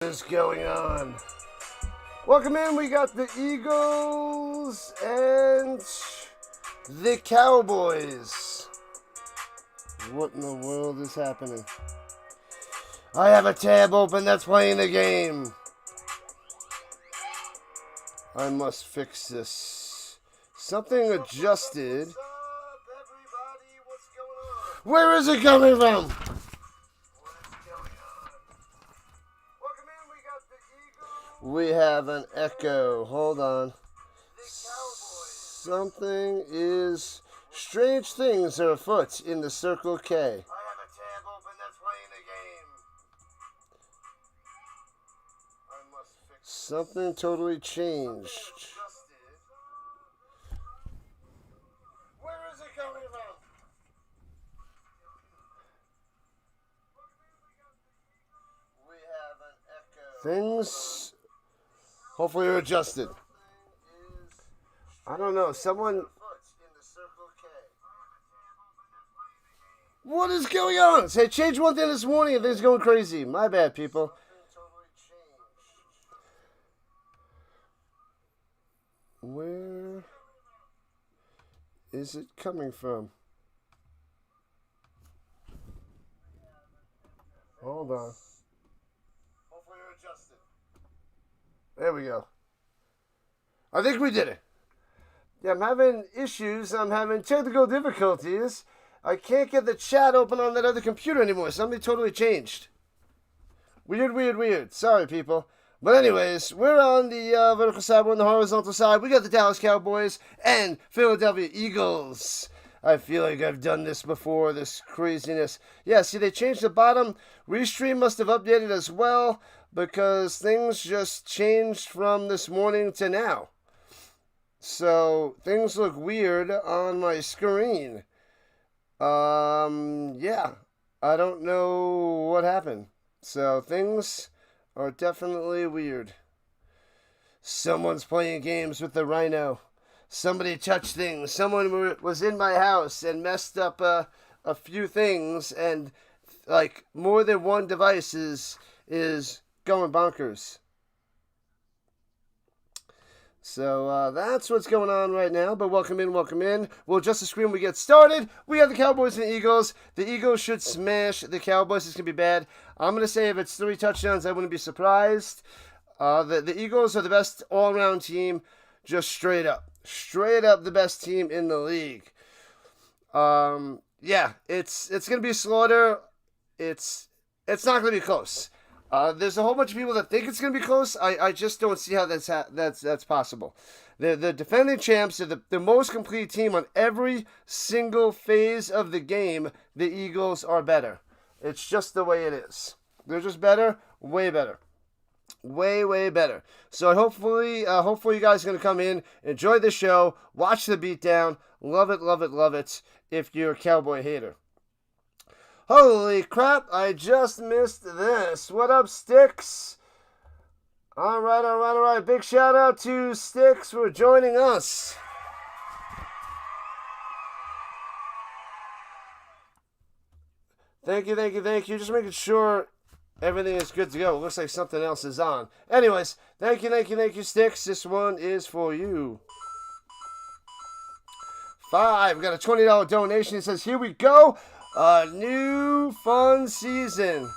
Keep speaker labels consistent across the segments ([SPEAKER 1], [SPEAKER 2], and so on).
[SPEAKER 1] What is going on? Welcome in. We got the Eagles and the Cowboys. What in the world is happening? I have a tab open that's playing the game. I must fix this. Something adjusted. Where is it coming from? We have an echo. Hold on. Something is... Strange things are afoot in the Circle K. I have a tab open that's playing the game. Something totally changed. Where is it coming from? We have an echo. Things... Hopefully you're adjusted. I don't know. Someone... What is going on? Say, change one thing this morning and things going crazy. My bad, people. Where is it coming from? Hold on. Hopefully you're adjusted. There we go. I think we did it. Yeah, I'm having issues. I'm having technical difficulties. I can't get the chat open on that other computer anymore. Something totally changed. Weird. Sorry, people. But anyways, we're on the vertical side. We're on the horizontal side. We got the Dallas Cowboys and Philadelphia Eagles. I feel like I've done this before, this craziness. Yeah, see, they changed the bottom. Restream must have updated as well, because things just changed from this morning to now. So, things look weird on my screen. Yeah, I don't know what happened. So, things are definitely weird. Someone's playing games with the Rhino. Somebody touched things. Someone was in my house and messed up a few things, and like more than one device is going bonkers. So that's what's going on right now. But welcome in. We'll adjust the screen when we get started. We have the Cowboys and the Eagles. The Eagles should smash the Cowboys. It's going to be bad. I'm going to say if it's 3 touchdowns, I wouldn't be surprised. The Eagles are the best all-around team, just straight up. Straight up the best team in the league. Yeah, it's going to be a slaughter. It's not going to be close. There's a whole bunch of people that think it's going to be close. I just don't see how that's possible. The defending champs are the most complete team on every single phase of the game. The Eagles are better. It's just the way it is. They're just better, way better. Way better. So hopefully you guys are going to come in, enjoy the show, watch the beatdown. Love it if you're a Cowboy hater. Holy crap, I just missed this. What up, Sticks? All right. Big shout out to Sticks for joining us. Thank you. Just making sure everything is good to go. It looks like something else is on. Anyways, thank you, Sticks. This one is for you. 5. We got a $20 donation. It says, here we go. A new fun season.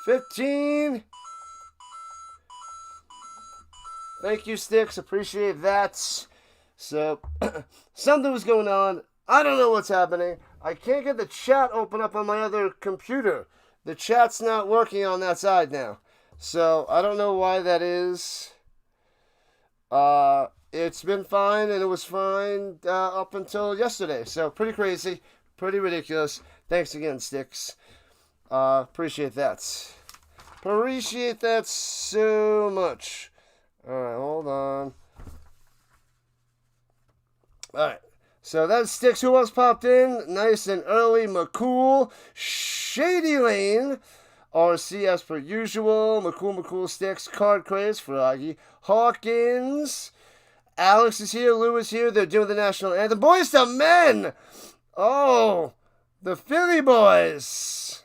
[SPEAKER 1] 15. Thank you, Sticks. Appreciate that. So, something was going on. I don't know what's happening. I can't get the chat open up on my other computer. The chat's not working on that side now. So, I don't know why that is. It's been fine, and it was fine up until yesterday. So, pretty crazy. Pretty ridiculous. Thanks again, Sticks. Appreciate that. Appreciate that so much. Alright, hold on. Alright. So that's Sticks. Who else popped in? Nice and early. McCool. Shady Lane. RC as per usual. McCool Sticks. Card Craze. Froggy. Hawkins. Alex is here. Lou is here. They're doing the national anthem. Boys to Men. Oh, the Philly boys.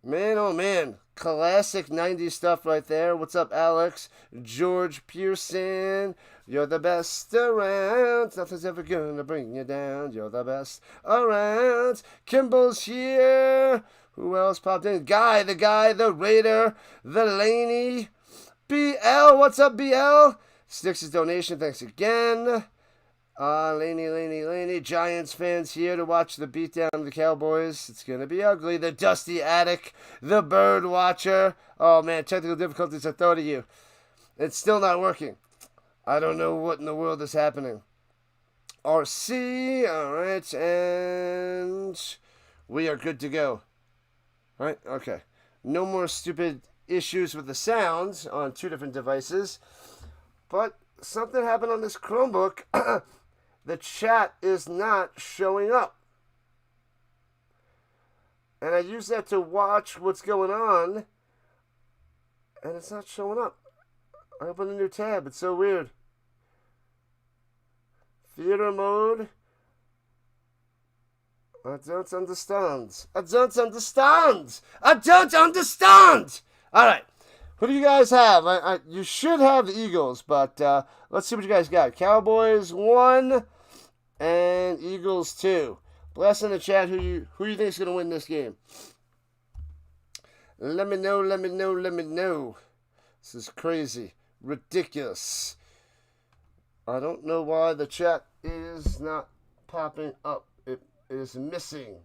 [SPEAKER 1] Man, oh man. Classic 90s stuff right there. What's up, Alex? George Pearson. You're the best around. Nothing's ever gonna bring you down. You're the best around. Kimball's here. Who else popped in? Guy, the Raider, the Laney. BL, what's up, BL? Sticks' donation, thanks again. Laney. Giants fans here to watch the beatdown of the Cowboys. It's going to be ugly. The Dusty Attic, the Bird Watcher. Oh, man, technical difficulties, I thought of you. It's still not working. I don't know what in the world is happening. RC, all right, and we are good to go. All right, okay. No more stupid issues with the sounds on two different devices. But something happened on this Chromebook. The chat is not showing up. And I use that to watch what's going on. And it's not showing up. I open a new tab. It's so weird. Theater mode. I don't understand. All right. Who do you guys have? You should have the Eagles, but let's see what you guys got. Cowboys 1 and Eagles 2. Blast in the chat who you think is going to win this game. Let me know. This is crazy. Ridiculous. I don't know why the chat is not popping up. It is missing.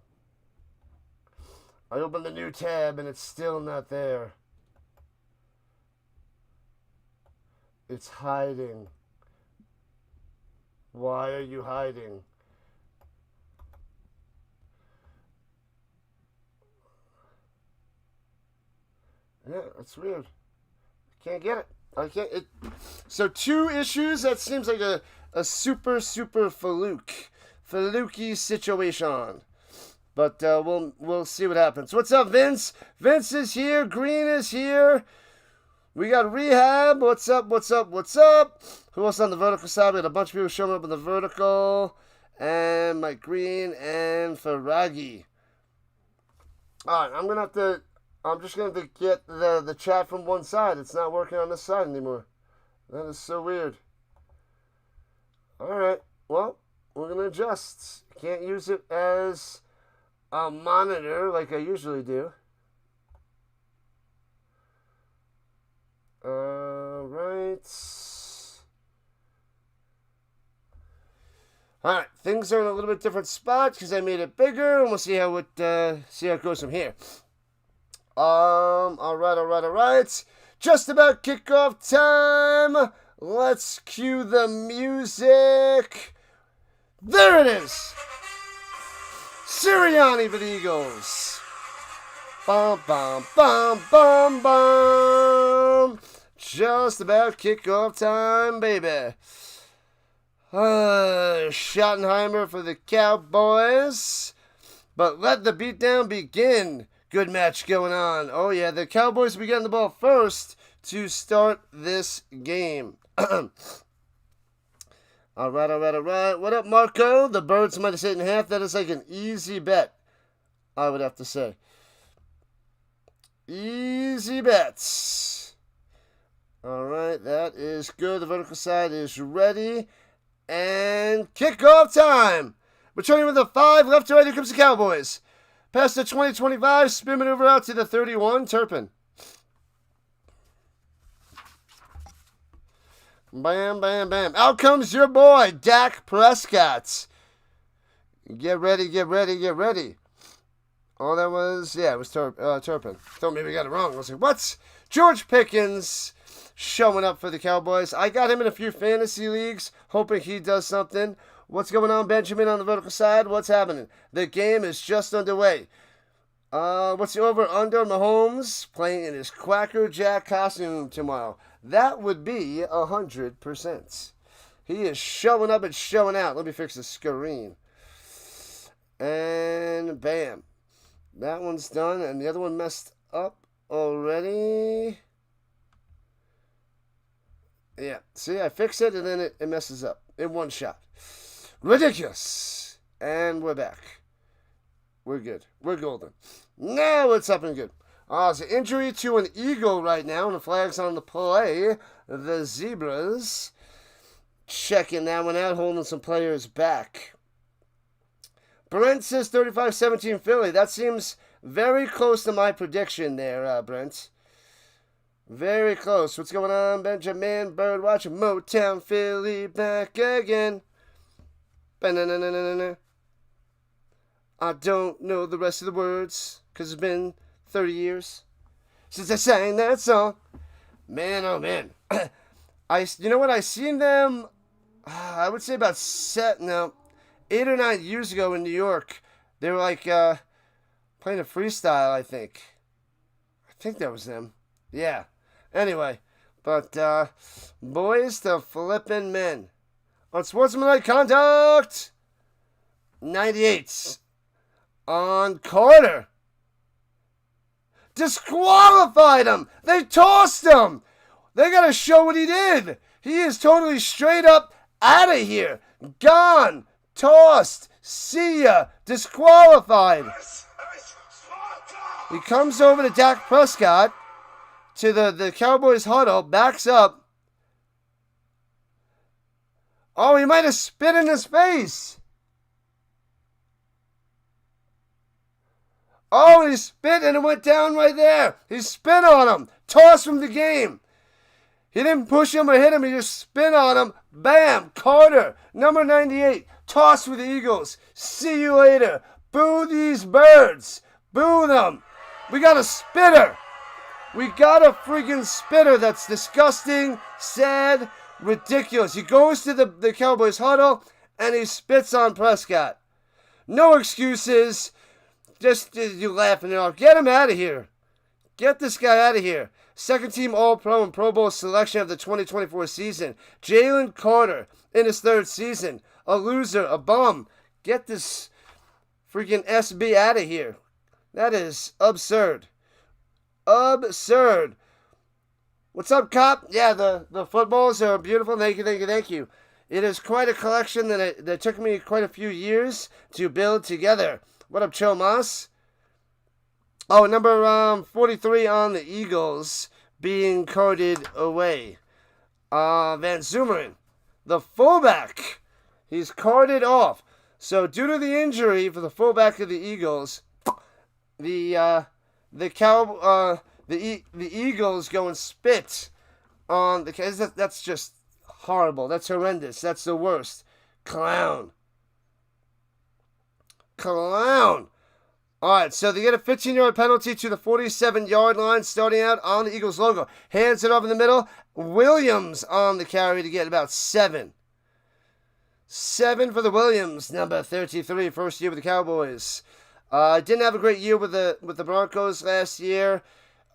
[SPEAKER 1] I opened a new tab and it's still not there. It's hiding. Why are you hiding? Yeah, that's weird. I can't get it. So 2 issues, that seems like a super fluky situation. But we'll see what happens. What's up, Vince? Vince is here. Green is here. We got Rehab. What's up? Who else on the vertical side? We got a bunch of people showing up on the vertical. And Mike Green and Faragi. Alright, I'm just going to get the chat from one side. It's not working on this side anymore. That is so weird. Alright, well, we're going to adjust. Can't use it as a monitor like I usually do. Alright, things are in a little bit different spot because I made it bigger, and we'll see how it goes from here. Alright. Just about kickoff time. Let's cue the music. There it is. Sirianni for the Eagles. Bum, bum, bum, bum, bum. Just about kickoff time, baby. Schottenheimer for the Cowboys. But let the beatdown begin. Good match going on. Oh, yeah, the Cowboys will be getting the ball first to start this game. All right. What up, Marco? The Birds minus 8.5. That is like an easy bet, I would have to say. Easy bets. All right, that is good. The vertical side is ready. And kickoff time. Returning with a 5. Left to right, here comes the Cowboys. Past the 20-25, spin maneuver out to the 31, Turpin. Bam, bam, bam. Out comes your boy, Dak Prescott. Get ready. Oh, that was, it was Turpin. Thought maybe I got it wrong. I was like, what? George Pickens showing up for the Cowboys. I got him in a few fantasy leagues, hoping he does something. What's going on, Benjamin, on the vertical side? What's happening? The game is just underway. What's the over-under? Mahomes playing in his Quacker Jack costume tomorrow. That would be 100%. He is showing up and showing out. Let me fix the screen. And bam. That one's done, and the other one messed up already. Yeah, see, I fix it, and then it messes up in one shot. Ridiculous. And we're back. We're good. We're golden. Now it's up and good. It's an injury to an Eagle right now, and the flag's on the play. The Zebras checking that one out, holding some players back. Brent says 35-17 Philly. That seems very close to my prediction there, Brent. Very close. What's going on, Benjamin? Bird watching Motown Philly back again. Ba-na-na-na-na-na. I don't know the rest of the words, because it's been 30 years since I sang that song. Man, oh man. You know what? I seen them, I would say about 8 or 9 years ago in New York. They were like playing a freestyle, I think. I think that was them. Yeah. Anyway, but boys to flippin' men. On sportsmanlike conduct, 98 on Carter. Disqualified him. They tossed him. They got to show what he did. He is totally straight up out of here. Gone. Tossed. See ya. Disqualified. He comes over to Dak Prescott, to the Cowboys huddle, backs up. Oh, he might have spit in his face. Oh, he spit and it went down right there. He spit on him. Tossed from the game. He didn't push him or hit him. He just spit on him. Bam. Carter, number 98. Tossed for the Eagles. See you later. Boo these birds. Boo them. We got a spitter. We got a freaking spitter. That's disgusting, sad, ridiculous. He goes to the Cowboys huddle and he spits on Prescott. No excuses. Just you laughing it off. Get him out of here. Get this guy out of here. Second team All-Pro and Pro Bowl selection of the 2024 season. Jalen Carter in his third season. A loser, a bum. Get this freaking SB out of here. That is absurd. Absurd. What's up, Cop? Yeah, the footballs are beautiful. Thank you. It is quite a collection that took me quite a few years to build together. What up, Cho Moss? Oh, number 43 on the Eagles being carted away. Van Zumeren, the fullback, he's carted off. So due to the injury for the fullback of the Eagles, the Eagles go and spit on the. That's just horrible. That's horrendous. That's the worst. Clown. All right, so they get a 15-yard penalty to the 47-yard line, starting out on the Eagles logo. Hands it off in the middle. Williams on the carry to get about 7. 7 for the Williams, number 33, first year with the Cowboys. Didn't have a great year with the Broncos last year.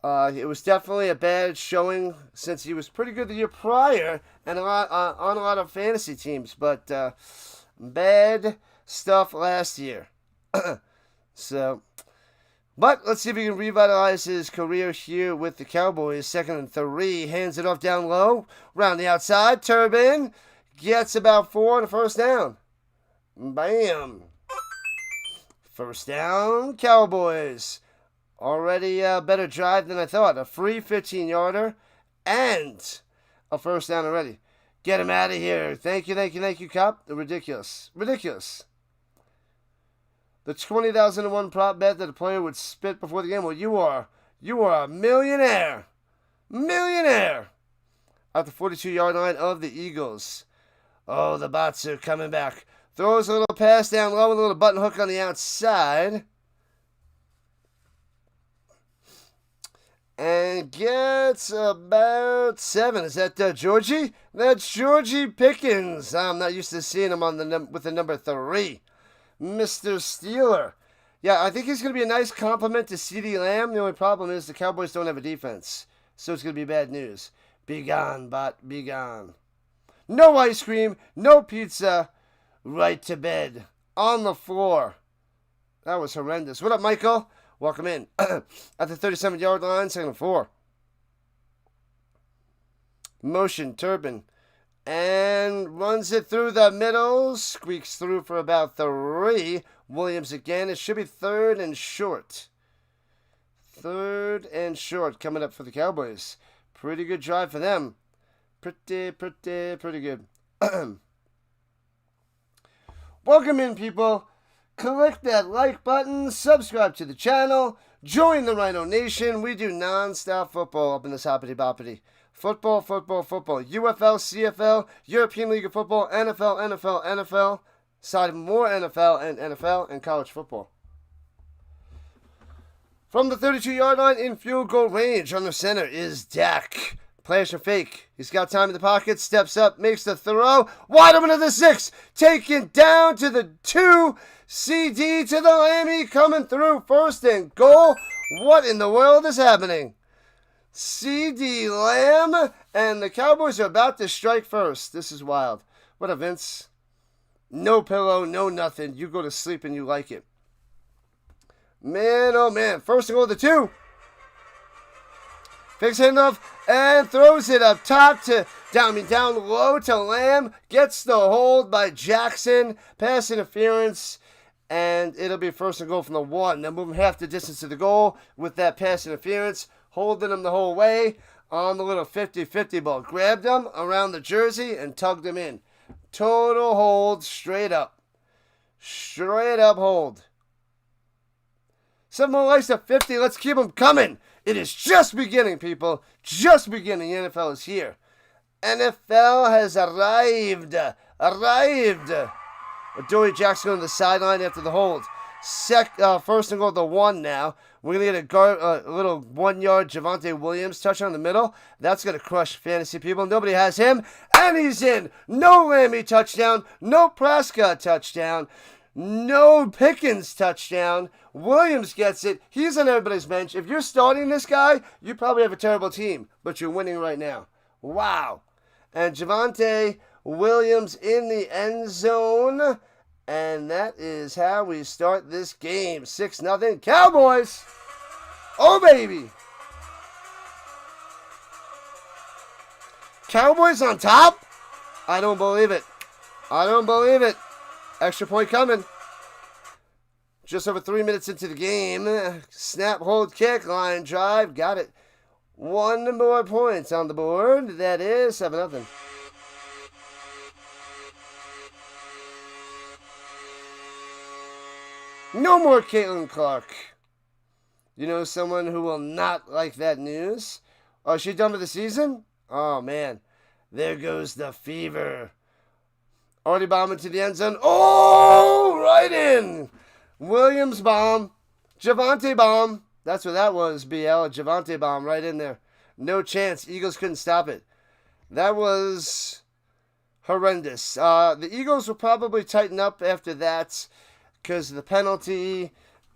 [SPEAKER 1] It was definitely a bad showing since he was pretty good the year prior and on a lot of fantasy teams, but bad stuff last year. But let's see if he can revitalize his career here with the Cowboys. 2nd and 3, hands it off down low, round the outside. Turbin gets about 4 on the first down. Bam. First down, Cowboys. Already a better drive than I thought. A free 15-yarder and a first down already. Get him out of here. Thank you, Cop. Ridiculous. The 20,001 prop bet that a player would spit before the game. Well, you are a millionaire. At the 42-yard line of the Eagles. Oh, the bots are coming back. Throws a little pass down low, a little button hook on the outside. And gets about 7. Is that Georgie? That's Georgie Pickens. I'm not used to seeing him with the number 3. Mr. Steeler. Yeah, I think he's going to be a nice compliment to CeeDee Lamb. The only problem is the Cowboys don't have a defense. So it's going to be bad news. Be gone, bot. Be gone. No ice cream. No pizza. Right to bed. On the floor. That was horrendous. What up, Michael? Welcome in. At the 37-yard line, 2nd and 4. Motion, Turbin. And runs it through the middle. Squeaks through for about 3. Williams again. It should be 3rd and short. 3rd and short coming up for the Cowboys. Pretty good drive for them. Pretty good. Welcome in, people. Click that like button, subscribe to the channel, join the Rhino Nation. We do non-stop football up in this hoppity boppity. Football. UFL, CFL, European League of Football, NFL. Side more NFL and college football. From the 32-yard line in field goal range on the center is Dak. Plays a fake. He's got time in the pocket, steps up, makes the throw. Wide open to the 6. Taken down to the 2. CD to the Lammy coming through. 1st and goal. What in the world is happening? CD Lamb and the Cowboys are about to strike first. This is wild. What a Vince. No pillow, no nothing. You go to sleep and you like it. Man, oh man. 1st and goal to the 2. Fakes handoff and throws it up top to down low to Lamb. Gets the hold by Jackson. Pass interference. And it'll be 1st and goal from the 1. They're moving half the distance to the goal with that pass interference. Holding him the whole way on the little 50-50 ball. Grabbed him around the jersey and tugged him in. Total hold straight up. Straight up hold. Some more likes to 50. Let's keep them coming. It is just beginning, people. Just beginning. The NFL is here. NFL has arrived. Dory Jackson on the sideline after the hold. 1st and goal to 1 now. We're going to get a little 1-yard Javonte Williams touch on the middle. That's going to crush fantasy people. Nobody has him. And he's in. No Lammy touchdown. No Prescott touchdown. No Pickens touchdown. Williams gets it. He's on everybody's bench. If you're starting this guy, you probably have a terrible team, but you're winning right now. Wow. And Javonte Williams in the end zone. And that is how we start this game. 6-0 Cowboys. Oh, baby. Cowboys on top? I don't believe it. Extra point coming. Just over 3 minutes into the game. Snap, hold, kick, line drive. Got it. 1 more points on the board. That is 7-0. No more Caitlin Clark. You know someone who will not like that news? Oh, is she done for the season? Oh, man. There goes the fever. Already bombing to the end zone. Oh, right in. Williams bomb. Javonte bomb. That's what that was, BL. A Javonte bomb right in there. No chance. Eagles couldn't stop it. That was horrendous. The Eagles will probably tighten up after that because of the penalty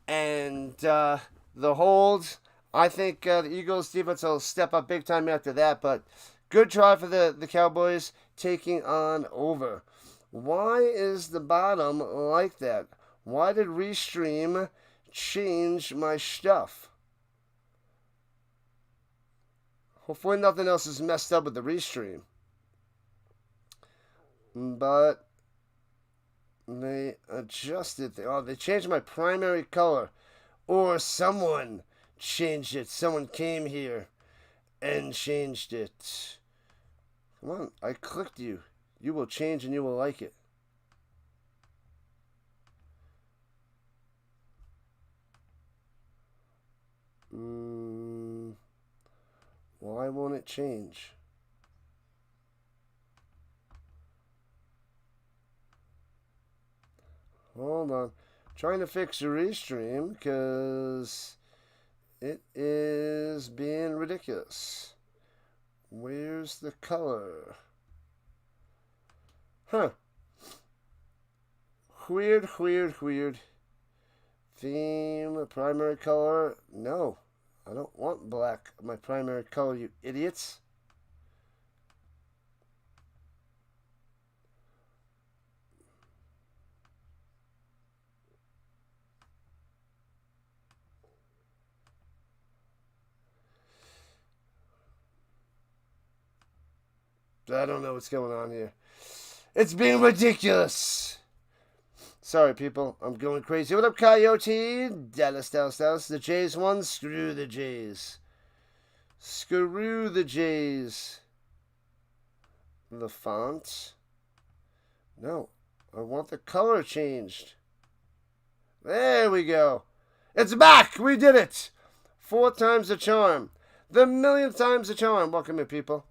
[SPEAKER 1] and the hold. I think the Eagles defense will step up big time after that, but good try for the Cowboys taking on over. Why is the bottom like that? Why did Restream change my stuff? Hopefully nothing else is messed up with the Restream. But they adjusted. They changed my primary color. Or someone changed it. Someone came here and changed it. Come on, I clicked you. You will change and you will like it. Why won't it change? Hold on. Trying to fix your restream because it is being ridiculous. Where's the color? Huh. Weird. Theme, primary color. No, I don't want black. My primary color, you idiots. I don't know what's going on here. It's being ridiculous. Sorry, people. I'm going crazy. What up, Coyote? Dallas, Dallas, Dallas. The Jays won. Screw the Jays. Screw the Jays. The font. No. I want the color changed. There we go. It's back. We did it. 4 times the charm. The millionth times the charm. Welcome in, people.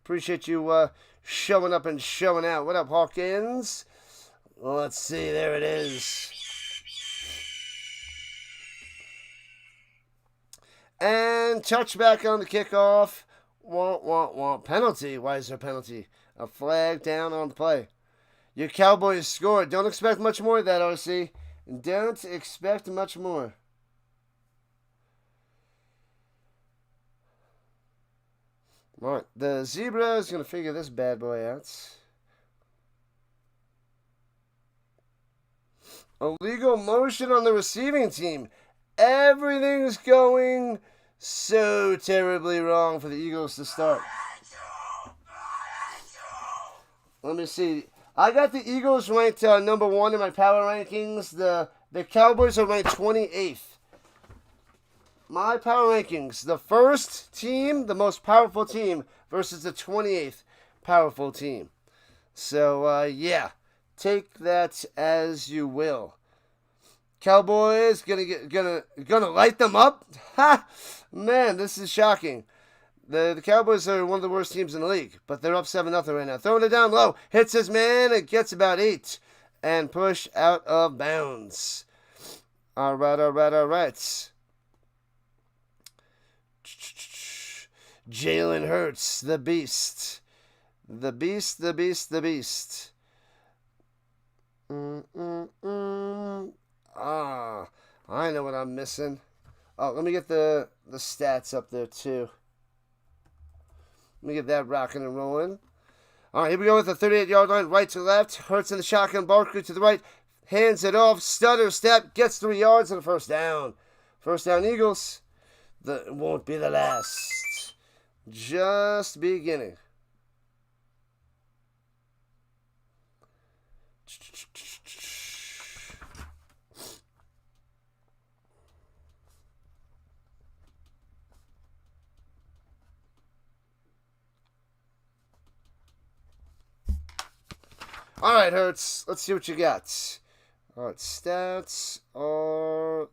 [SPEAKER 1] Appreciate you showing up and showing out. What up, Hawkins? Well, let's see. There it is. And touchback on the kickoff. Want. Penalty. Why is there a penalty? A flag down on the play. Your Cowboys scored. Don't expect much more of that, RC. Don't expect much more. All right. The Zebra is going to figure this bad boy out. Illegal motion on the receiving team. Everything's going so terribly wrong for the Eagles to start. Let me see. I got the Eagles ranked number 1 in my power rankings. The Cowboys are ranked 28th. My power rankings. The first team, the most powerful team, versus the 28th powerful team. So, yeah. Take that as you will. Cowboys gonna light them up? Ha! Man, this is shocking. The Cowboys are one of the worst teams in the league, but they're up 7-0 right now. Throwing it down low, hits his man, it gets about 8, and push out of bounds. All right. Jalen Hurts, the beast. The beast. I know what I'm missing. Oh, let me get the stats up there, too. Let me get that rocking and rolling. All right, here we go with the 38-yard line, right to left. Hurts in the shotgun, Barkley to the right. Hands it off, stutter step, gets 3 yards and a first down. First down, Eagles. It won't be the last. Just beginning. All right, Hurts. Let's see what you got. All right, stats are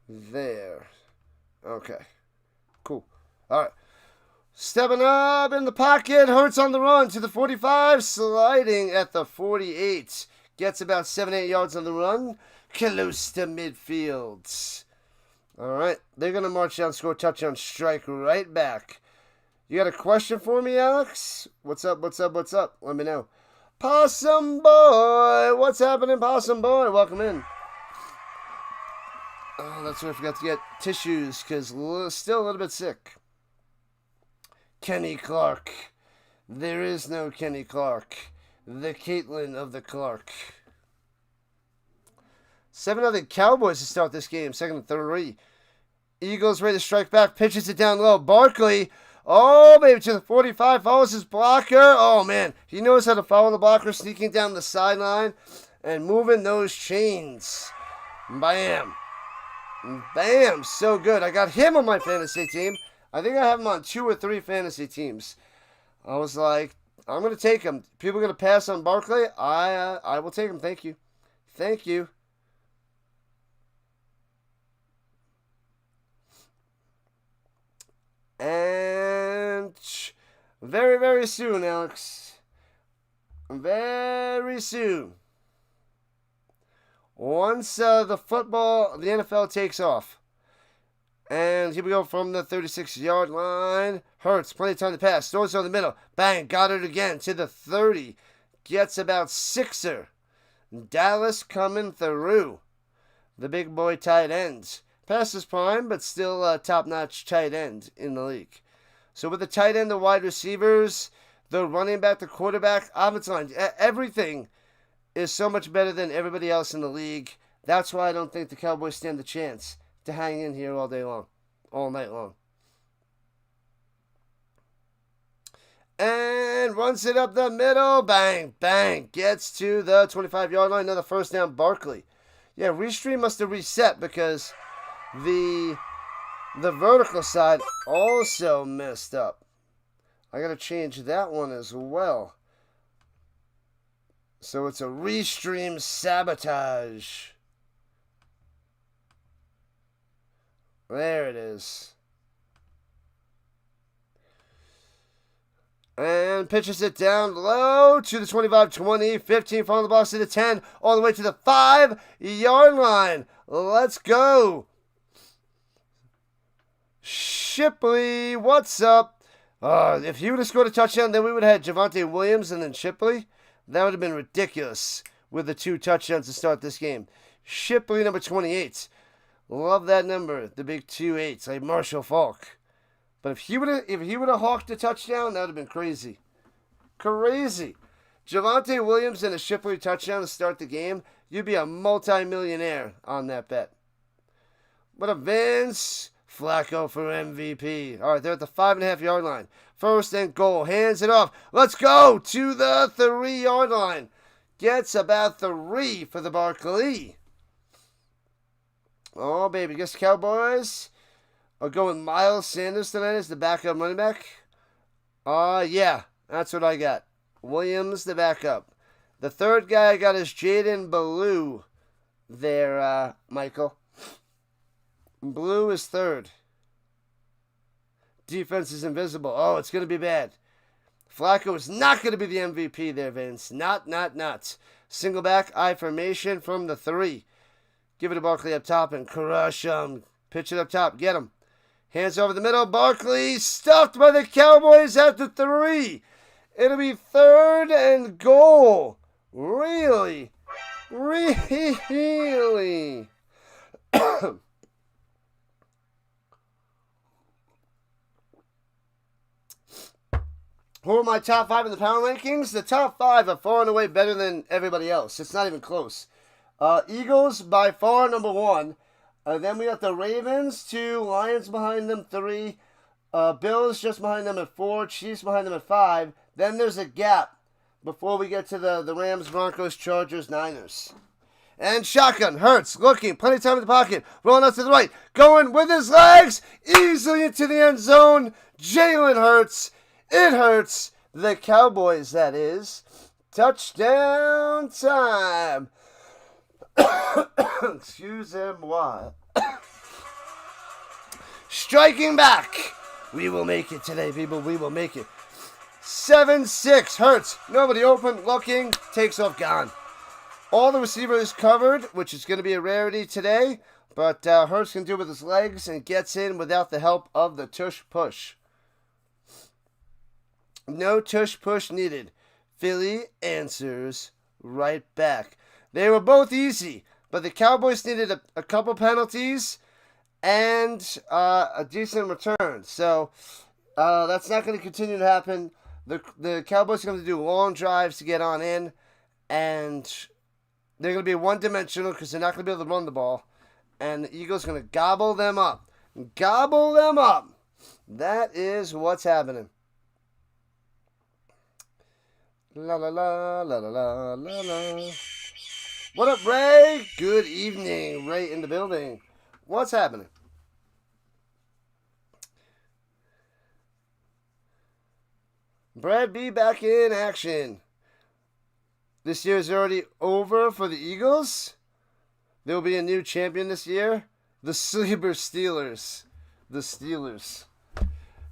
[SPEAKER 1] there. Okay, cool. All right. Stepping up in the pocket. Hurts on the run to the 45. Sliding at the 48. Gets about 7-8 yards on the run. Close to midfield. All right. They're going to march down, score a touchdown, strike right back. You got a question for me, Alex? What's up? Let me know. Possum Boy! What's happening, Possum Boy? Welcome in. Oh, that's right. I forgot to get tissues because still a little bit sick. Kenny Clark. There is no Kenny Clark. The Caitlin of the Clark. 7-0 Cowboys to start this game. 2nd-3. Eagles ready to strike back. Pitches it down low. Barkley. Oh, baby, to the 45. Follows his blocker. Oh, man. He knows how to follow the blocker. Sneaking down the sideline and moving those chains. Bam. Bam. So good. I got him on my fantasy team. I think I have him on 2 or 3 fantasy teams. I was like, I'm going to take him. People are going to pass on Barkley. I will take him. Thank you. Thank you. And very, very soon, Alex. Very soon. Once the NFL takes off. And here we go from the 36-yard line. Hurts, plenty of time to pass. Throws on the middle. Bang, got it again to the 30. Gets about 6er. Dallas coming through. The big boy tight ends. Past his prime, but still top-notch tight end in the league. So with the tight end, the wide receivers, the running back, the quarterback, offensive line, everything is so much better than everybody else in the league. That's why I don't think the Cowboys stand a chance to hang in here all day long, all night long. And runs it up the middle. Bang, bang. Gets to the 25-yard line. Another first down, Barkley. Yeah, Restream must have reset because the vertical side also messed up. I got to change that one as well. So it's a Restream sabotage. There it is. And pitches it down low to the 25, 20, 15, following the ball to the 10, all the way to the 5-yard line. Let's go. Shipley, what's up? If he would have scored a touchdown, then we would have had Javonte Williams and then Shipley. That would have been ridiculous with the 2 touchdowns to start this game. Shipley, number 28. Love that number, the big 2-8, like Marshall Faulk. But if he would have hawked a touchdown, that would have been crazy. Crazy. Javonte Williams and a Shipley touchdown to start the game, you'd be a multi-millionaire on that bet. What a Vince Flacco for MVP. All right, they're at the 5.5-yard line. First and goal. Hands it off. Let's go to the 3-yard line. Gets about 3 for the Barkley. Oh, baby. Guess the Cowboys are going Miles Sanders tonight as the backup running back. Yeah, that's what I got. Williams, the backup. The third guy I got is Jaden Ballou there, Michael. Blue is third. Defense is invisible. Oh, it's going to be bad. Flacco is not going to be the MVP there, Vince. Not. Single back, I formation from the 3. Give it to Barkley up top and crush him. Pitch it up top. Get him. Hands over the middle. Barkley stuffed by the Cowboys at the 3. It'll be 3rd and goal. Really? Who are my top 5 in the power rankings? The top 5 are far and away better than everybody else. It's not even close. Eagles by far number 1. Then we got the Ravens 2, Lions behind them 3, Bills just behind them at 4, Chiefs behind them at 5. Then there's a gap before we get to the Rams, Broncos, Chargers, Niners. And shotgun, Hurts, looking, plenty of time in the pocket, rolling out to the right, going with his legs, easily into the end zone. Jalen Hurts, it hurts. The Cowboys, that is. Touchdown time. Excusez-moi. Striking back. We will make it today, people. We will make it. 7-6. Hurts. Nobody open. Looking. Takes off. Gone. All the receivers covered, which is going to be a rarity today. But Hurts can do it with his legs and gets in without the help of the tush push. No tush push needed. Philly answers right back. They were both easy, but the Cowboys needed a couple penalties and a decent return. So that's not going to continue to happen. The Cowboys are going to do long drives to get on in, and they're going to be one-dimensional because they're not going to be able to run the ball. And the Eagles are going to gobble them up. Gobble them up. That is what's happening. La la la la la la la la. What up, Ray? Good evening. Ray in the building. What's happening? Brad B back in action. This year is already over for the Eagles. There will be a new champion this year. The Sleeper Steelers. The Steelers.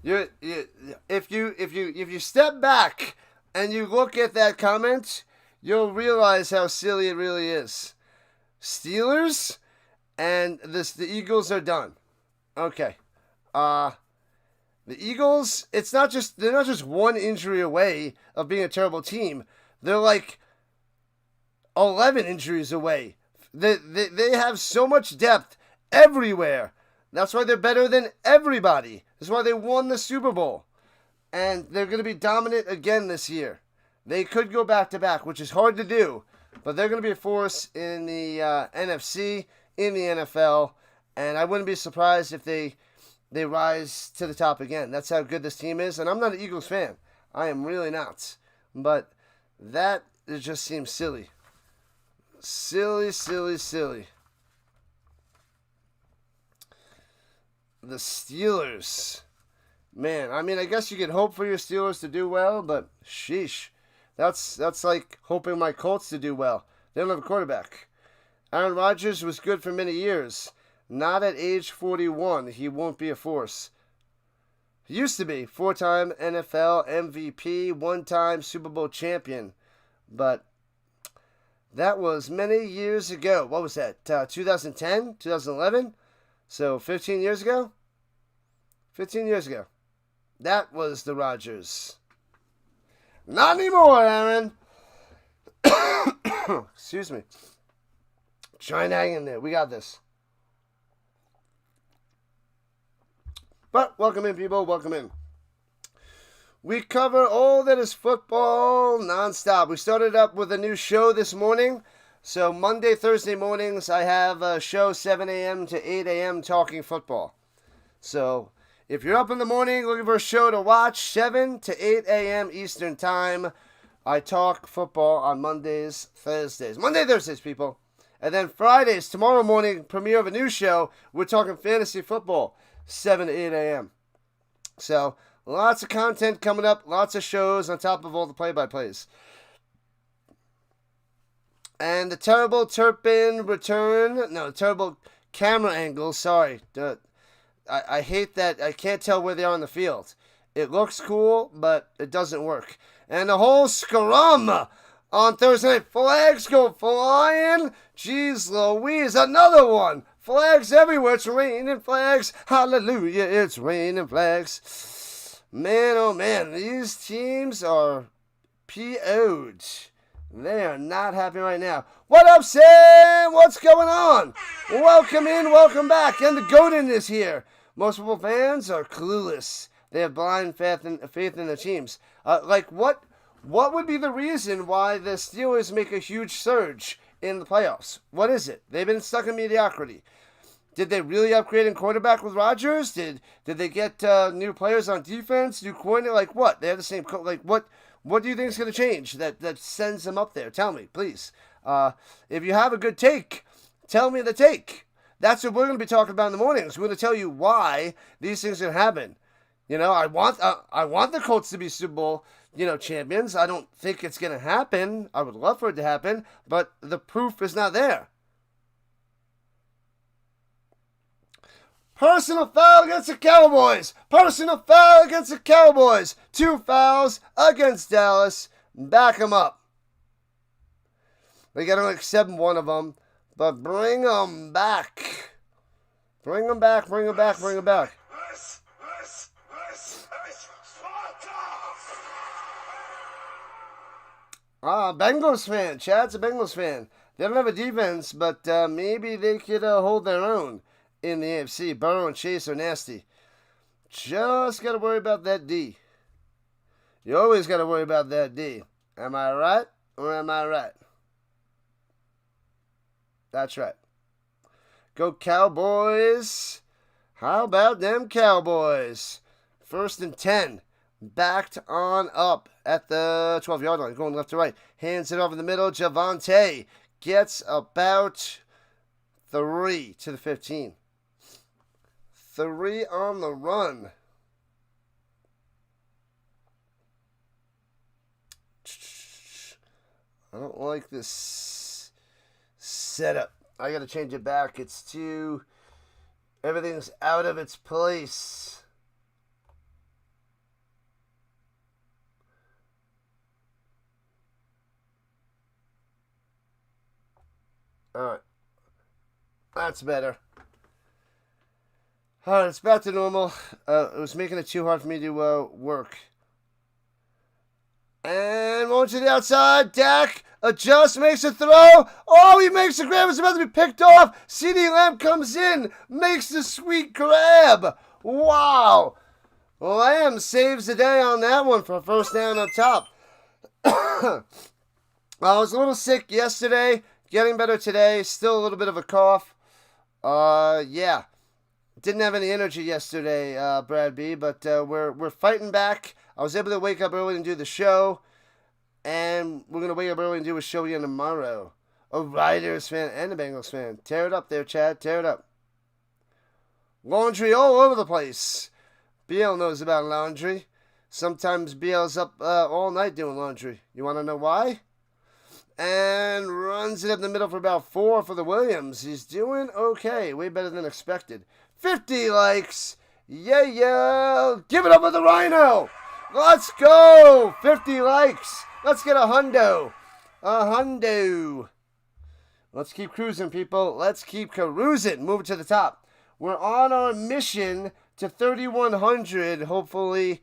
[SPEAKER 1] If you step back and you look at that comment, you'll realize how silly it really is. Steelers and the Eagles are done. Okay. The Eagles, they're not just one injury away of being a terrible team. They're like 11 injuries away. They have so much depth everywhere. That's why they're better than everybody. That's why they won the Super Bowl. And they're going to be dominant again this year. They could go back-to-back, which is hard to do. But they're going to be a force in the NFC, in the NFL. And I wouldn't be surprised if they rise to the top again. That's how good this team is. And I'm not an Eagles fan. I am really not. But that, it just seems silly. Silly, silly, silly. The Steelers. Man, I mean, I guess you could hope for your Steelers to do well, but sheesh. That's like hoping my Colts to do well. They don't have a quarterback. Aaron Rodgers was good for many years. Not at age 41. He won't be a force. He used to be. 4-time NFL MVP, 1-time Super Bowl champion. But that was many years ago. What was that? 2010? 2011? So 15 years ago? 15 years ago. That was the Rodgers. Not anymore, Aaron. Excuse me. Try and hang in there. We got this. But welcome in, people. Welcome in. We cover all that is football nonstop. We started up with a new show this morning. So Monday, Thursday mornings, I have a show 7 a.m. to 8 a.m. talking football. So if you're up in the morning looking for a show to watch, 7 to 8 a.m. Eastern Time, I talk football on Mondays, Thursdays. Monday, Thursdays, people. And then Fridays, tomorrow morning, premiere of a new show. We're talking fantasy football, 7 to 8 a.m. So lots of content coming up, lots of shows on top of all the play-by-plays. And the terrible terrible camera angle, sorry. I hate that. I can't tell where they are on the field. It looks cool, but it doesn't work. And the whole scrum on Thursday night. Flags go flying. Jeez Louise, another one. Flags everywhere. It's raining flags. Hallelujah, it's raining flags. Man, oh man, these teams are PO'd. They are not happy right now. What up, Sam? What's going on? Welcome in, welcome back. And the Godin is here. Most football fans are clueless. They have blind faith in their teams. What would be the reason why the Steelers make a huge surge in the playoffs? What is it? They've been stuck in mediocrity. Did they really upgrade in quarterback with Rodgers? Did they get new players on defense? New coordinator? Like what? They have the same What do you think is going to change that sends them up there? Tell me, please. If you have a good take, tell me the take. That's what we're going to be talking about in the mornings. We're going to tell you why these things are going to happen. You know, I want the Colts to be Super Bowl, champions. I don't think it's going to happen. I would love for it to happen, but the proof is not there. Personal foul against the Cowboys. Personal foul against the Cowboys. 2 fouls against Dallas. Back them up. They got to accept one of them, but bring them back. Bring them back, bring them back, bring them back. Bengals fan. Chad's a Bengals fan. They don't have a defense, but maybe they could hold their own in the AFC. Burrow and Chase are nasty. Just got to worry about that D. You always got to worry about that D. Am I right or am I right? That's right. Go Cowboys. How about them Cowboys? 1st and 10. Backed on up at the 12-yard line. Going left to right. Hands it over the middle. Javonte gets about 3 to the 15. 3 on the run. I don't like this setup. I got to change it back. It's too... Everything's out of its place. Alright. That's better. Alright, it's back to normal. It was making it too hard for me to work. And going to the outside. Dak adjusts, makes a throw. Oh, he makes a grab. It's about to be picked off. CeeDee Lamb comes in, makes the sweet grab. Wow. Lamb saves the day on that one for a first down on top. I was a little sick yesterday. Getting better today. Still a little bit of a cough. Yeah. Didn't have any energy yesterday, Brad B. But we're fighting back. I was able to wake up early and do the show. And we're going to wake up early and do a show again tomorrow. A Riders fan and a Bengals fan. Tear it up there, Chad. Tear it up. Laundry all over the place. BL knows about laundry. Sometimes BL's up all night doing laundry. You want to know why? And runs it up the middle for about 4 for the Williams. He's doing okay. Way better than expected. 50 likes. Yeah. Give it up for the Rhino. Let's go. 50 likes. Let's get a hundo. A hundo. Let's keep cruising, people. Let's keep carousing. Move it to the top. We're on our mission to 3,100, hopefully,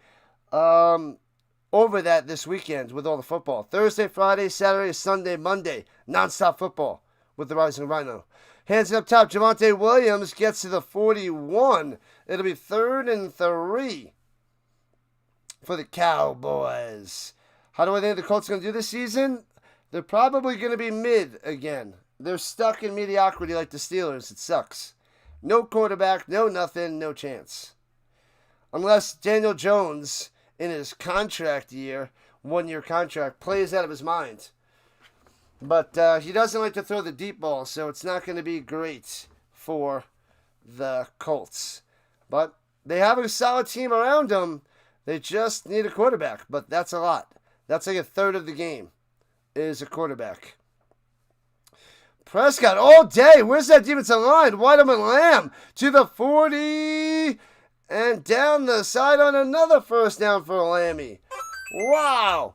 [SPEAKER 1] over that this weekend with all the football. Thursday, Friday, Saturday, Sunday, Monday. Non-stop football with the Rising Rhino. Hands it up top. Javonte Williams gets to the 41. It'll be 3rd and 3 for the Cowboys. How do I think the Colts are going to do this season? They're probably going to be mid again. They're stuck in mediocrity like the Steelers. It sucks. No quarterback, no nothing, no chance. Unless Daniel Jones, in his contract year, 1-year contract, plays out of his mind. But he doesn't like to throw the deep ball, so it's not going to be great for the Colts. But they have a solid team around them. They just need a quarterback, but that's a lot. That's like a third of the game is a quarterback. Prescott all day. Where's that defensive line? Whiteman Lamb to the 40 and down the side on another first down for Lammy. Wow.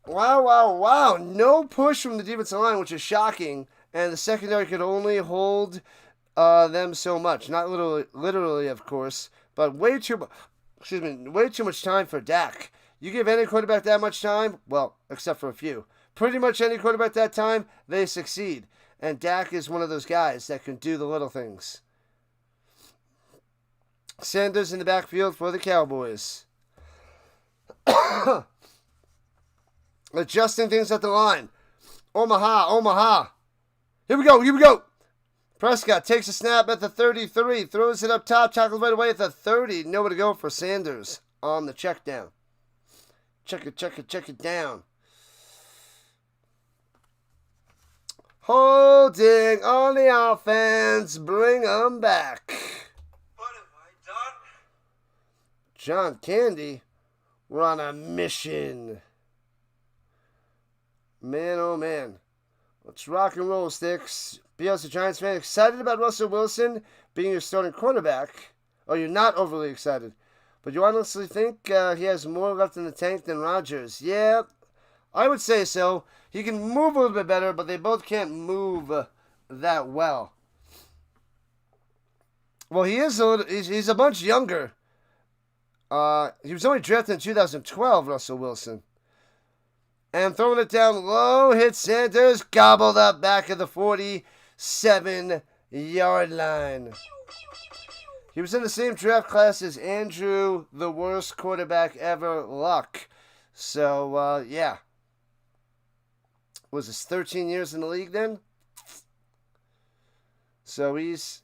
[SPEAKER 1] Wow. No push from the defensive line, which is shocking. And the secondary could only hold them so much. Not literally, of course, but way too much time for Dak. You give any quarterback that much time, well, except for a few. Pretty much any quarterback that time, they succeed. And Dak is one of those guys that can do the little things. Sanders in the backfield for the Cowboys. Adjusting things at the line. Omaha. Here we go. Prescott takes a snap at the 33. Throws it up top. Tackles right away at the 30. Nowhere to go for Sanders on the check down. Check it down. Holding on the offense. Bring them back.
[SPEAKER 2] What have I done?
[SPEAKER 1] John Candy. We're on a mission. Man, oh man. Let's rock and roll, Sticks. BL's a Giants fan. Excited about Russell Wilson being your starting quarterback? Oh, you're not overly excited. But you honestly think he has more left in the tank than Rodgers? Yeah, I would say so. He can move a little bit better, but they both can't move that well. Well, he's a bunch younger. He was only drafted in 2012, Russell Wilson. And throwing it down low, hits Sanders, gobbled up back at the 47-yard line. He was in the same draft class as Andrew, the worst quarterback ever, Luck. So, yeah. Was this 13 years in the league then? So he's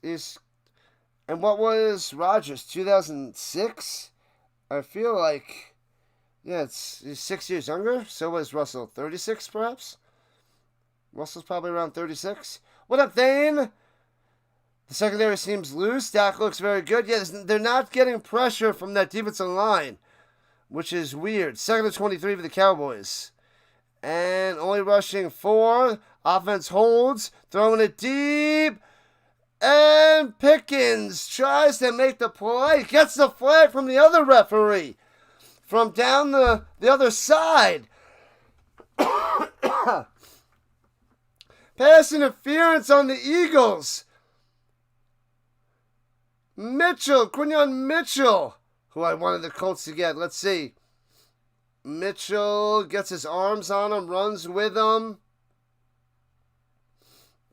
[SPEAKER 1] and what was Rodgers, 2006? I feel like, yeah, he's 6 years younger. So was Russell, 36 perhaps? Russell's probably around 36. What up, Thane? The secondary seems loose. Dak looks very good. Yeah, they're not getting pressure from that defensive line, which is weird. 2nd and 23 for the Cowboys. And only rushing 4. Offense holds. Throwing it deep. And Pickens tries to make the play. Gets the flag from the other referee. From down the other side. Pass interference on the Eagles. Quinyon Mitchell, who I wanted the Colts to get. Let's see. Mitchell gets his arms on him, runs with him.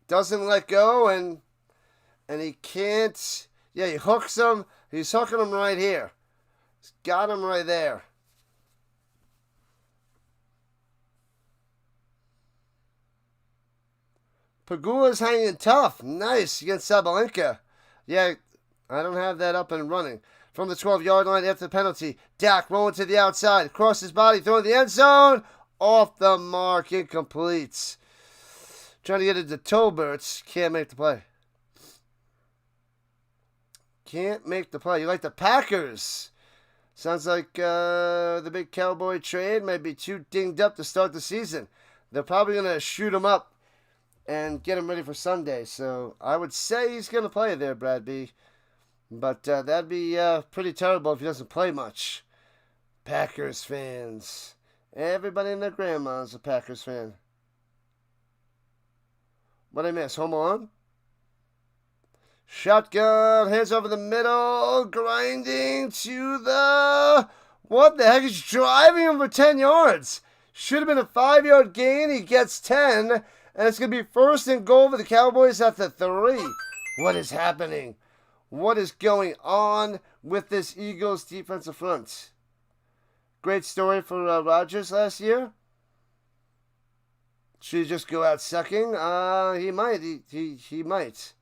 [SPEAKER 1] Doesn't let go, and he can't. Yeah, he hooks him. He's hooking him right here. He's got him right there. Pagula's hanging tough. Nice against Sabalenka. Yeah, I don't have that up and running. from the 12-yard line after the penalty. Dak rolling to the outside, across his body, throwing the end zone. Off the mark, incomplete. Trying to get it to Tolberts. Can't make the play. Can't make the play. You like the Packers. Sounds like the big Cowboy trade might be too dinged up to start the season. They're probably going to shoot him up and get him ready for Sunday. So I would say he's going to play there, Brad B. But that'd be pretty terrible if he doesn't play much. Packers fans. Everybody and their grandma's a Packers fan. What'd I miss? Home Alone? Shotgun, hands over the middle, grinding to the... What the heck? He's driving him for 10 yards. Should have been a 5-yard gain. He gets 10, and it's going to be first and goal for the Cowboys at the 3. What is happening? What is going on with this Eagles defensive front? Great story for Rodgers last year. Should he just go out sucking? He might. He might.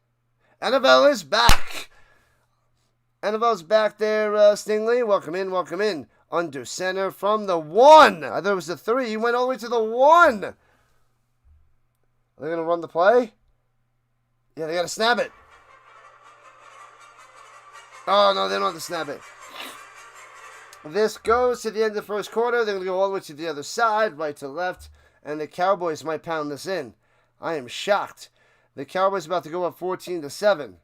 [SPEAKER 1] NFL is back. NFL's back there, Stingley. Welcome in, welcome in. Under center from the 1. I thought it was the 3. He went all the way to the 1. Are they going to run the play? Yeah, they got to snap it. Oh, no, they don't have to snap it. This goes to the end of the first quarter. They're going to go all the way to the other side, right to left, and the Cowboys might pound this in. I am shocked. The Cowboys about to go up 14-7.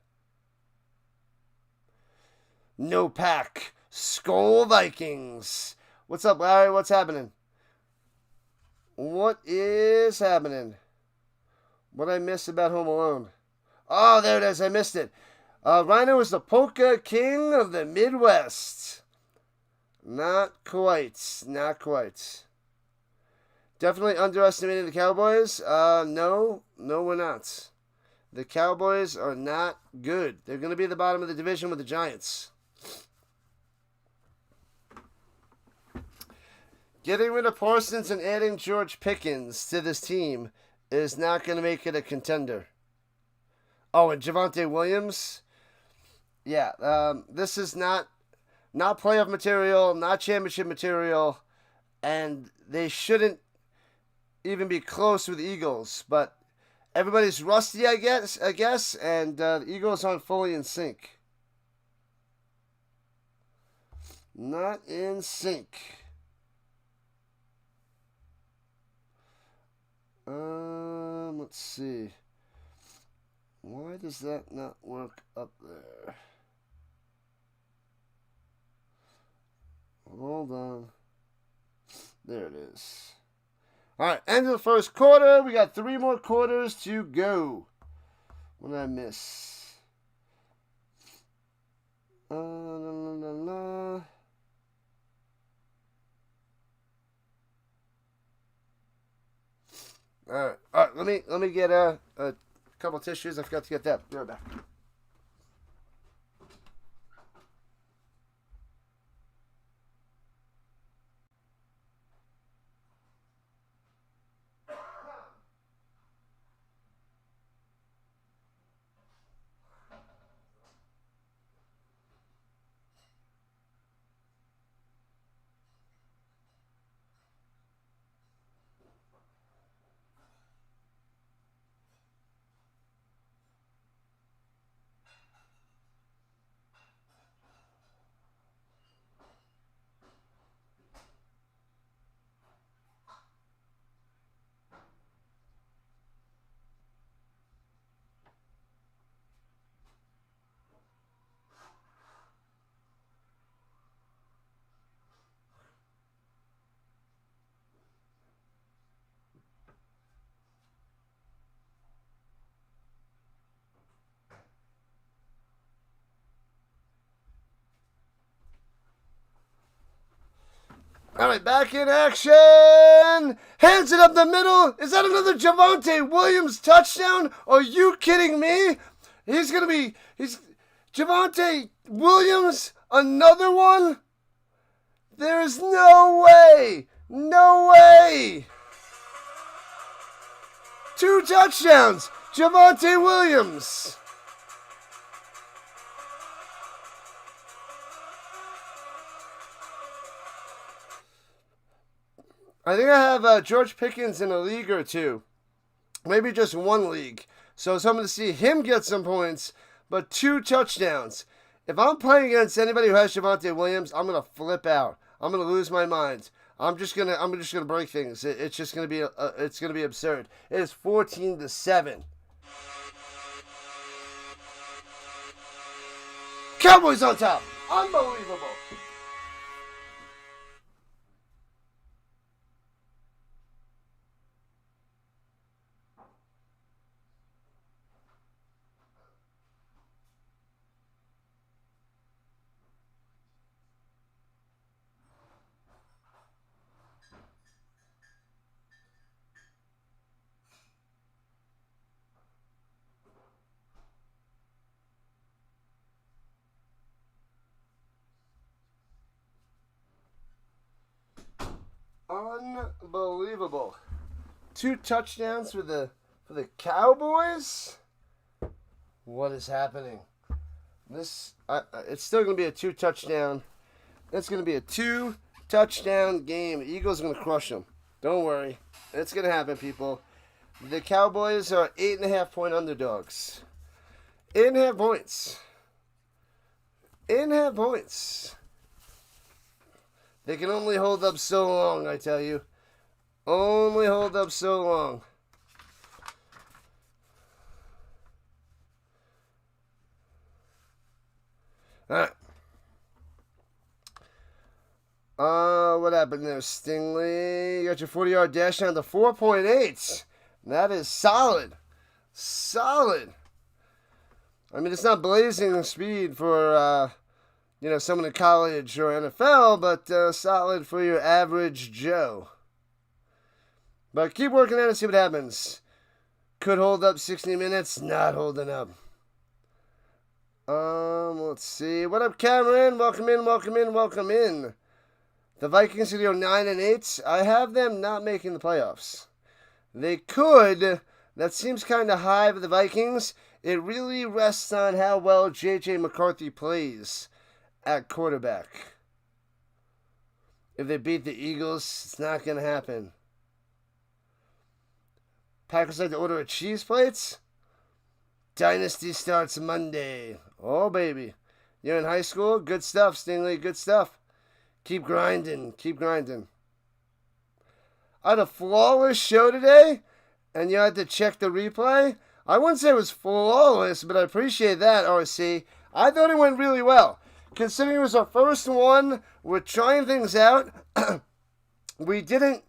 [SPEAKER 1] No pack. Skull Vikings. What's up, Larry? What's happening? What is happening? What did I miss about Home Alone? Oh, there it is. I missed it. Rhino is the polka king of the Midwest. Not quite. Not quite. Definitely underestimating the Cowboys. No, we're not. The Cowboys are not good. They're going to be at the bottom of the division with the Giants. Getting rid of Parsons and adding George Pickens to this team is not going to make it a contender. Oh, and Javonte Williams? Yeah, this is not playoff material, not championship material, and they shouldn't even be close with the Eagles, but everybody's rusty, I guess, and the Eagles aren't fully in sync. Not in sync. Let's see. Why does that not work up there? Hold on. There it is. All right, end of the first quarter. We got 3 more quarters to go. What did I miss? All right. Let me get a couple of tissues. I forgot to get that. Be right back. All right, back in action. Hands it up the middle. Is that another Javonte Williams touchdown? Are you kidding me? He's Javonte Williams, another one? There's no way. No way. 2 touchdowns. Javonte Williams. I think I have George Pickens in a league or two. Maybe just one league. So I was hoping to see him get some points, but 2 touchdowns. If I'm playing against anybody who has Javonte Williams, I'm gonna flip out. I'm gonna lose my mind. I'm just gonna break things. It's just gonna be it's gonna be absurd. It is 14-7. Cowboys on top. Unbelievable. Unbelievable. 2 touchdowns for the Cowboys. What is happening? This it's still going to be a 2 touchdown. It's going to be a 2 touchdown game. Eagles are going to crush them. Don't worry. It's going to happen, people. The Cowboys are 8.5 point underdogs. 8.5 points. 8.5 points. They can only hold up so long, I tell you. Only hold up so long. Alright. What happened there, Stingley? You got your 40-yard dash down to 4.8. That is solid. Solid. I mean, it's not blazing speed for, someone in college or NFL, but solid for your average Joe. But keep working at it and see what happens. Could hold up 60 minutes, not holding up. Let's see. What up, Cameron? Welcome in, welcome in, welcome in. The Vikings are going to go 9-8. I have them not making the playoffs. They could. That seems kind of high for the Vikings. It really rests on how well J.J. McCarthy plays at quarterback. If they beat the Eagles, it's not going to happen. Packers like to order a cheese plates? Dynasty starts Monday. Oh, baby. You're in high school? Good stuff, Stingley. Good stuff. Keep grinding. Keep grinding. I had a flawless show today, and you had to check the replay. I wouldn't say it was flawless, but I appreciate that, RC. I thought it went really well. Considering it was our first one, we're trying things out. We didn't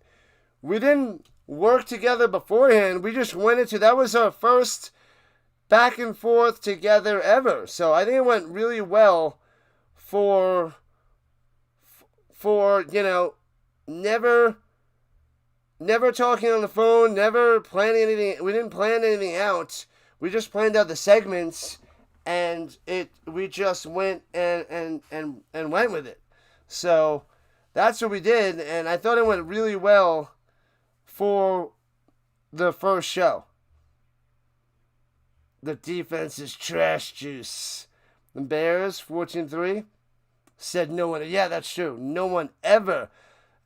[SPEAKER 1] work together beforehand. We just went into, that was our first back and forth together ever. So I think it went really well for never talking on the phone, never planning anything. We didn't plan anything out. We just planned out the segments, and we just went and went with it. So that's what we did, and I thought it went really well for the first show. The defense is trash juice. The Bears, 14-3, said no one. Yeah, that's true. No one ever.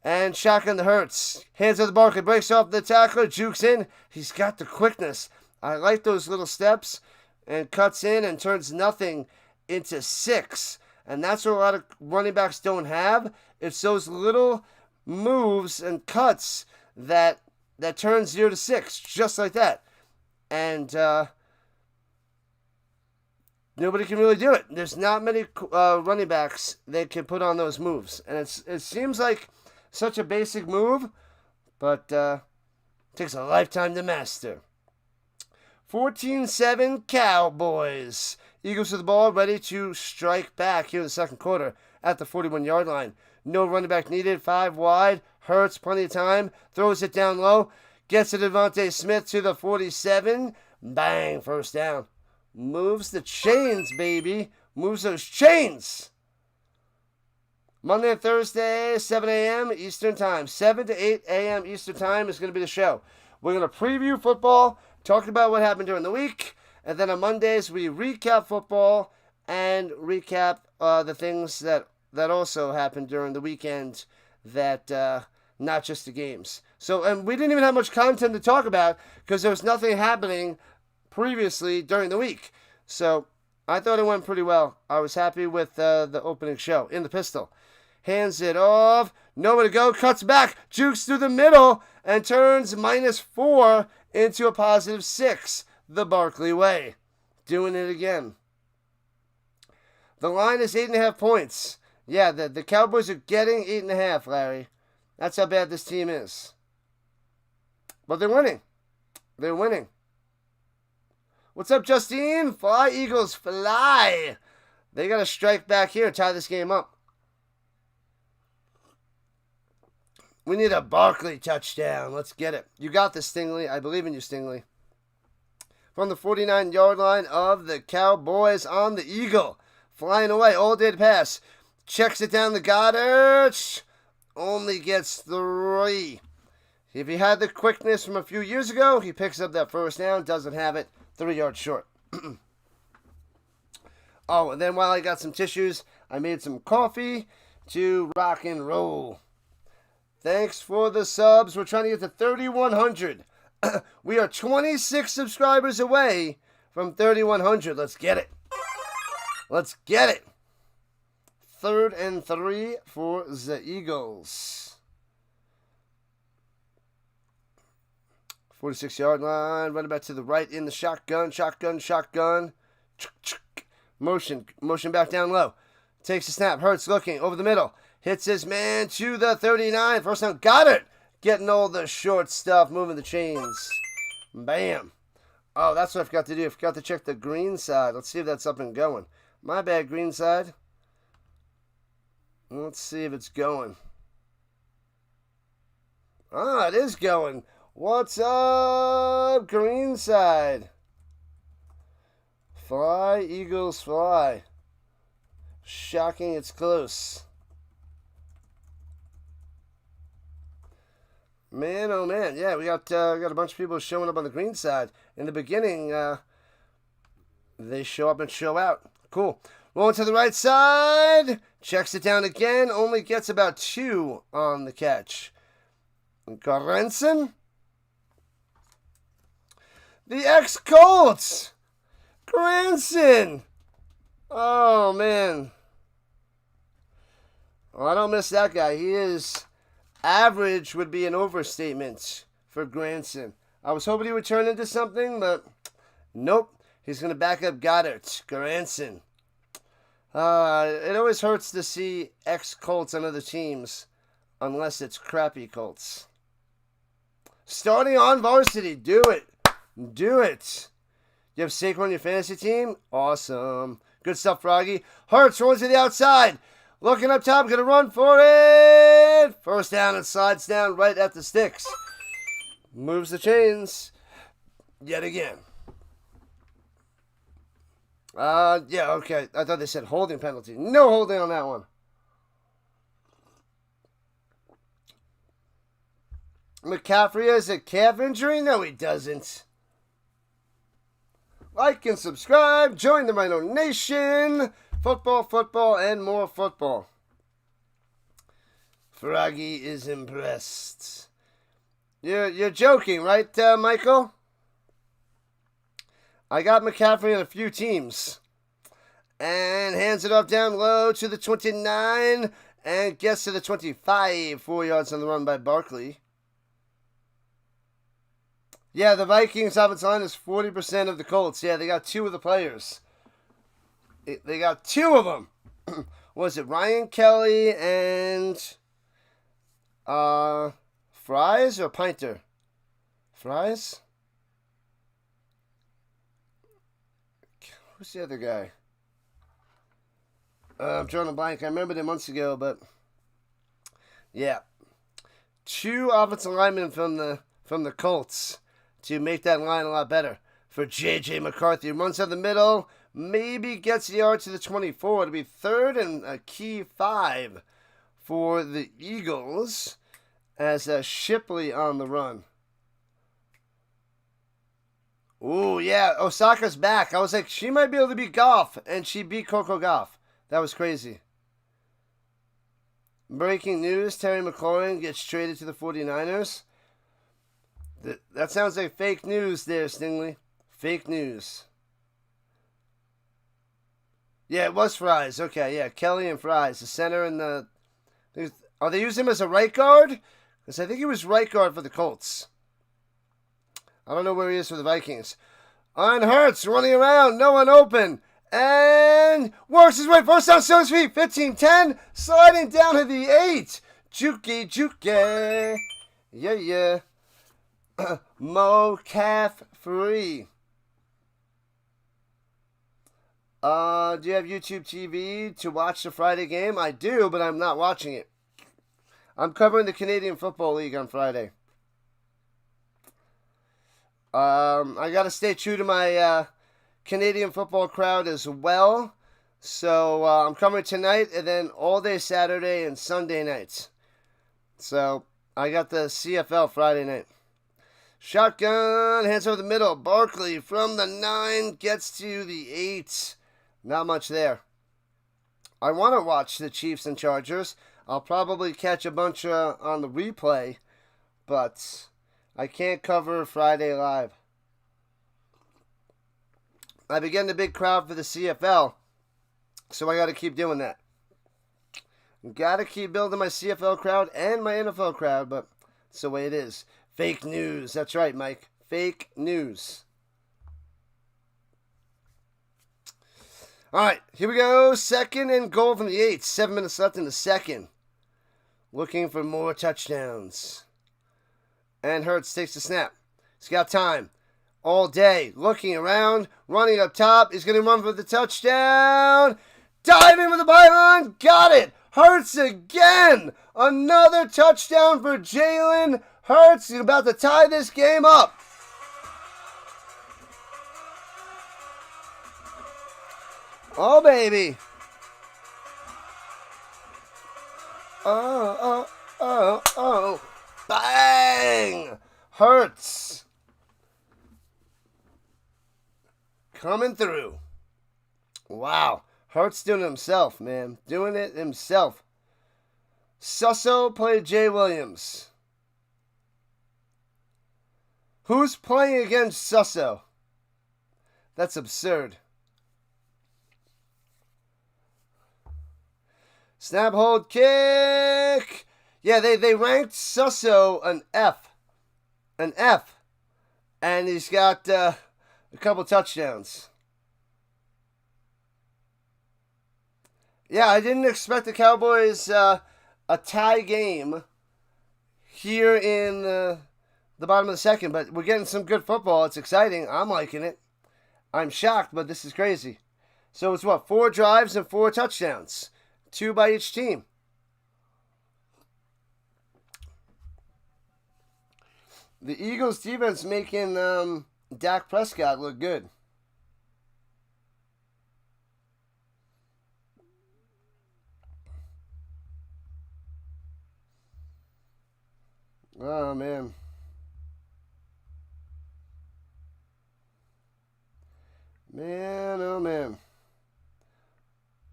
[SPEAKER 1] And shotgun to Hurts. Hands on the Barkley. Breaks off the tackler. Jukes in. He's got the quickness. I like those little steps. And cuts in and turns nothing into 6. And that's what a lot of running backs don't have. It's those little moves and cuts that turn 0 to 6. Just like that. And nobody can really do it. There's not many running backs that can put on those moves. And it seems like such a basic move, but takes a lifetime to master. 14-7 Cowboys. Eagles with the ball, ready to strike back here in the second quarter at the 41-yard line. No running back needed. 5 wide. Hurts, plenty of time. Throws it down low. Gets to DeVonta Smith to the 47. Bang, first down. Moves the chains, baby. Moves those chains. Monday and Thursday, 7 a.m. Eastern Time. 7 to 8 a.m. Eastern Time is going to be the show. We're going to preview football, talk about what happened during the week, and then on Mondays we recap football and recap the things that also happened during the weekend that not just the games. So, and we didn't even have much content to talk about because there was nothing happening previously during the week. So, I thought it went pretty well. I was happy with the opening show. In the pistol. Hands it off. Nowhere to go. Cuts back. Jukes through the middle. And turns -4 into a +6. The Barkley way. Doing it again. The line is 8.5 points. Yeah, the Cowboys are getting 8.5, Larry. That's how bad this team is. But they're winning. They're winning. What's up, Justine? Fly, Eagles, fly. They got to strike back here and tie this game up. We need a Barkley touchdown. Let's get it. You got this, Stingley. I believe in you, Stingley. From the 49-yard line of the Cowboys on the Eagle. Flying away. All day to pass. Checks it down to Goddard. Only gets 3. If he had the quickness from a few years ago, he picks up that first down. Doesn't have it. 3 yards short. Oh, and then while I got some tissues, I made some coffee to rock and roll. Thanks for the subs. We're trying to get to 3,100. We are 26 subscribers away from 3,100. Let's get it. Let's get it. 3rd and 3 for the Eagles. 46-yard line. Running back to the right in the shotgun. Shotgun. Motion back down low. Takes a snap. Hurts looking over the middle. Hits his man to the 39. First down. Goddard. Getting all the short stuff. Moving the chains. Bam. Oh, that's what I forgot to do. I forgot to check the green side. Let's see if that's up and going. My bad, green side. Let's see if it's going. Ah, it is going. What's up, green side? Fly, Eagles, fly. Shocking, it's close. Man, oh man, yeah, we got a bunch of people showing up on the green side. In the beginning, they show up and show out. Cool. Rolling to the right side. Checks it down again. Only gets about 2 on the catch. Gorenson. The ex-Colts. Granson. Oh, man. Well, I don't miss that guy. He is... Average would be an overstatement for Granson. I was hoping he would turn into something, but nope. He's going to back up Goddard. Granson. It always hurts to see ex-Colts on other teams, unless it's crappy Colts. Starting on varsity. Do it. Do it. You have Saquon on your fantasy team? Awesome. Good stuff, Froggy. Hurts runs to the outside. Looking up top, going to run for it. First down and slides down right at the sticks. Moves the chains yet again. Yeah, okay. I thought they said holding penalty. No holding on that one. McCaffrey has a calf injury? No, he doesn't. Like and subscribe. Join the Rhino Nation. Football, and more football. Froggy is impressed. You're joking, right, Michael? I got McCaffrey on a few teams. And hands it off down low to the 29. And gets to the 25. 4 yards on the run by Barkley. Yeah, the Vikings offensive line is 40% of the Colts. Yeah, they got 2 of the players. They got 2 of them. Was it Ryan Kelly and Fries or Pinter? Fries? Who's the other guy? I'm drawing a blank. I remembered it months ago, but yeah. 2 offensive linemen from the Colts to make that line a lot better. For J.J. McCarthy, runs down the middle. Maybe gets the yard to the 24. It'll be 3rd and a key 5 for the Eagles as Shipley on the run. Ooh, yeah. Osaka's back. I was like, she might be able to beat Goff, and she beat Coco Goff. That was crazy. Breaking news, Terry McLaurin gets traded to the 49ers. That sounds like fake news there, Stingley. Fake news. Yeah, it was Fries. Okay, yeah, Kelly and Fries, the center and the... Are they using him as a right guard? Because I think he was right guard for the Colts. I don't know where he is for the Vikings. On Hurts, running around, no one open. And works his way, first down, still his feet, 15-10, sliding down to the 8. Juke. Yeah. Mo calf free. Do you have YouTube TV to watch the Friday game? I do, but I'm not watching it. I'm covering the Canadian Football League on Friday. I got to stay true to my Canadian football crowd as well. So I'm covering tonight and then all day Saturday and Sunday nights. So I got the CFL Friday night. Shotgun, hands over the middle. Barkley from the 9 gets to the 8. Not much there. I want to watch the Chiefs and Chargers. I'll probably catch a bunch on the replay, but I can't cover Friday live. I've been getting a big crowd for the CFL, so I got to keep doing that. Got to keep building my CFL crowd and my NFL crowd, but it's the way it is. Fake news. That's right, Mike. Fake news. All right, here we go. 2nd and goal from the 8. 7 minutes left in the second. Looking for more touchdowns. And Hurts takes the snap. He's got time all day. Looking around, running up top. He's going to run for the touchdown. Diving with the byline. Got it. Hurts again. Another touchdown for Jalen Hurts. He's about to tie this game up. Oh, baby. Oh. Bang! Hurts. Coming through. Wow. Hurts doing it himself, man. Doing it himself. Susso played Jay Williams. Who's playing against Susso? That's absurd. Snap, hold, kick. Yeah, they ranked Susso an F. An F. And he's got a couple touchdowns. Yeah, I didn't expect the Cowboys a tie game here in the bottom of the second, but we're getting some good football. It's exciting. I'm liking it. I'm shocked, but this is crazy. So it's what? 4 drives and 4 touchdowns. 2 by each team. The Eagles defense making Dak Prescott look good. Oh, man. Man, oh, man.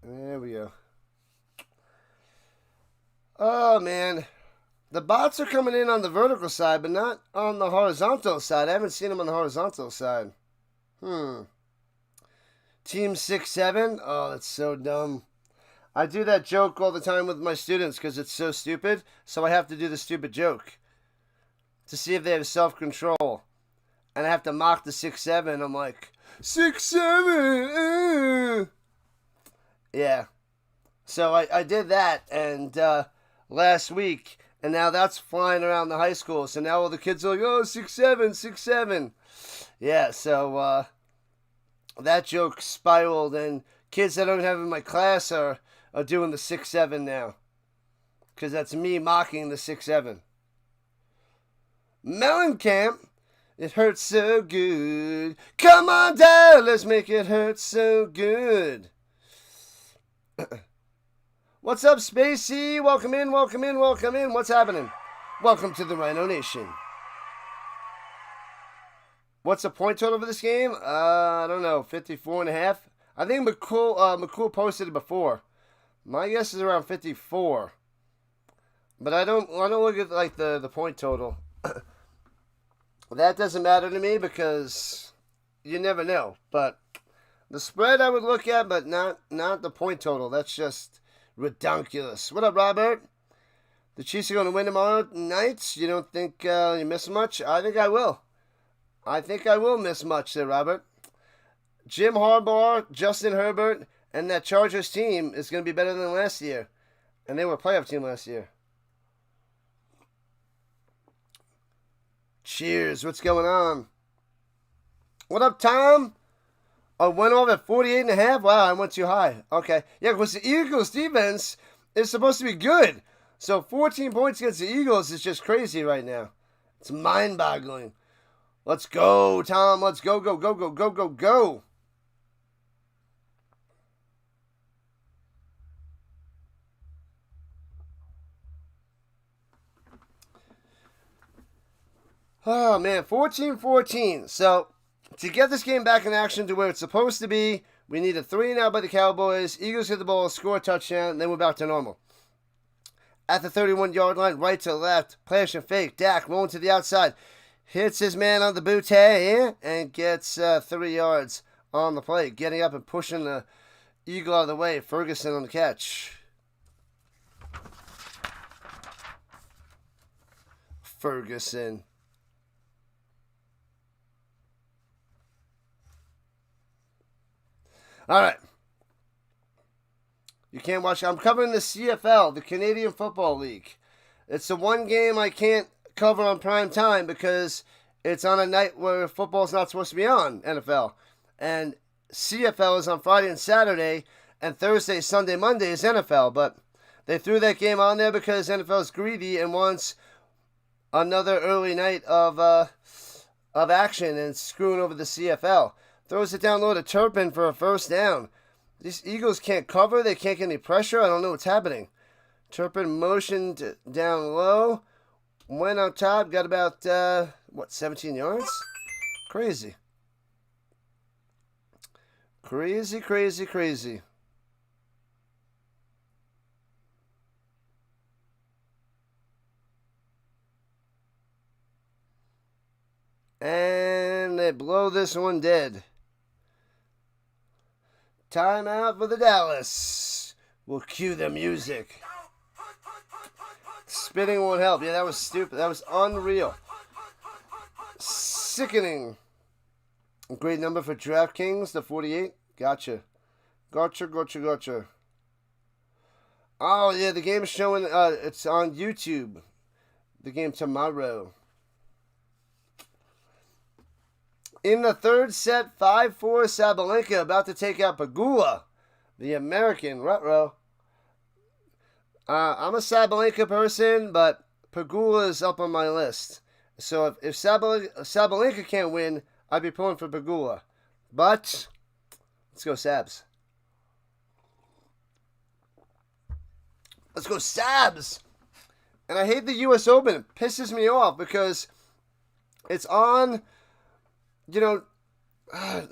[SPEAKER 1] There we go. Oh, man. The bots are coming in on the vertical side, but not on the horizontal side. I haven't seen them on the horizontal side. Team 6-7? Oh, that's so dumb. I do that joke all the time with my students because it's so stupid, so I have to do the stupid joke to see if they have self-control. And I have to mock the 6-7. I'm like, 6-7! Yeah. So I did that and last week, and now that's flying around the high school. So now all the kids are like, oh, 6-7, 6-7. Yeah, so that joke spiraled, and kids that I don't have in my class are doing the 6-7 now. Because that's me mocking the 6-7. Mellencamp, it hurts so good. Come on down, let's make it hurt so good. What's up, Spacey? Welcome in. What's happening? Welcome to the Rhino Nation. What's the point total for this game? I don't know, 54.5. I think McCool posted it before. My guess is around 54. But I don't look at like the point total. That doesn't matter to me because you never know. But the spread I would look at, but not the point total. That's just redonkulous. What up, Robert? The Chiefs are going to win tomorrow night. You don't think you miss much? I think I will. I think I will miss much there, Robert. Jim Harbaugh, Justin Herbert, and that Chargers team is going to be better than last year. And they were a playoff team last year. Cheers. What's going on? What up, Tom? I went off at 48.5. Wow, I went too high. Okay. Yeah, because the Eagles defense is supposed to be good. So 14 points against the Eagles is just crazy right now. It's mind-boggling. Let's go, Tom. Let's go, go, go, go, go, go, go. Oh, man. 14-14. So to get this game back in action to where it's supposed to be, we need a 3-and-out by the Cowboys. Eagles get the ball, score a touchdown, and then we're back to normal. At the 31-yard line, right to left, play action fake. Dak rolling to the outside. Hits his man on the bootay and gets 3 yards on the play. Getting up and pushing the Eagle out of the way. Ferguson on the catch. Ferguson. All right. You can't watch. I'm covering the CFL, the Canadian Football League. It's the one game I can't cover on prime time because it's on a night where football's not supposed to be on, NFL. And CFL is on Friday and Saturday, and Thursday, Sunday, Monday is NFL. But they threw that game on there because NFL is greedy and wants another early night of action and screwing over the CFL. Throws it down low to Turpin for a first down. These Eagles can't cover. They can't get any pressure. I don't know what's happening. Turpin motioned down low. Went on top. Got about, 17 yards? Crazy. Crazy, crazy, crazy. And they blow this one dead. Timeout for the Dallas. We'll cue the music. Spitting won't help. Yeah, that was stupid. That was unreal. Sickening. Great number for DraftKings, the 48. Gotcha. Gotcha. Oh, yeah, the game is showing. It's on YouTube. The game tomorrow. In the third set, 5-4 Sabalenka about to take out Pegula, the American ruh-roh. I'm a Sabalenka person, but Pegula is up on my list. So if Sabalenka can't win, I'd be pulling for Pegula. But let's go Sabs. Let's go Sabs. And I hate the U.S. Open. It pisses me off because it's on,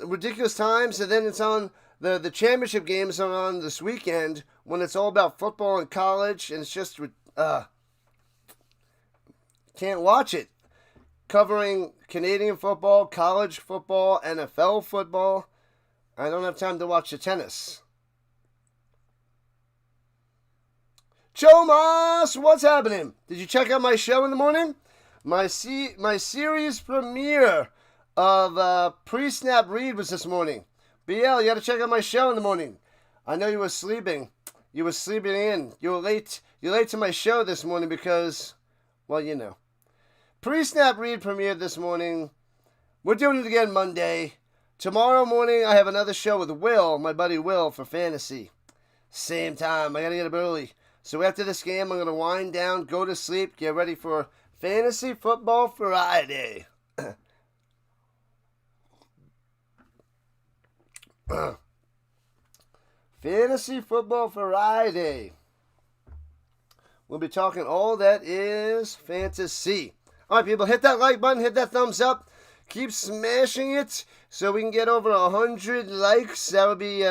[SPEAKER 1] ridiculous times, and then it's on the championship games are on this weekend when it's all about football and college, and it's just can't watch it. Covering Canadian football, college football, NFL football. I don't have time to watch the tennis. Joe Moss, what's happening? Did you check out my show in the morning? My series premiere of pre-snap read was this morning. BL, you got to check out my show in the morning. I know you were sleeping. You were sleeping in. You were late. You're late to my show this morning because, well, Pre-snap read premiered this morning. We're doing it again Monday. Tomorrow morning, I have another show with Will, my buddy Will, for fantasy. Same time. I got to get up early. So after this game, I'm going to wind down, go to sleep, get ready for Fantasy Football Friday. Fantasy Football Friday. We'll be talking all that is fantasy. All right, people, hit that like button, hit that thumbs up. Keep smashing it so we can get over 100 likes. That would be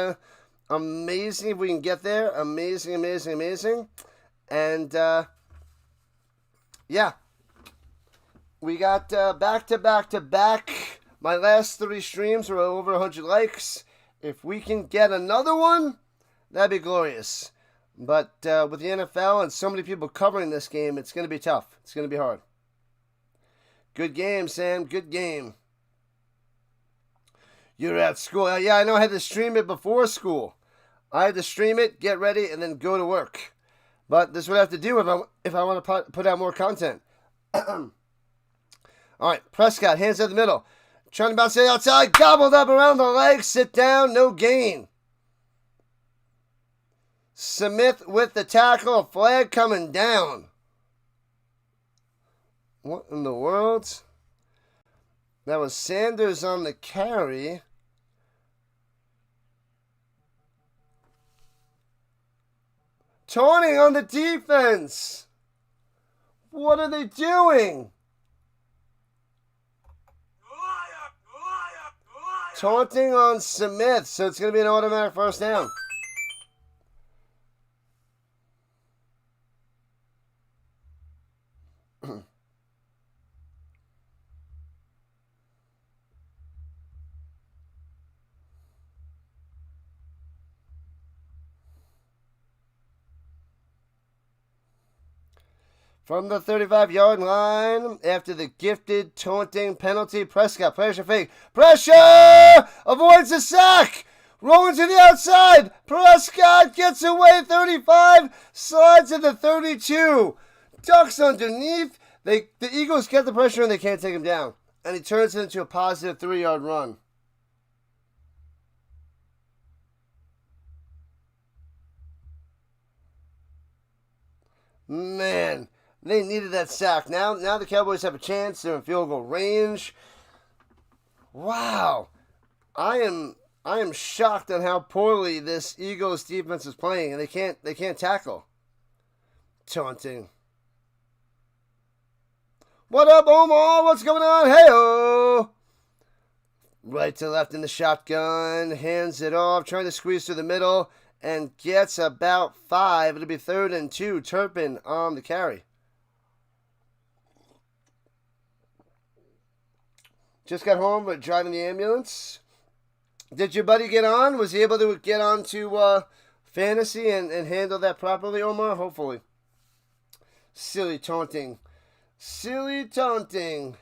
[SPEAKER 1] amazing if we can get there. Amazing. And Yeah. We got back to back to back. My last 3 streams were over 100 likes. If we can get another one, that'd be glorious. But with the NFL and so many people covering this game, it's going to be tough. It's going to be hard. Good game, Sam. Good game. You're at school. Yeah, I know I had to stream it before school. I had to stream it, get ready, and then go to work. But this is what I have to do if I want to put out more content. All right, Prescott, hands in the middle. Trying to bounce it outside, gobbled up around the legs, sit down, no gain. Smith with the tackle, flag coming down. What in the world? That was Sanders on the carry. Taunting on the defense. What are they doing? Taunting on Smith, so it's going to be an automatic first down. From the 35-yard line, after the gifted taunting penalty, Prescott, pressure fake. Pressure! Avoids the sack! Rolling to the outside. Prescott gets away, 35, slides to the 32. Ducks underneath. The Eagles get the pressure and they can't take him down. And he turns it into a positive 3-yard run. Man. They needed that sack. Now the Cowboys have a chance. They're in field goal range. Wow. I am shocked on how poorly this Eagles defense is playing, and they can't tackle. Taunting. What up, Omar? What's going on? Hey-oh. Right to left in the shotgun. Hands it off. Trying to squeeze through the middle. And gets about 5. It'll be 3rd and 2. Turpin on the carry. Just got home, but driving the ambulance. Did your buddy get on? Was he able to get on to fantasy and handle that properly, Omar? Hopefully. Silly taunting. Silly taunting.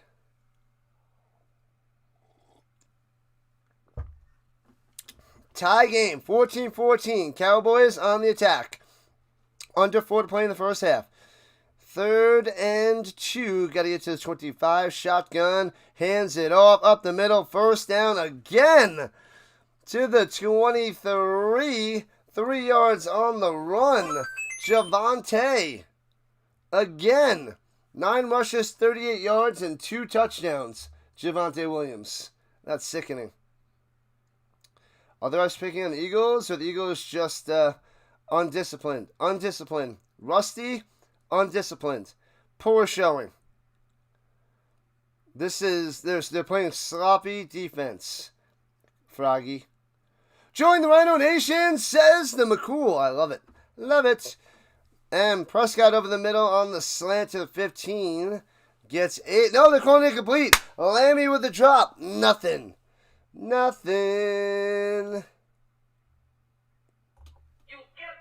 [SPEAKER 1] Tie game, 14-14. Cowboys on the attack. Under 4 to play in the first half. 3rd and 2. Got to get to the 25. Shotgun. Hands it off. Up the middle. First down again. To the 23. 3 yards on the run. Javonte. Again. 9 rushes, 38 yards, and 2 touchdowns. Javonte Williams. That's sickening. Are the refs picking on the Eagles, or the Eagles just undisciplined? Undisciplined. Rusty. Undisciplined. Poor showing. They're playing sloppy defense. Froggy. Join the Rhino Nation, says the McCool. I love it. Love it. And Prescott over the middle on the slant to the 15. Gets 8. No, they're calling it complete. Lammy with the drop. Nothing. Nothing.
[SPEAKER 2] You get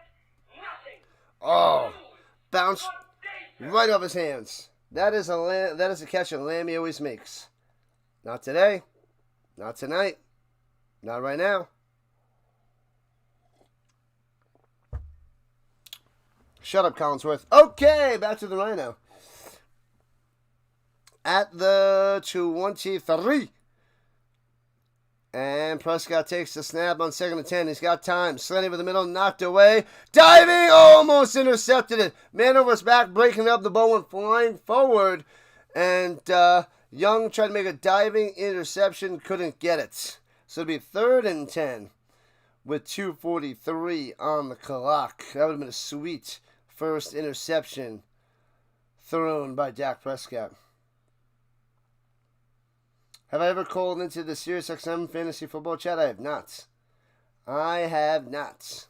[SPEAKER 2] nothing.
[SPEAKER 1] Oh. Bounced right off his hands. That is a catch that Lammy always makes. Not today. Not tonight. Not right now. Shut up, Collinsworth. Okay, back to the Rhino. At the 23. And Prescott takes the snap on 2nd and 10. He's got time. Slanting over the middle, knocked away. Diving, almost intercepted it. Man over his back, breaking up. The ball went flying forward. And Young tried to make a diving interception, couldn't get it. So it'll be 3rd and 10 with 2:43 on the clock. That would have been a sweet first interception thrown by Dak Prescott. Have I ever called into the SiriusXM Fantasy Football Chat? I have not. I have not.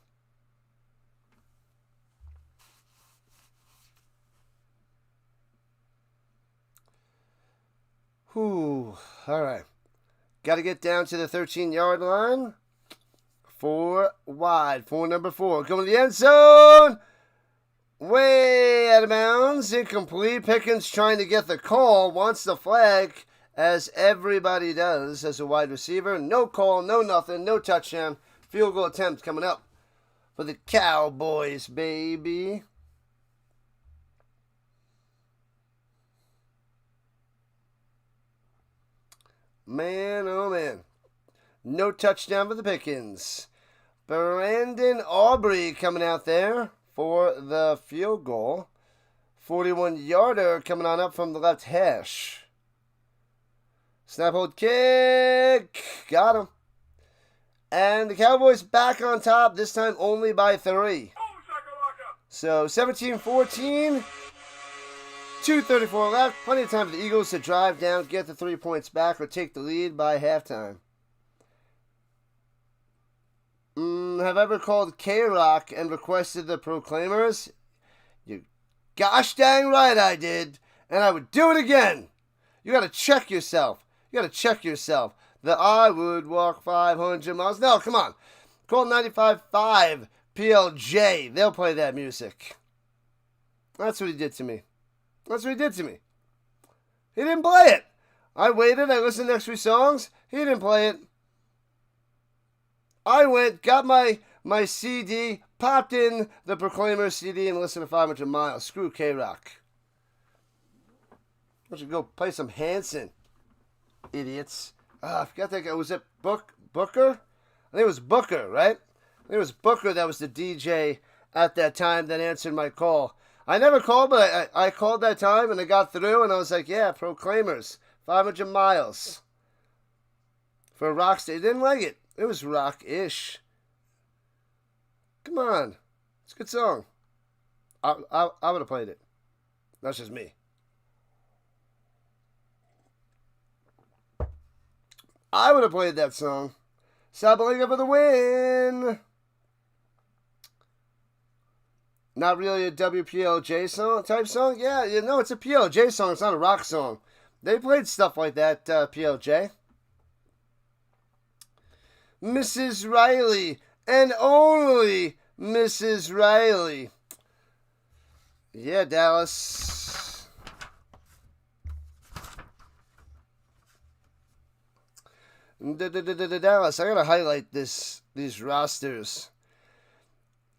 [SPEAKER 1] Whew. All right. Got to get down to the 13-yard line. 4 wide. For number 4. Going to the end zone. Way out of bounds. Incomplete. Pickens trying to get the call. Wants the flag, as everybody does as a wide receiver. No call, no nothing, no touchdown. Field goal attempt coming up for the Cowboys, baby. Man, oh man. No touchdown for the Pickens. Brandon Aubrey coming out there for the field goal. 41-yarder coming on up from the left hash. Snap, hold, kick. Got him. And the Cowboys back on top, this time only by 3. So 17-14. 2:34 left. Plenty of time for the Eagles to drive down, get the 3 points back, or take the lead by halftime. Have I ever called K-Rock and requested the Proclaimers? You gosh dang right I did. And I would do it again. You got to check yourself. You got to check yourself. The I would walk 500 miles. No, come on. Call 95.5 PLJ. They'll play that music. That's what he did to me. That's what he did to me. He didn't play it. I waited. I listened to the next 3 songs. He didn't play it. I went, got my CD, popped in the Proclaimer CD, and listened to 500 Miles. Screw K-Rock. Why don't you go play some Hanson, idiots. I forgot that guy. Was it Booker? I think it was Booker, right? I think it was Booker that was the DJ at that time that answered my call. I never called, but I called that time, and I got through, and I was like, yeah, Proclaimers, 500 Miles. For a rock star. He didn't like it. It was rock-ish. Come on. It's a good song. I would have played it. That's just me. I would have played that song. Sabalinga for the win. Not really a WPLJ song type song? Yeah, you know, it's a PLJ song. It's not a rock song. They played stuff like that, PLJ. Mrs. Riley, and only Mrs. Riley. Yeah, Dallas. Dallas, I gotta highlight these rosters.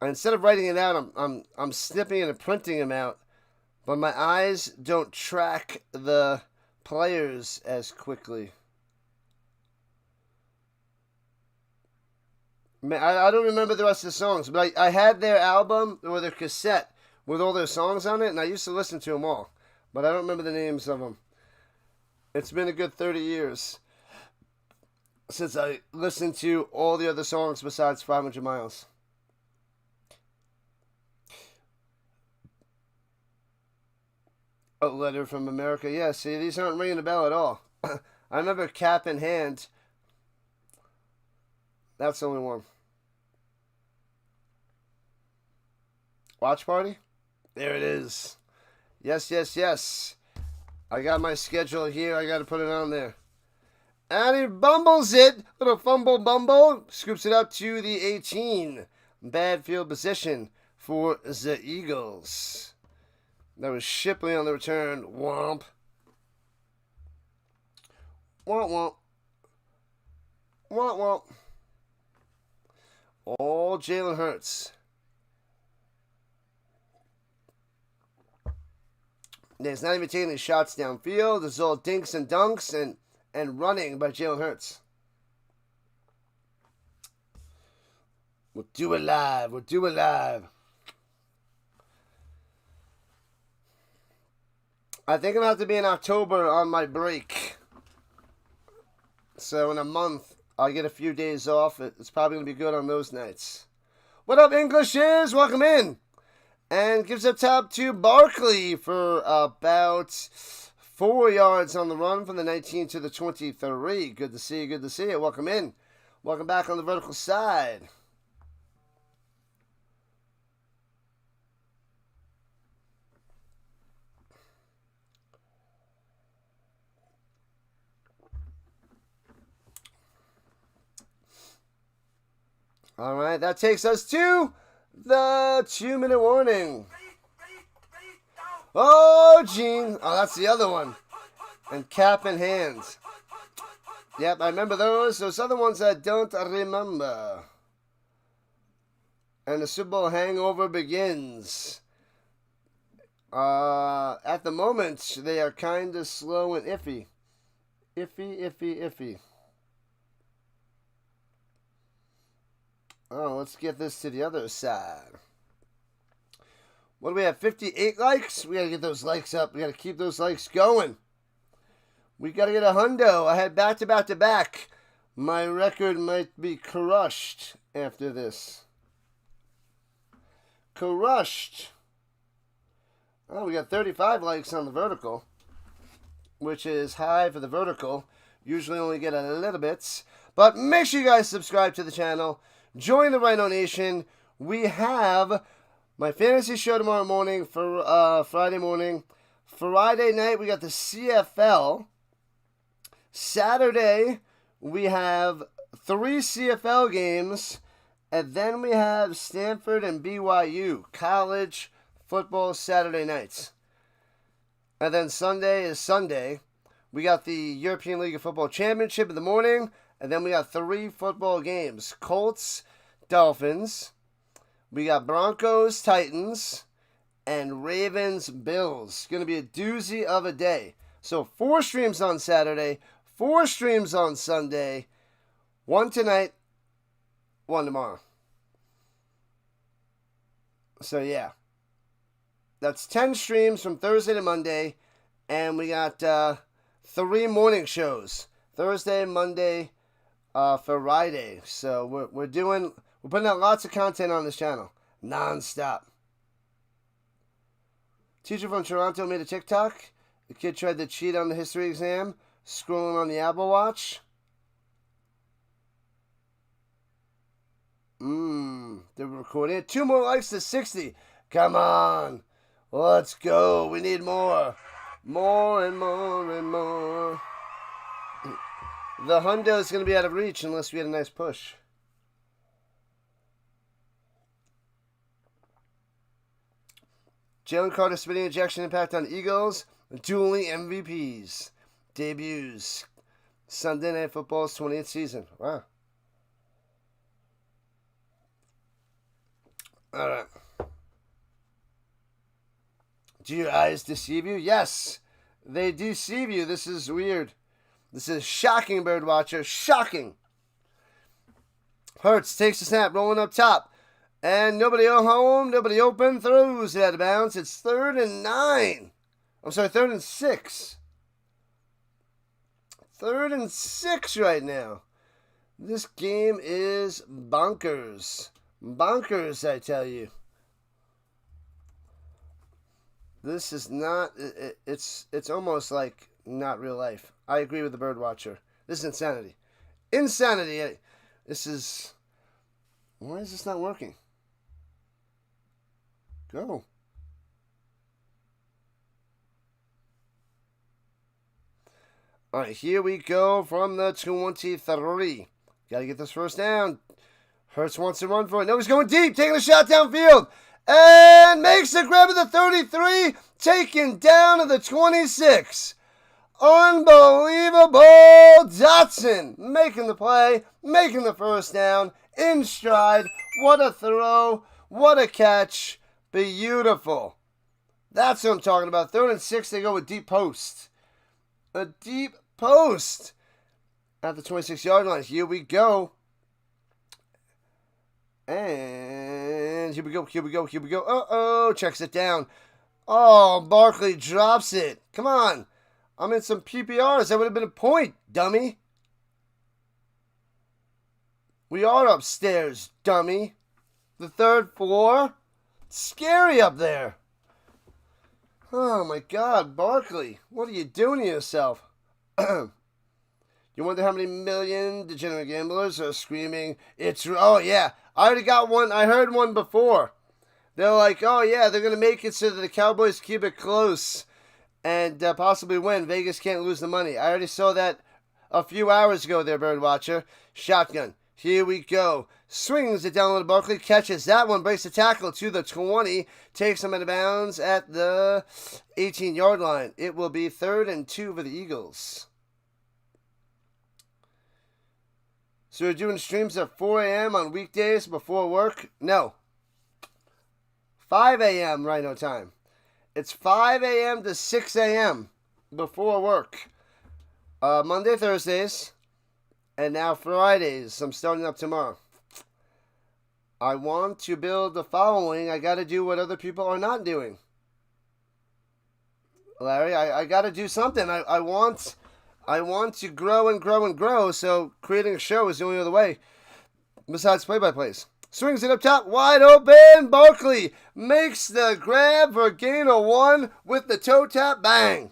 [SPEAKER 1] Instead of writing it out, I'm snipping and printing them out, but my eyes don't track the players as quickly. I don't remember the rest of the songs, but I had their album or their cassette with all their songs on it, and I used to listen to them all, but I don't remember the names of them. It's been a good 30 years since I listened to all the other songs besides 500 Miles. A Letter from America. Yeah, see, these aren't ringing a bell at all. I remember Cap in Hand. That's the only one. Watch Party? There it is. Yes, yes, yes. I got my schedule here. I got to put it on there. And he bumbles it. Little fumble bumble. Scoops it up to the 18. Bad field position for the Eagles. That was Shipley on the return. Womp. Womp, womp. Womp, womp. All Jalen Hurts. He's not even taking his shots downfield. It's all dinks and dunks and running by Jalen Hurts. We'll do it live. We'll do it live. I think I'm going to have to be in October on my break. So in a month, I'll get a few days off. It's probably going to be good on those nights. What up, Englishes? Welcome in. And gives up top to Barkley for about 4 yards on the run from the 19 to the 23. Good to see you. Good to see you. Welcome in. Welcome back on the vertical side. All right, that takes us to the 2-minute warning. Oh, Gene. Oh, that's the other one. And cap in hand. Yep, I remember those. Those other ones I don't remember. And the Super Bowl hangover begins. At the moment, they are kind of slow and iffy. Iffy. Oh, let's get this to the other side. What do we have? 58 likes? We got to get those likes up. We got to keep those likes going. We got to get a hundo. I had back-to-back. My record might be crushed after this. Crushed. Oh, we got 35 likes on the vertical, which is high for the vertical. Usually only get a little bit. But make sure you guys subscribe to the channel. Join the Rhino Nation. We have my fantasy show tomorrow morning for Friday morning. Friday night, we got the CFL. Saturday, we have 3 CFL games. And then we have Stanford and BYU. College football Saturday nights. And then Sunday is Sunday. We got the European League of Football Championship in the morning. And then we got 3 football games. Colts, Dolphins. We got Broncos, Titans. And Ravens, Bills. Going to be a doozy of a day. So 4 streams on Saturday. 4 streams on Sunday. 1 tonight. 1 tomorrow. So yeah. That's 10 streams from Thursday to Monday. And we got 3 morning shows. Thursday, Monday, Friday. So we're putting out lots of content on this channel. Non-stop. Teacher from Toronto made a TikTok. The kid tried to cheat on the history exam. Scrolling on the Apple Watch. They're recording it. 2 more likes to 60. Come on. Let's go. We need more. More and more and more. The hundo is going to be out of reach unless we get a nice push. Jalen Carter spinning ejection impact on Eagles. Dueling MVPs. Debuts. Sunday Night Football's 20th season. Wow. Alright. Do your eyes deceive you? Yes. They deceive you. This is weird. This is shocking, Birdwatcher. Shocking. Hurts takes a snap, rolling up top. And nobody home, nobody open, throws it out of bounds. It's 3rd and 9. I'm sorry, 3rd and 6. 3rd and 6 right now. This game is bonkers. Bonkers, I tell you. This is not, it's almost like not real life. I agree with the Birdwatcher. This is insanity. Insanity. This is, why is this not working? Go. All right, here we go from the 23. Got to get this first down. Hurts wants to run for it. No, he's going deep, taking a shot downfield. And makes the grab of the 33, taken down to the 26. Unbelievable. Dotson making the play, making the first down, in stride. What a throw. What a catch. Beautiful. That's what I'm talking about. 3rd and 6, they go with deep post. A deep post at the 26-yard line. Here we go. And here we go. Uh-oh. Checks it down. Oh, Barkley drops it. Come on. I'm in some PPRs. That would have been a point, dummy. We are upstairs, dummy. The 3rd floor. Scary up there. Oh, my God. Barkley, what are you doing to yourself? You wonder how many million degenerate gamblers are screaming, it's... Oh, yeah. I already got one. I heard one before. They're like, oh, yeah, they're going to make it so that the Cowboys keep it close and possibly win. Vegas can't lose the money. I already saw that a few hours ago there, Birdwatcher. Shotgun. Here we go. Swings it down to Barkley, catches that one, breaks the tackle to the 20, takes him out of bounds at the 18-yard line. It will be 3rd and 2 for the Eagles. So we're doing streams at 4 a.m. on weekdays before work? No. 5 a.m. Rhino time. It's 5 a.m. to 6 a.m. before work. Monday, Thursdays, and now Fridays. I'm starting up tomorrow. I want to build the following. I got to do what other people are not doing. Larry, I got to do something. I want to grow and grow and grow, so creating a show is the only other way besides play-by-plays. Swings it up top, wide open. Barkley makes the grab for a gain of 1 with the toe tap. Bang.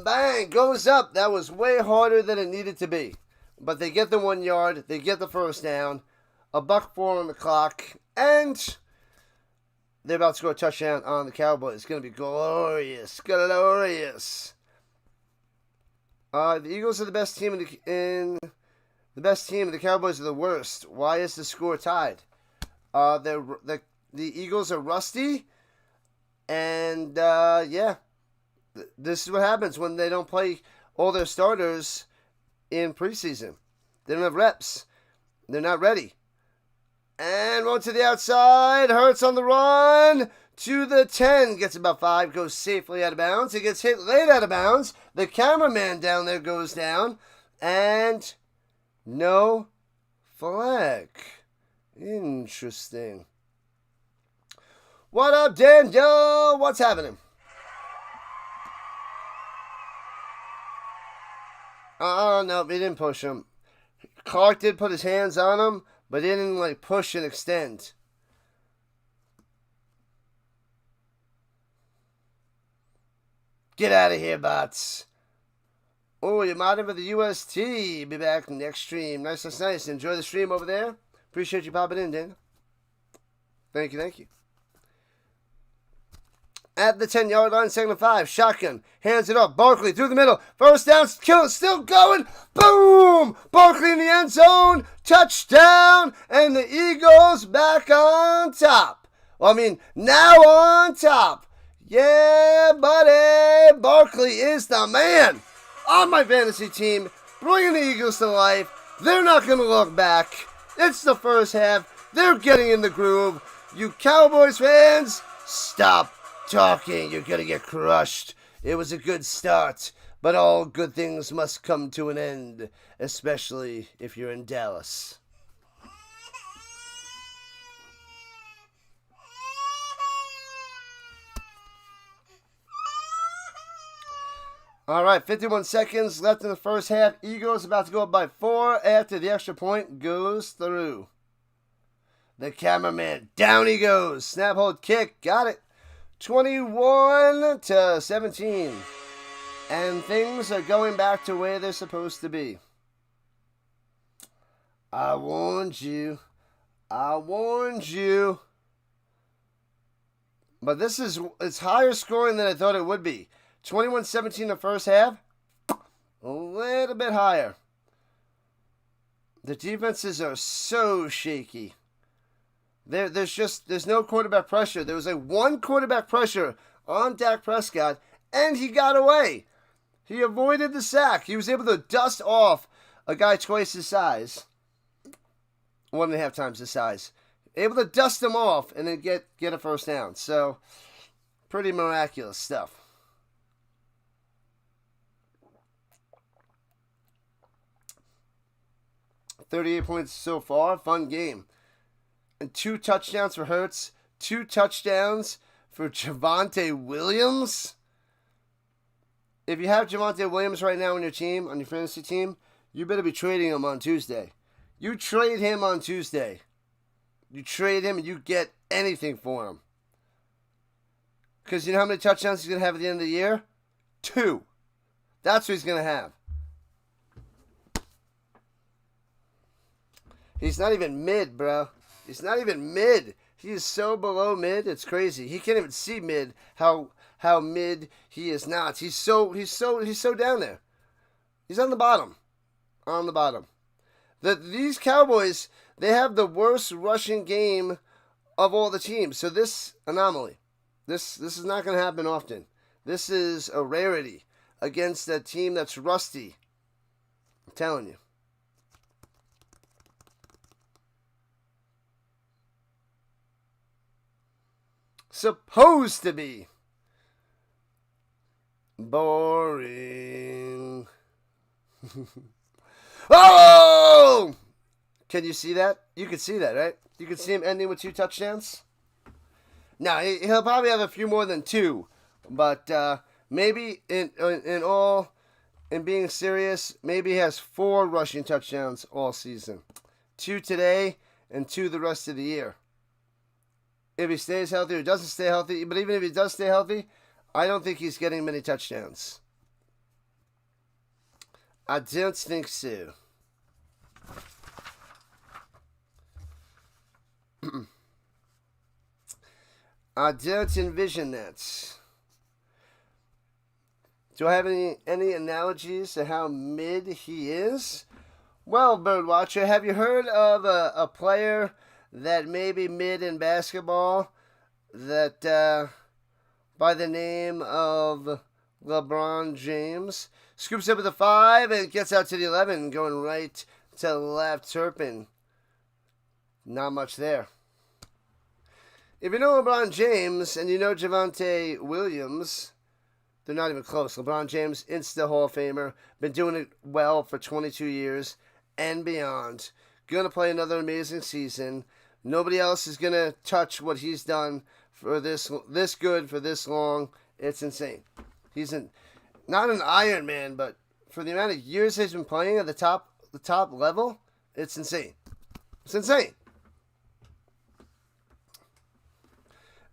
[SPEAKER 1] Bang. Goes up. That was way harder than it needed to be. But they get the 1 yard. They get the first down. $1.04 on the clock. And they're about to score a touchdown on the Cowboys. It's going to be glorious. Glorious. The Eagles are the best team in the best team, and the Cowboys are the worst. Why is the score tied? The Eagles are rusty, and yeah, this is what happens when they don't play all their starters in preseason. They don't have reps. They're not ready. And one to the outside. Hurts on the run to the 10. Gets about 5. Goes safely out of bounds. He gets hit late out of bounds. The cameraman down there goes down. And no flag. Interesting. What up, Daniel? What's happening? Oh, no, he didn't push him. Clark did put his hands on him, but he didn't, like, push and extend. Get out of here, bots. Oh, you're modding for the UST. Be back next stream. Nice. Enjoy the stream over there. Appreciate you popping in, Dan. Thank you. At the 10-yard line, 2nd and 5. Shotgun. Hands it off. Barkley through the middle. First down. Still going. Boom! Barkley in the end zone. Touchdown. And the Eagles back on top. Well, I mean, now on top. Yeah, buddy. Barkley is the man on my fantasy team. Bringing the Eagles to life. They're not going to look back. It's the first half. They're getting in the groove. You Cowboys fans, stop talking. You're going to get crushed. It was a good start, but all good things must come to an end, especially if you're in Dallas. All right, 51 seconds left in the first half. Eagles about to go up by 4 after the extra point goes through. The cameraman, down he goes. Snap, hold, kick. Got it. 21-17. And things are going back to where they're supposed to be. I warned you. But it's higher scoring than I thought it would be. 21-17 the first half. A little bit higher. The defenses are so shaky. There's no quarterback pressure. There was one quarterback pressure on Dak Prescott, and he got away. He avoided the sack. He was able to dust off a guy twice his size. 1.5 times his size. Able to dust him off and then get a first down. So, pretty miraculous stuff. 38 points so far. Fun game. And 2 touchdowns for Hurts. 2 touchdowns for Javonte Williams. If you have Javonte Williams right now on your team, on your fantasy team, you better be trading him on Tuesday. You trade him on Tuesday. You trade him and you get anything for him. Because you know how many touchdowns he's going to have at the end of the year? 2. That's what he's going to have. He's not even mid, bro. He's not even mid. He is so below mid, it's crazy. He can't even see mid. How mid he is not. He's so down there. He's on the bottom. On the bottom. These Cowboys, they have the worst rushing game of all the teams. So this anomaly, this is not going to happen often. This is a rarity against a team that's rusty. I'm telling you. Supposed to be boring. Oh! Can you see that? You can see that, right? You can see him ending with 2 touchdowns. Now he'll probably have a few more than 2, but maybe in being serious, maybe he has 4 rushing touchdowns all season, 2 today and 2 the rest of the year. If he stays healthy or doesn't stay healthy, but even if he does stay healthy, I don't think he's getting many touchdowns. I don't think so. I don't envision that. Do I have any analogies to how mid he is? Well, Birdwatcher, have you heard of a player that may be mid in basketball that by the name of LeBron James? Scoops up at the 5 and gets out to the 11, going right to left Turpin. Not much there. If you know LeBron James and you know Javonte Williams, they're not even close. LeBron James, Insta Hall of Famer, been doing it well for 22 years and beyond. Going to play another amazing season. Nobody else is going to touch what he's done for this good for this long. It's insane. He's not an Iron Man, but for the amount of years he's been playing at the top level, it's insane. It's insane.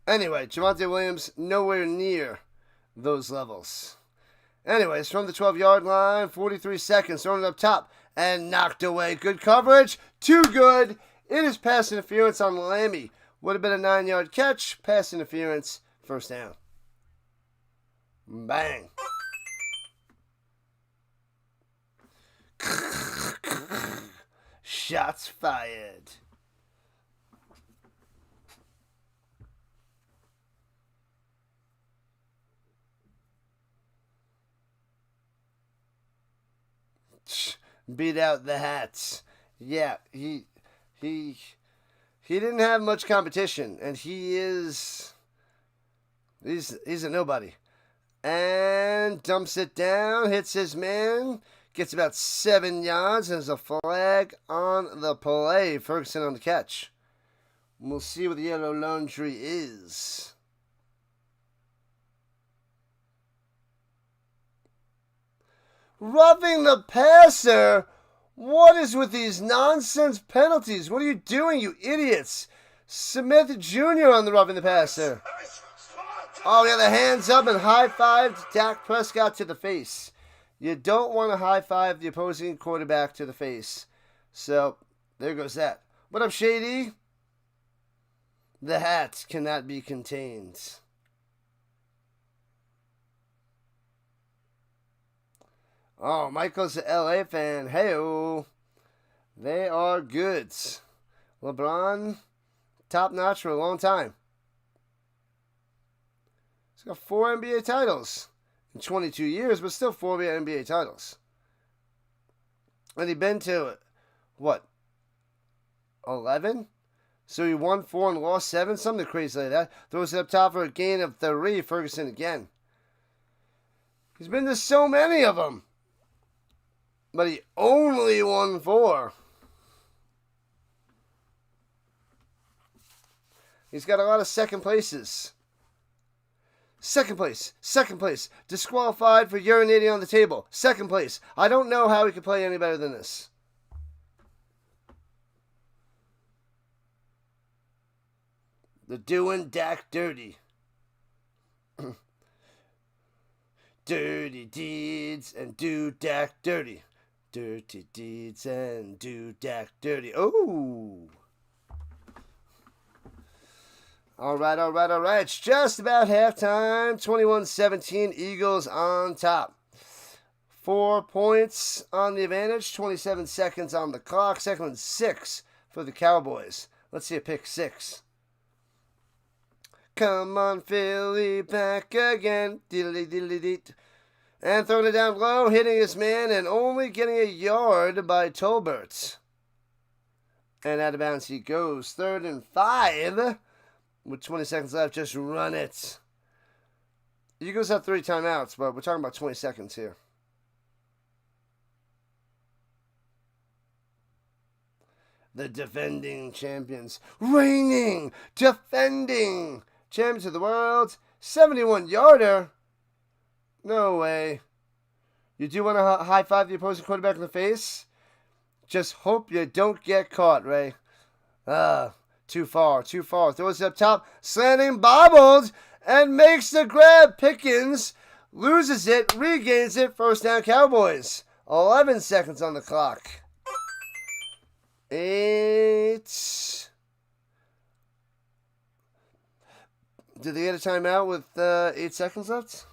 [SPEAKER 1] Anyway, Javonte Williams, nowhere near those levels. Anyways, from the 12-yard line, 43 seconds, thrown it up top, and knocked away. Good coverage, too good. It is pass interference on Lammy. Would have been a 9-yard catch, pass interference, first down. Bang. Shots fired. Beat out the Hats. Yeah, he didn't have much competition, and he's a nobody. And dumps it down, hits his man, gets about 7 yards, and there's a flag on the play. Ferguson on the catch. We'll see what the yellow laundry is. Roughing the passer? What is with these nonsense penalties? What are you doing, you idiots? Smith Jr. on the roughing the passer. Oh, yeah, the hands up and high-fived Dak Prescott to the face. You don't want to high-five the opposing quarterback to the face. So, there goes that. What up, Shady? The hat cannot be contained. Oh, Michael's an LA fan. Hey-oh. They are goods. LeBron, top-notch for a long time. He's got 4 NBA titles in 22 years, but still 4 NBA titles. And he's been to, what, 11? So he won 4 and lost 7, something crazy like that. Throws it up top for a gain of 3. Ferguson again. He's been to so many of them. But he only won 4. He's got a lot of second places. Second place. Disqualified for urinating on the table. Second place. I don't know how he could play any better than this. They're doing Dak dirty. Dirty deeds and do Dak dirty. Dirty deeds and do Dak dirty. Oh! All right. It's just about halftime. 21-17, Eagles on top. 4 points on the advantage, 27 seconds on the clock. Second and 6 for the Cowboys. Let's see a pick 6. Come on, Philly, back again. Diddly-diddly-dee. And throwing it down low, hitting his man, and only getting a yard by Tolbert. And out of bounds he goes. 3rd and 5. With 20 seconds left, just run it. Eagles have 3 timeouts, but we're talking about 20 seconds here. The defending champions, reigning, defending champions of the world, 71-yarder. No way. You do want to high-five the opposing quarterback in the face? Just hope you don't get caught, Ray. Too far. Throws it up top, slanting, bobbled, and makes the grab. Pickens loses it, regains it. First down, Cowboys. 11 seconds on the clock. 8. Did they get a timeout with 8 seconds left?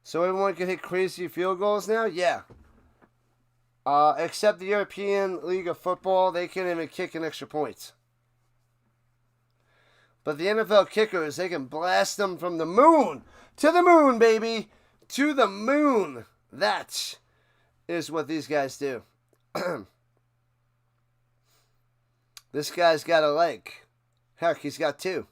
[SPEAKER 1] So everyone can hit crazy field goals now? Yeah. Except the European League of Football, they can't even kick an extra point. But the NFL kickers, they can blast them from the moon. To the moon, baby. To the moon. That is what these guys do. This guy's got a leg. Heck, he's got 2.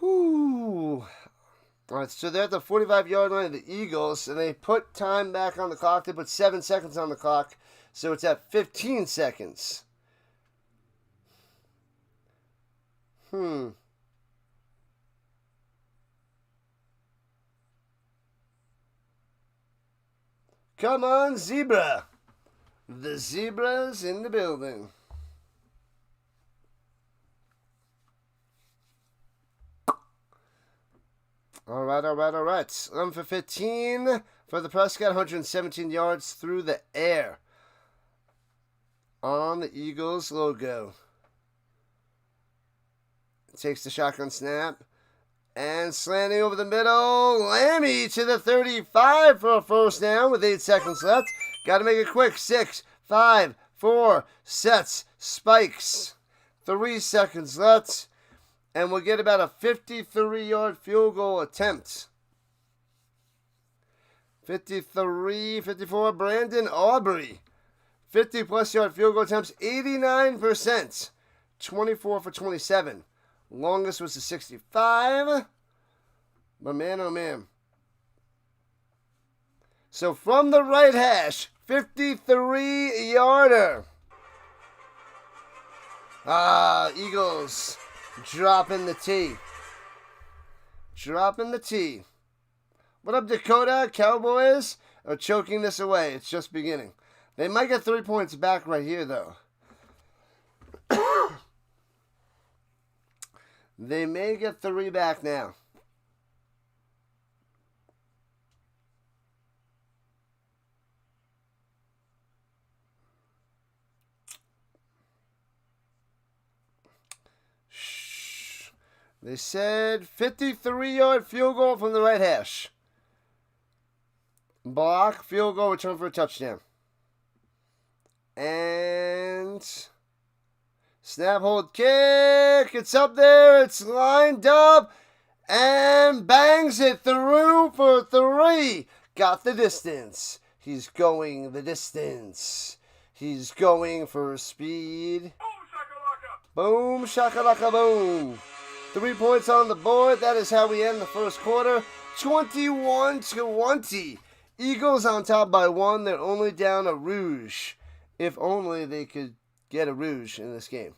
[SPEAKER 1] Whew. All right, so they're at the 45-yard line of the Eagles, and they put time back on the clock. They put 7 seconds on the clock, so it's at 15 seconds. Come on, Zebra. The Zebra's in the building. All right. 11 for 15 for the Prescott, 117 yards through the air on the Eagles logo. Takes the shotgun snap and slanting over the middle. Lammy to the 35 for a first down with 8 seconds left. Got to make it quick. 6, 5, 4, sets, spikes. 3 seconds left. And we'll get about a 53-yard field goal attempt. 53, 54, Brandon Aubrey. 50-plus yard field goal attempts, 89%. 24 for 27. Longest was the 65. But man, oh man. So from the right hash, 53-yarder. Eagles. Dropping the T. What up, Dakota? Cowboys are choking this away. It's just beginning. They might get 3 points back right here, though. They may get 3 back now. They said 53-yard field goal from the right hash. Block, field goal, return for a touchdown. And snap, hold, kick. It's up there. It's lined up. And bangs it through for 3. Got the distance. He's going the distance. He's going for speed. Boom, shakalaka, boom. 3 points on the board. That is how we end the first quarter. 21-20. Eagles on top by 1. They're only down a rouge. If only they could get a rouge in this game.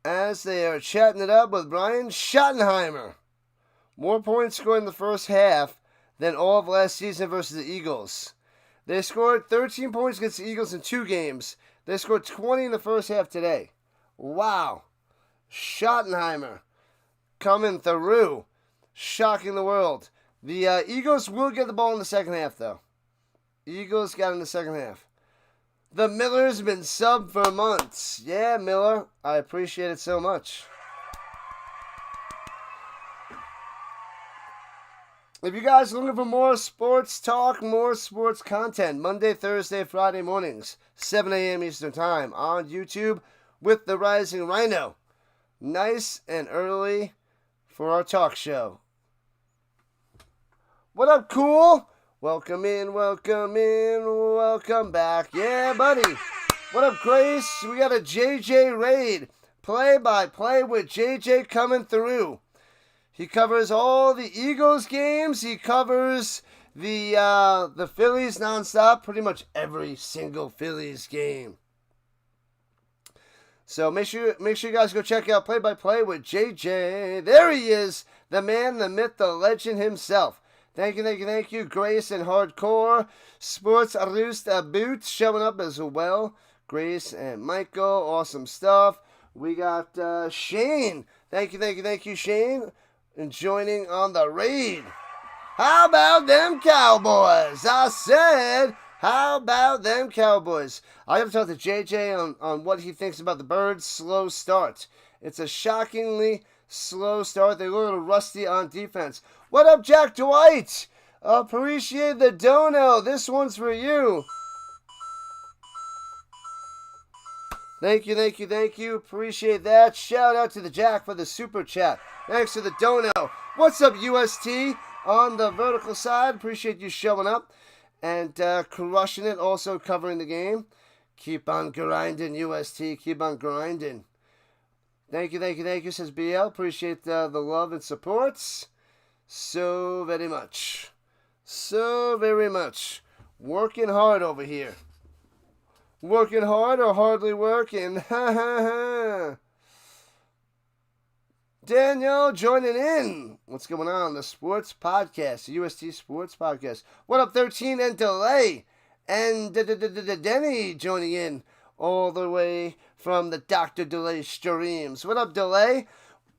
[SPEAKER 1] As they are chatting it up with Brian Schottenheimer. More points scored in the first half than all of last season versus the Eagles. They scored 13 points against the Eagles in 2 games. They scored 20 in the first half today. Wow. Schottenheimer coming through. Shocking the world. The Eagles will get the ball in the second half, though. Eagles got in the second half. The Miller's been sub for months. Yeah, Miller, I appreciate it so much. If you guys are looking for more sports talk, more sports content, Monday, Thursday, Friday mornings, 7 a.m. Eastern Time on YouTube with the Rising Rhino. Nice and early for our talk show. What up, cool? Welcome in, welcome back. Yeah, buddy. What up, Grace? We got a JJ raid. Play-by-play with JJ coming through. He covers all the Eagles games. He covers the Phillies nonstop. Pretty much every single Phillies game. So make sure you guys go check out Play by Play with JJ. There he is, the man, the myth, the legend himself. Thank you, Grace and Hardcore Sports Roost Boots showing up as well. Grace and Michael, awesome stuff. We got Shane. Thank you, Shane. And joining on the raid. How about them Cowboys? I said, how about them Cowboys? I have to talk to JJ on what he thinks about the Birds' slow start. It's a shockingly slow start. They're a little rusty on defense. What up, Jack Dwight? Appreciate the dono. This one's for you. Thank you. Appreciate that. Shout out to the Jack for the super chat. Thanks for the dono. What's up, UST? On the vertical side, appreciate you showing up and crushing it, also covering the game. Keep on grinding, UST. Keep on grinding. Thank you, says BL. Appreciate the love and supports so very much. Working hard over here. Working hard or hardly working? Daniel joining in. What's going on? The Sports Podcast, the UST Sports Podcast. What up, 13 and Delay? And Denny joining in all the way from the Dr. Delay streams. What up, Delay?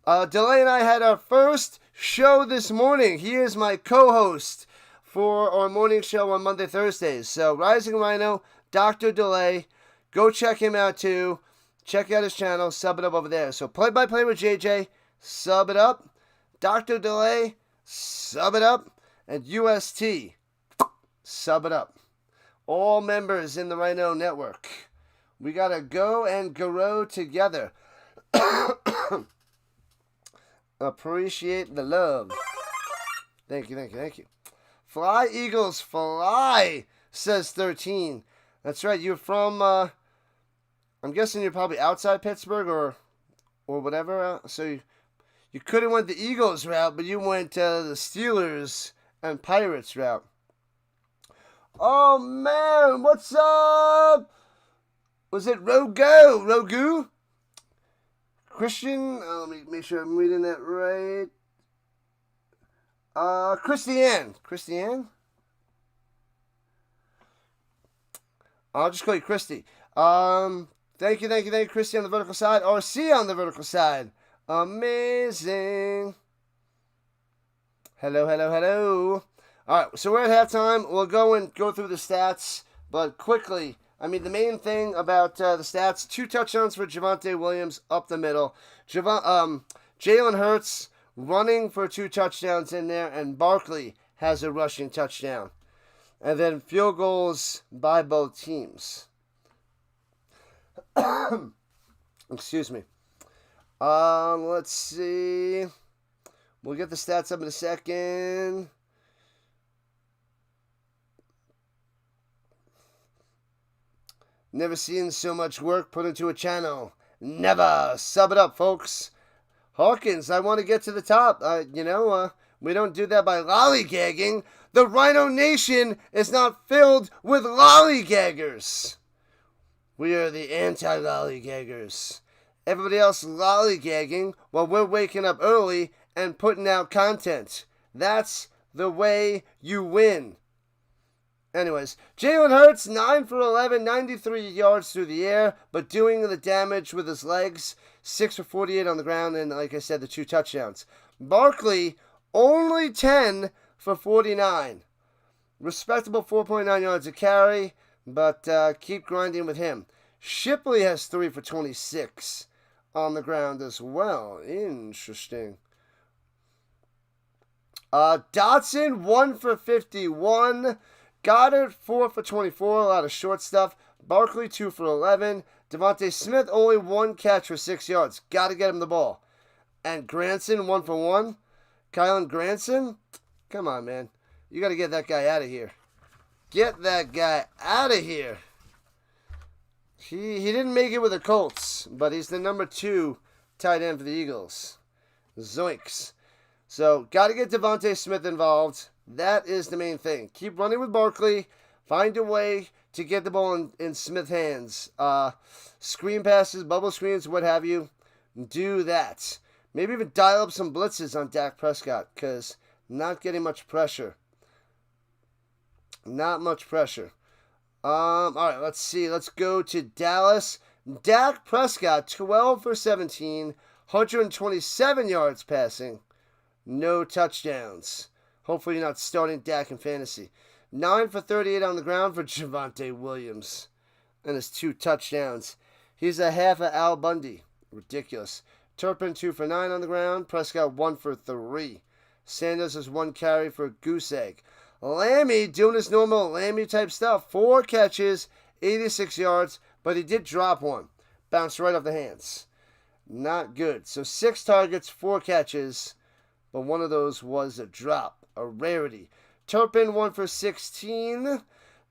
[SPEAKER 1] Delay and I had our first show this morning. He is my co-host for our morning show on Monday, Thursdays. So, Rising Rhino, Dr. Delay, go check him out too. Check out his channel, sub it up over there. So, Play by Play with JJ, sub it up. Dr. Delay, sub it up. And UST, sub it up. All members in the Rhino Network. We gotta go and grow together. Appreciate the love. Thank you. Fly, Eagles, fly, says 13. That's right, you're from, I'm guessing you're probably outside Pittsburgh or whatever. So you could have went the Eagles route, but you went the Steelers and Pirates route. Oh, man, what's up? Was it Rogu? Christian? Let me make sure I'm reading that right. Christiane? I'll just call you Christy. Thank you, Christy on the vertical side. RC on the vertical side. Amazing. Hello. Alright, so we're at halftime. We'll go through the stats, but quickly. I mean, the main thing about the stats, 2 touchdowns for Javonte Williams up the middle. Jalen Hurts running for 2 touchdowns in there, and Barkley has a rushing touchdown. And then field goals by both teams. Excuse me. Let's see. We'll get the stats up in a second. Never seen so much work put into a channel. Never. Sub it up, folks. Hawkins, I want to get to the top. We don't do that by lollygagging. The Rhino Nation is not filled with lollygaggers. We are the anti-lollygaggers. Everybody else lollygagging while we're waking up early and putting out content. That's the way you win. Anyways, Jalen Hurts, 9 for 11, 93 yards through the air, but doing the damage with his legs, 6 for 48 on the ground, and like I said, the 2 touchdowns. Barkley, only 10 for 49. Respectable 4.9 yards a carry, But keep grinding with him. Shipley has 3 for 26 on the ground as well. Interesting. Dotson, 1 for 51. Goddard, 4 for 24. A lot of short stuff. Barkley, 2 for 11. DeVonta Smith, only 1 catch for 6 yards. Got to get him the ball. And Granson, 1 for 1. Kylan Granson, come on, man. You got to get that guy out of here. Get that guy out of here. He didn't make it with the Colts, but he's the number 2 tight end for the Eagles. Zoinks. So, got to get DeVonta Smith involved. That is the main thing. Keep running with Barkley. Find a way to get the ball in Smith's hands. Screen passes, bubble screens, what have you. Do that. Maybe even dial up some blitzes on Dak Prescott, because not getting much pressure. Not much pressure. All right, let's see. Let's go to Dallas. Dak Prescott, 12 for 17, 127 yards passing. No touchdowns. Hopefully you're not starting Dak in fantasy. 9 for 38 on the ground for Javonte Williams. And his 2 touchdowns. He's a half of Al Bundy. Ridiculous. Turpin, 2 for 9 on the ground. Prescott, 1 for 3. Sanders has 1 carry for a goose egg. Lammy doing his normal Lammy type stuff. 4 catches, 86 yards, but he did drop 1. Bounced right off the hands. Not good. So 6 targets, 4 catches, but one of those was a drop, a rarity. Turpin, 1 for 16.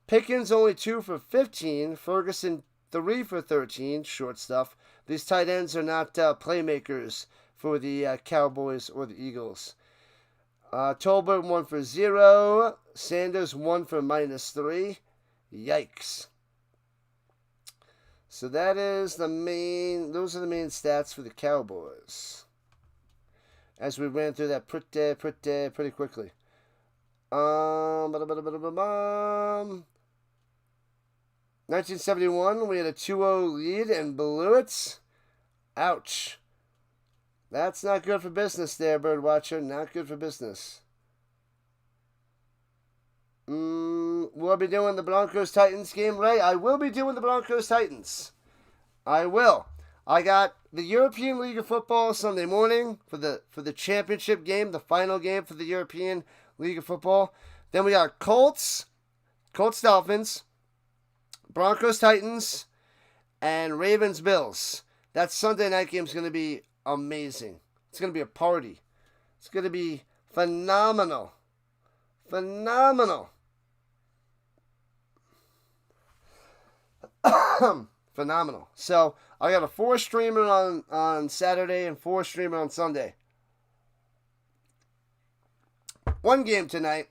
[SPEAKER 1] Pickens, only 2 for 15. Ferguson, 3 for 13. Short stuff. These tight ends are not playmakers for the Cowboys or the Eagles. Tolbert, 1 for 0. Sanders, 1 for -3. Yikes. So that is those are the main stats for the Cowboys. As we ran through that pretty quickly. 1971, we had a 2-0 lead and blew it. Ouch. That's not good for business there, Birdwatcher. Not good for business. We'll be doing the Broncos-Titans game, right? I will be doing the Broncos-Titans. I will. I got the European League of Football Sunday morning for the championship game, the final game for the European League of Football. Then we got Colts-Dolphins, Broncos-Titans, and Ravens-Bills. That Sunday night game is going to be amazing. It's going to be a party. It's going to be phenomenal. Phenomenal. Phenomenal. So, I got a 4-streamer on Saturday and 4-streamer on Sunday. 1 game tonight.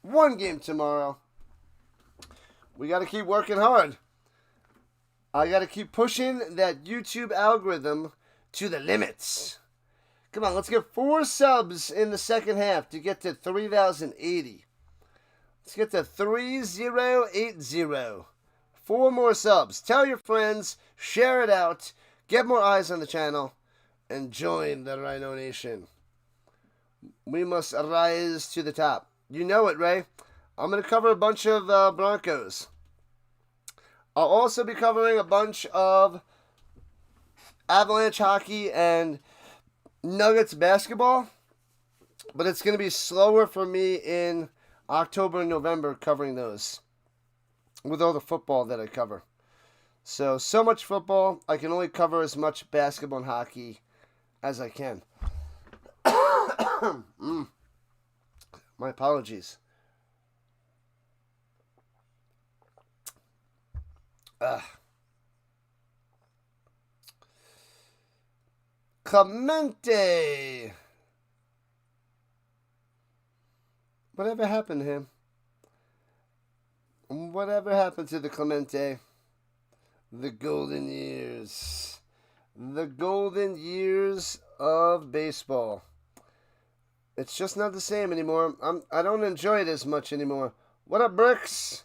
[SPEAKER 1] 1 game tomorrow. We got to keep working hard. I got to keep pushing that YouTube algorithm to the limits. Come on, let's get 4 subs in the second half to get to 3,080. Let's get to 3080. 4 more subs. Tell your friends, share it out, get more eyes on the channel, and join the Rhino Nation. We must rise to the top. You know it, Ray. I'm going to cover a bunch of Broncos. I'll also be covering a bunch of Avalanche hockey and Nuggets basketball, but it's going to be slower for me in October and November covering those with all the football that I cover. So much football, I can only cover as much basketball and hockey as I can. My apologies. Clemente. Whatever happened to him? Whatever happened to the Clemente? The golden years. The golden years of baseball. It's just not the same anymore. I don't enjoy it as much anymore. What up, Bricks?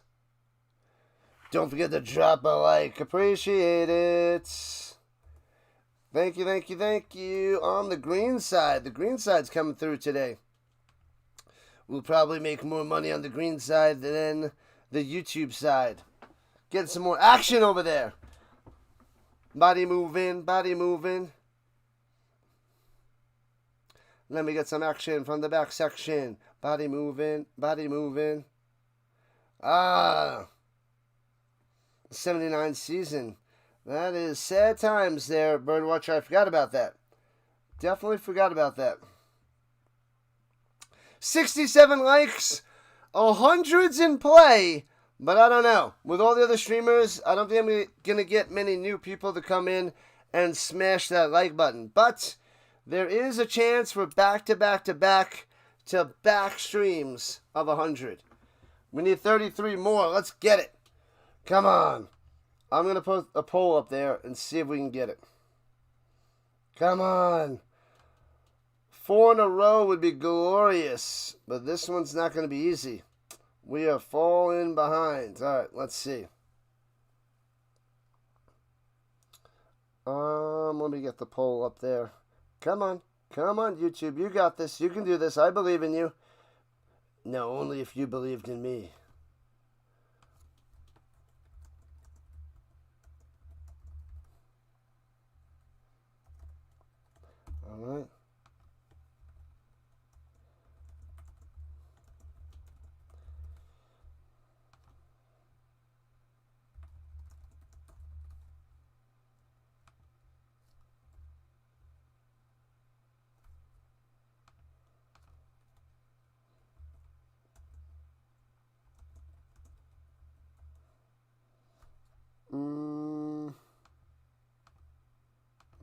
[SPEAKER 1] Don't forget to drop a like. Appreciate it. Thank you, thank you, thank you. On the green side. The green side's coming through today. We'll probably make more money on the green side than the YouTube side. Getting some more action over there. Body moving, body moving. Let me get some action from the back section. Body moving, body moving. 79 season. That is sad times there, Birdwatcher. I forgot about that. Definitely forgot about that. 67 likes. Hundreds in play. But I don't know. With all the other streamers, I don't think I'm going to get many new people to come in and smash that like button. But there is a chance for back-to-back-to-back streams of 100. We need 33 more. Let's get it. Come on. I'm going to put a poll up there and see if we can get it. Come on. 4 in a row would be glorious. But this one's not going to be easy. We are falling behind. All right, let's see. Let me get the poll up there. Come on. Come on, YouTube. You got this. You can do this. I believe in you. No, only if you believed in me. All right.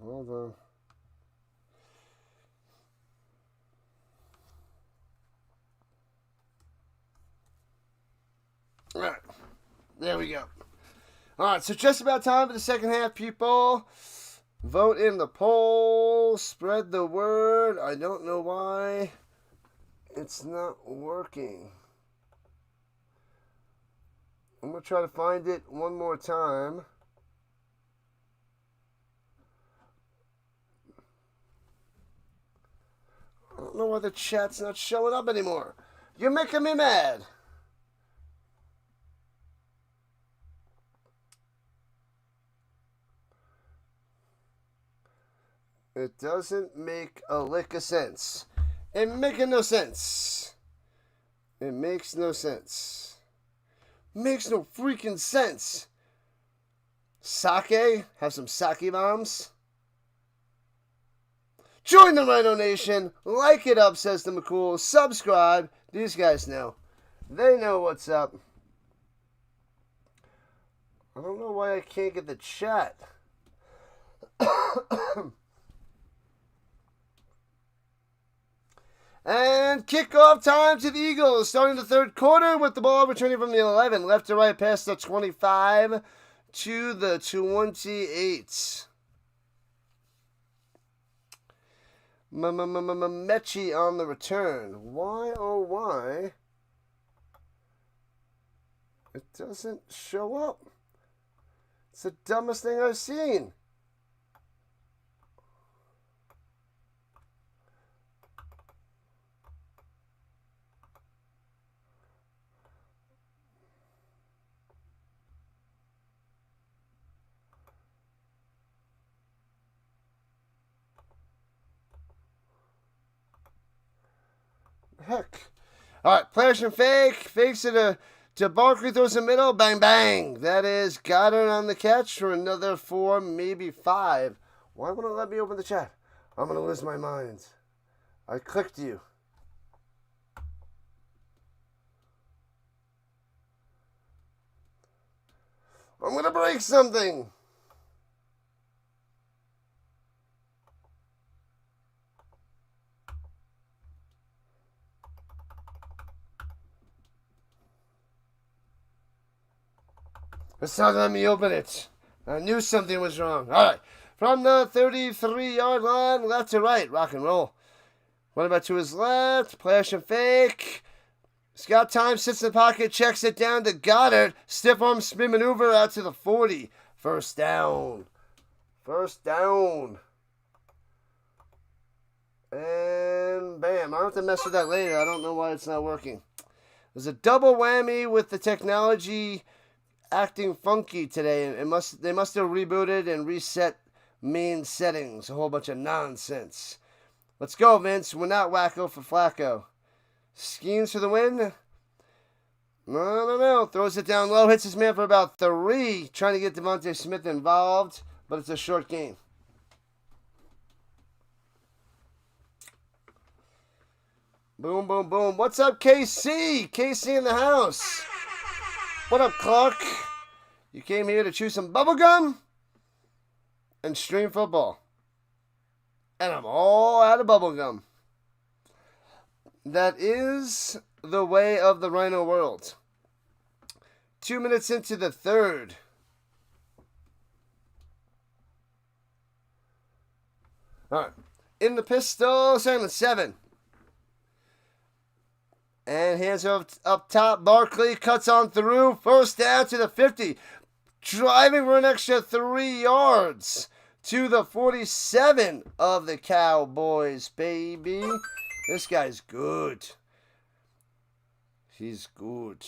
[SPEAKER 1] Hold on. All right. There we go. All right, so just about time for the second half, people. Vote in the poll. Spread the word. I don't know why it's not working. I'm going to try to find it one more time. I don't know why the chat's not showing up anymore. You're making me mad. It doesn't make a lick of sense. It making no sense. It makes no sense. Makes no freaking sense. Sake? Have some sake bombs? Join the Rhino Nation. Like it up, says the McCool. Subscribe. These guys know. They know what's up. I don't know why I can't get the chat. And kickoff time to the Eagles. Starting the third quarter with the ball returning from the 11. Left to right past the 25 to the 28. Mechie on the return. Why, oh why? It doesn't show up. It's the dumbest thing I've seen. Heck. All right, play action fake. Fakes it to Barkley, throws the middle. Bang, bang. That is Goddard on the catch for another 4, maybe 5. Why won't it let me open the chat? I'm going to lose my mind. I clicked you. I'm going to break something. It's not letting me open it. I knew something was wrong. All right. From the 33-yard line, left to right. Rock and roll. Running back to his left. Play action fake. Scout time. Sits in the pocket. Checks it down to Goddard. Stiff arm spin maneuver out to the 40. First down. First down. And bam. I'll have to mess with that later. I don't know why it's not working. There's a double whammy with the technology acting funky today. They must have rebooted and reset main settings. A whole bunch of nonsense. Let's go, Vince. We're not wacko for Flacco. Schemes for the win? I don't know. Throws it down low. Hits his man for about 3. Trying to get DeVonta Smith involved. But it's a short game. Boom, boom, boom. What's up, KC? KC in the house. What up, Clark? You came here to chew some bubblegum and stream football. And I'm all out of bubblegum. That is the way of the Rhino world. 2 minutes into the third. All right. In the pistol, second and 7. And hands up top. Barkley cuts on through. First down to the 50. Driving for an extra 3 yards to the 47 of the Cowboys, baby. This guy's good. He's good.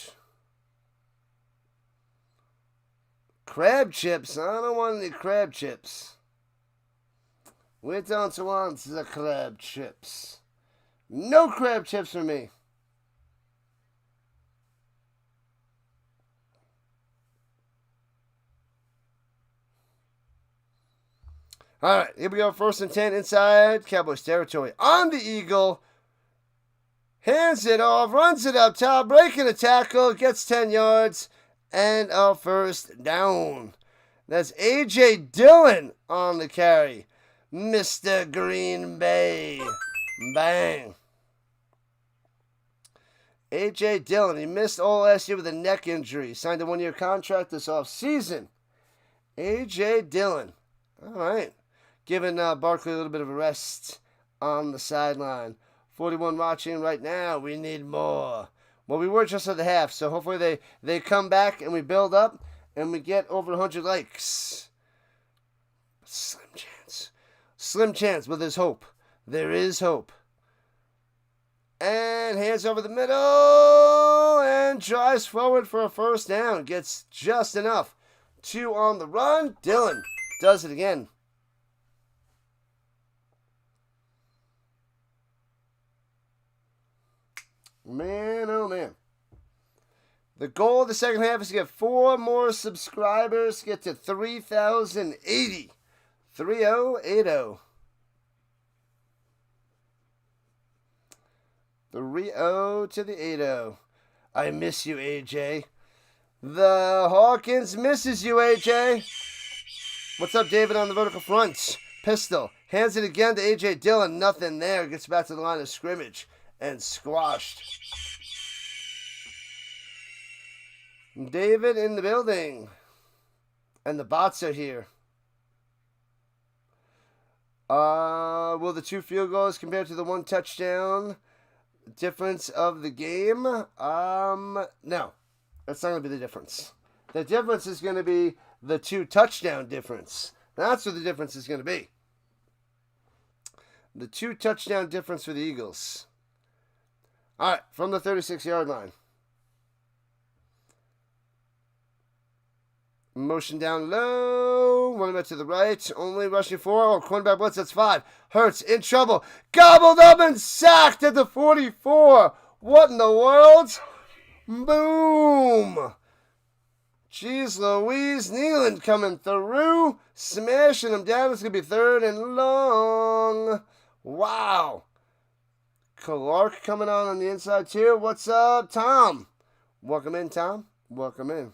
[SPEAKER 1] Crab chips. I don't want any crab chips. We don't want the crab chips. No crab chips for me. All right, here we go. 1st and 10 inside Cowboys territory. On the Eagle. Hands it off. Runs it up top. Breaking a tackle. Gets 10 yards. And a first down. That's A.J. Dillon on the carry. Mr. Green Bay. Bang. A.J. Dillon. He missed all last year with a neck injury. Signed a 1-year contract this offseason. A.J. Dillon. All right. Giving Barkley a little bit of a rest on the sideline. 41 watching right now. We need more. Well, we were just at the half, so hopefully they come back and we build up and we get over 100 likes. Slim chance. Slim chance, but there's hope. There is hope. And hands over the middle and drives forward for a first down. Gets just enough. 2 on the run. Dillon does it again. Man, oh man. The goal of the second half is to get 4 more subscribers, get to 3,080. 3080. 30 to the 80. I miss you, AJ. The Hawkins misses you, AJ. What's up, David, on the vertical front? Pistol. Hands it again to A.J. Dillon. Nothing there. Gets back to the line of scrimmage. And squashed. David in the building. And the bots are here. Will the 2 field goals compared to the 1 touchdown difference of the game? No. That's not going to be the difference. The difference is going to be the 2 touchdown difference. That's what the difference is going to be. The 2 touchdown difference for the Eagles. All right, from the 36-yard line. Motion down low. Running back to the right. Only rushing 4. Oh, cornerback blitz. That's 5. Hurts in trouble. Gobbled up and sacked at the 44. What in the world? Boom. Jeez Louise. Nealon coming through. Smashing him down. It's going to be 3rd and long. Wow. Clark coming on the inside too. What's up, Tom? Welcome in, Tom. Welcome in.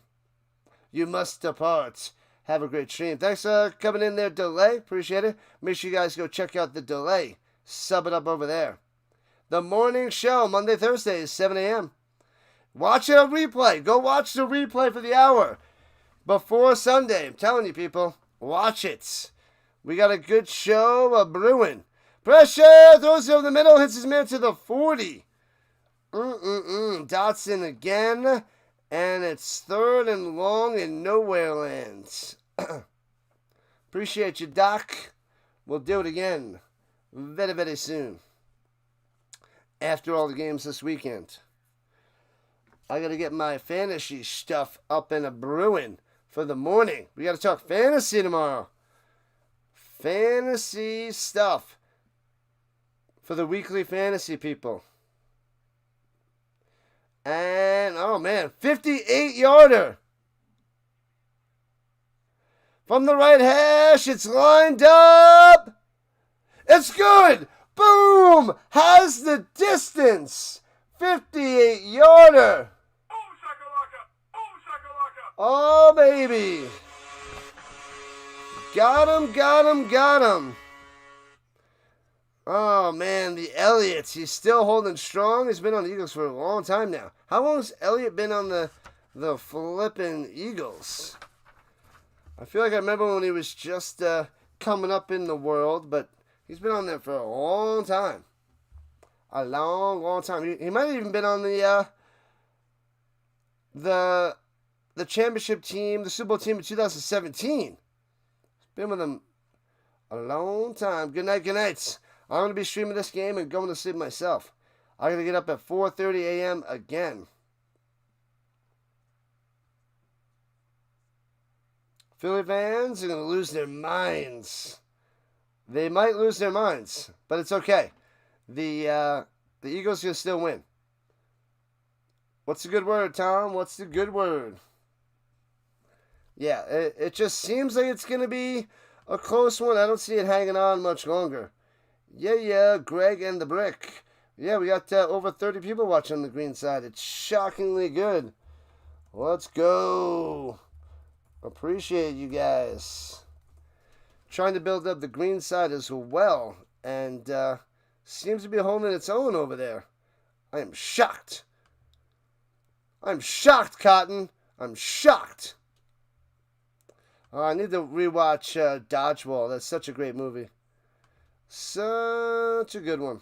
[SPEAKER 1] You must depart. Have a great stream. Thanks for coming in there, Delay. Appreciate it. Make sure you guys go check out the Delay. Sub it up over there. The morning show, Monday, Thursdays, 7 a.m. Watch it on replay. Go watch the replay for the hour before Sunday. I'm telling you, people. Watch it. We got a good show brewing. Pressure! Throws it over the middle. Hits his man to the 40. Dotson again. And it's 3rd and long and nowhere lands. Appreciate you, Doc. We'll do it again very, very soon. After all the games this weekend. I got to get my fantasy stuff up and a brewing for the morning. We got to talk fantasy tomorrow. Fantasy stuff for the weekly fantasy people. And, oh man, 58-yarder. From the right hash, it's lined up. It's good. Boom. Has the distance. 58-yarder. Oh, baby. Got him. Oh, man, the Elliots. He's still holding strong. He's been on the Eagles for a long time now. How long has Elliott been on the flipping Eagles? I feel like I remember when he was just coming up in the world, but he's been on there for a long time. A long time. He might have even been on the championship team, the Super Bowl team in 2017. Been with them a long time. Good night. I'm going to be streaming this game and going to sleep myself. I'm going to get up at 4:30 a.m. again. Philly fans are going to lose their minds. They might lose their minds, but it's okay. The Eagles can still win. What's the good word, Tom? What's the good word? Yeah, it just seems like it's going to be a close one. I don't see it hanging on much longer. Yeah, Greg and the Brick. Yeah, we got over 30 people watching on the green side. It's shockingly good. Let's go. Appreciate you guys. Trying to build up the green side as well. And seems to be holding its own over there. I am shocked. Cotton. I'm shocked. I need to rewatch Dodgeball. That's such a great movie. Such a good one.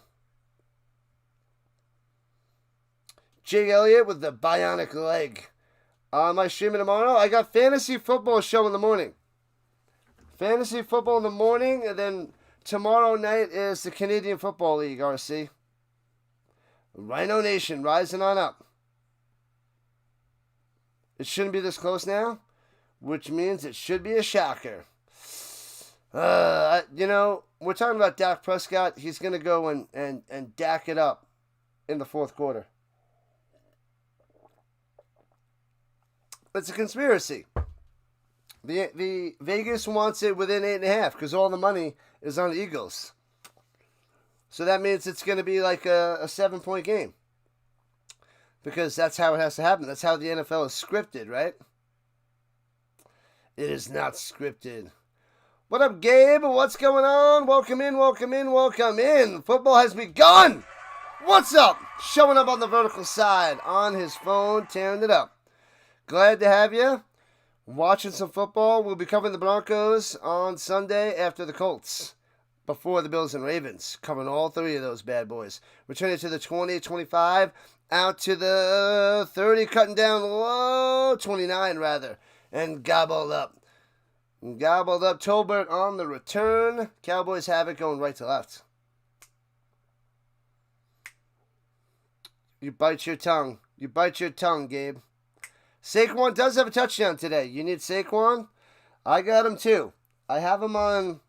[SPEAKER 1] Jake Elliott with the bionic leg. Am I streaming tomorrow? I got fantasy football show in the morning. Fantasy football in the morning, and then tomorrow night is the Canadian Football League, RC. Rhino Nation rising on up. It shouldn't be this close now, which means it should be a shocker. We're talking about Dak Prescott. He's going to go and Dak it up in the fourth quarter. It's a conspiracy. The Vegas wants it within 8.5 because all the money is on the Eagles. So that means it's going to be like a 7-point game. Because that's how it has to happen. That's how the NFL is scripted, right? It is not scripted. What up, Gabe? What's going on? Welcome in. Football has begun. What's up? Showing up on the vertical side on his phone, tearing it up. Glad to have you. Watching some football. We'll be covering the Broncos on Sunday after the Colts. Before the Bills and Ravens. Covering all three of those bad boys. Returning to the 20, 25. Out to the 30. Cutting down low. 29 rather. And gobbled up. Tolbert on the return. Cowboys have it going right to left. You bite your tongue, Gabe. Saquon does have a touchdown today. You need Saquon? I got him too. I have him on,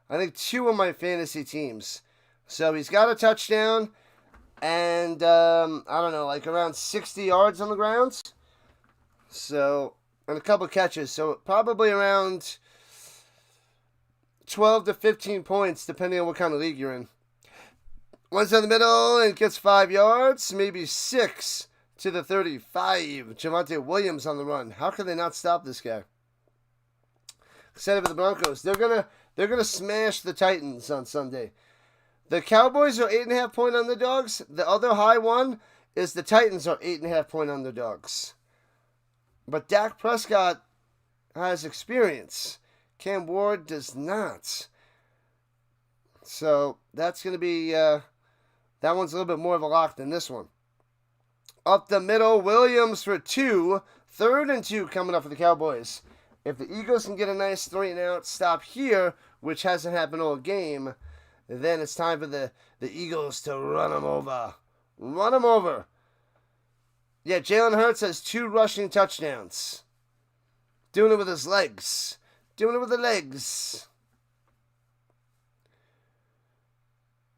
[SPEAKER 1] I think, 2 of my fantasy teams. So he's got a touchdown and, like around 60 yards on the ground. So, and a couple catches. So probably around 12 to 15 points, depending on what kind of league you're in. One's in the middle and gets 5 yards, maybe 6 to the 35. Javonte Williams on the run. How can they not stop this guy? Excited for the Broncos. They're gonna smash the Titans on Sunday. The Cowboys are 8.5-point underdogs. The other high one is the Titans are 8.5-point underdogs. But Dak Prescott has experience. Cam Ward does not. So that's going to be, that one's a little bit more of a lock than this one. Up the middle, Williams for 2. 3rd and 2 coming up for the Cowboys. If the Eagles can get a nice 3-and-out stop here, which hasn't happened all game, then it's time for the Eagles to run them over. Yeah, Jalen Hurts has 2 rushing touchdowns. Doing it with his legs. Doing it with the legs.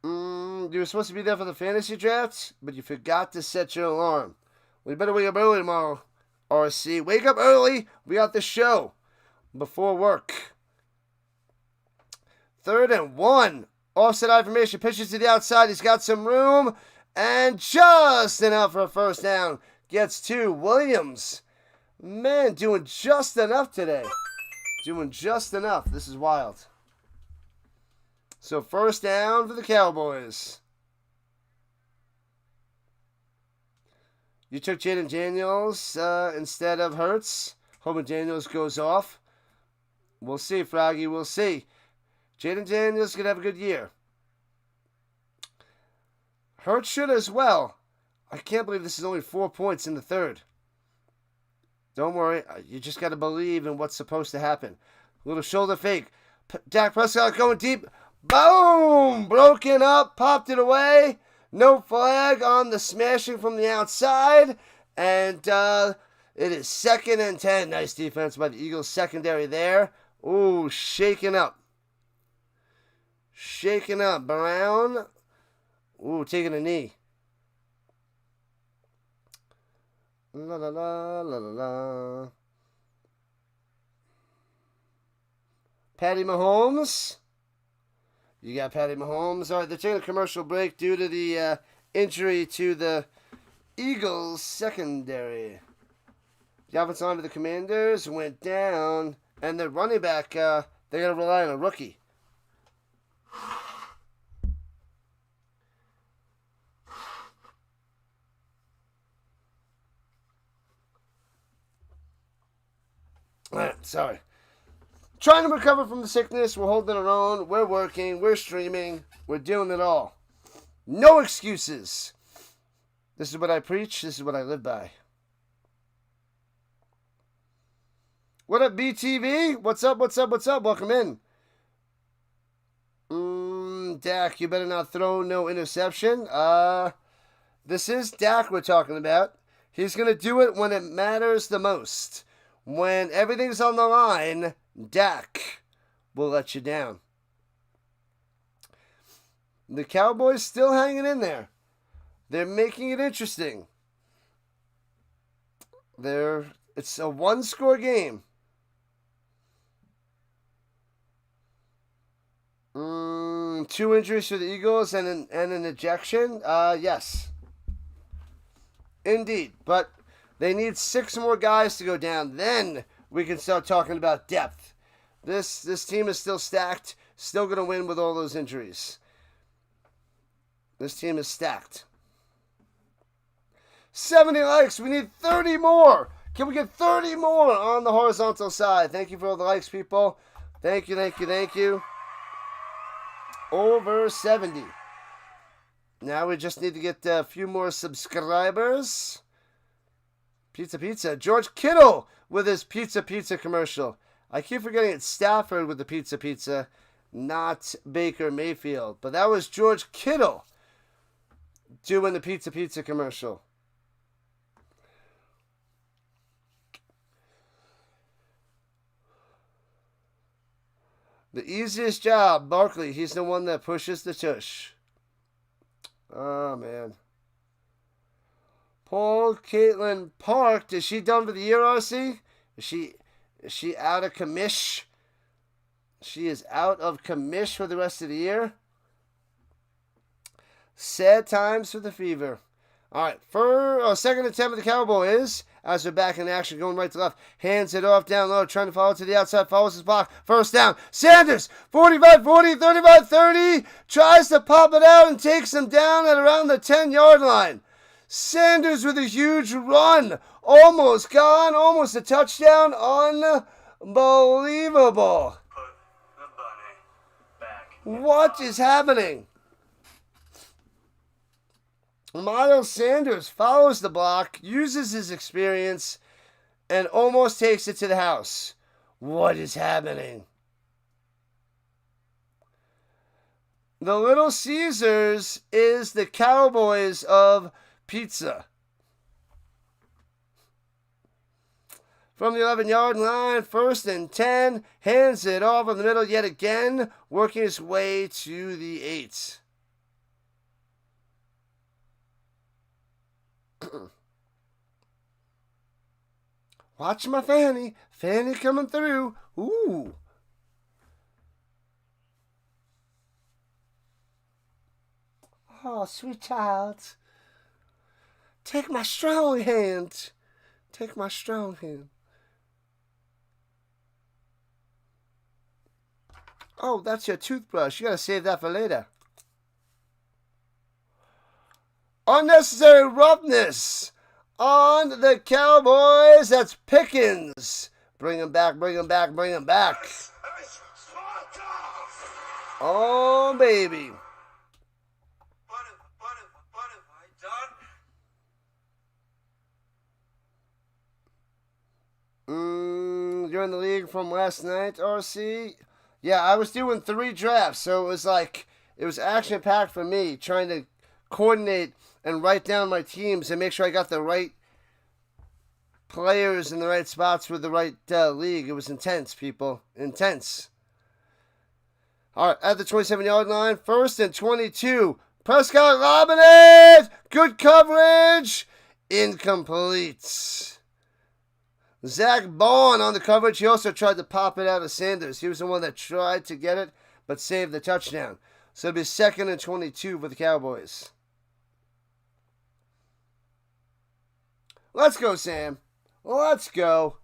[SPEAKER 1] You were supposed to be there for the fantasy drafts, but you forgot to set your alarm. We better wake up early tomorrow, RC. Wake up early. We got the show before work. 3rd and 1. Offset I-formation. Pitches to the outside. He's got some room. And just enough for a first down. Gets 2. Williams. Man, doing just enough today. Doing just enough. This is wild. So first down for the Cowboys. You took Jaden Daniels instead of Hurts. Hoping Daniels goes off. We'll see, Froggy. We'll see. Jaden Daniels could have a good year. Hurts should as well. I can't believe this is only 4 points in the 3rd. Don't worry. You just got to believe in what's supposed to happen. A little shoulder fake. Dak Prescott going deep. Boom! Broken up. Popped it away. No flag on the smashing from the outside. And it is 2nd and 10. Nice defense by the Eagles secondary there. Ooh, shaking up. Shaking up. Brown. Ooh, taking a knee. La la la la la la. Patty Mahomes. You got Patty Mahomes. All right, they're taking a commercial break due to the injury to the Eagles secondary. The offensive line of the Commanders went down, and their running back, they're going to rely on a rookie. All right, sorry. Trying to recover from the sickness. We're holding our own. We're working. We're streaming. We're doing it all. No excuses. This is what I preach. This is what I live by. What up, BTV? What's up? What's up? What's up? Welcome in. Dak, you better not throw no interception. This is Dak we're talking about. He's going to do it when it matters the most. When everything's on the line, Dak will let you down. The Cowboys still hanging in there. They're making it interesting. It's a 1-score game. 2 injuries for the Eagles and an ejection. Yes. Indeed. But they need 6 more guys to go down. Then we can start talking about depth. This team is still stacked. Still going to win with all those injuries. This team is stacked. 70 likes. We need 30 more. Can we get 30 more on the horizontal side? Thank you for all the likes, people. Thank you, thank you, thank you. Over 70. Now we just need to get a few more subscribers. Pizza. George Kittle with his pizza commercial. I keep forgetting it's Stafford with the pizza, not Baker Mayfield. But that was George Kittle doing the pizza commercial. The easiest job, Barkley. He's the one that pushes the tush. Oh, man. Paul Caitlin Park. Is she done for the year, RC? Is she out of commish? She is out of commish for the rest of the year. Sad times for the Fever. All right, for 2nd and 10 for the Cowboys. As they're back in action, going right to left. Hands it off down low, trying to follow to the outside. Follows his block. First down. Sanders, 45-40, 35-30. Tries to pop it out and takes him down at around the 10-yard line. Sanders with a huge run. Almost gone. Almost a touchdown. Unbelievable.
[SPEAKER 3] Put the bunny back.
[SPEAKER 1] What is happening? Miles Sanders follows the block, uses his experience, and almost takes it to the house. What is happening? The Little Caesars is the Cowboys of pizza. From the 11-yard line, 1st and 10. Hands it off in the middle yet again. Working his way to the 8. Watch my Fanny. Fanny coming through. Ooh. Oh, sweet child. Take my strong hand. Take my strong hand. Oh, that's your toothbrush. You gotta save that for later. Unnecessary roughness on the Cowboys. That's Pickens. Bring him back, bring him back, bring him back. Oh, baby. You're in the league from last night, RC? Yeah, I was doing 3 drafts, so it was action-packed for me, trying to coordinate and write down my teams and make sure I got the right players in the right spots with the right league. It was intense, people. Intense. All right, at the 27-yard line, 1st and 22. Prescott lobbing it. Good coverage. Incomplete. Zach Bowen on the coverage. He also tried to pop it out of Sanders. He was the one that tried to get it, but saved the touchdown. So it'll be 2nd and 22 for the Cowboys. Let's go, Sam. Let's go.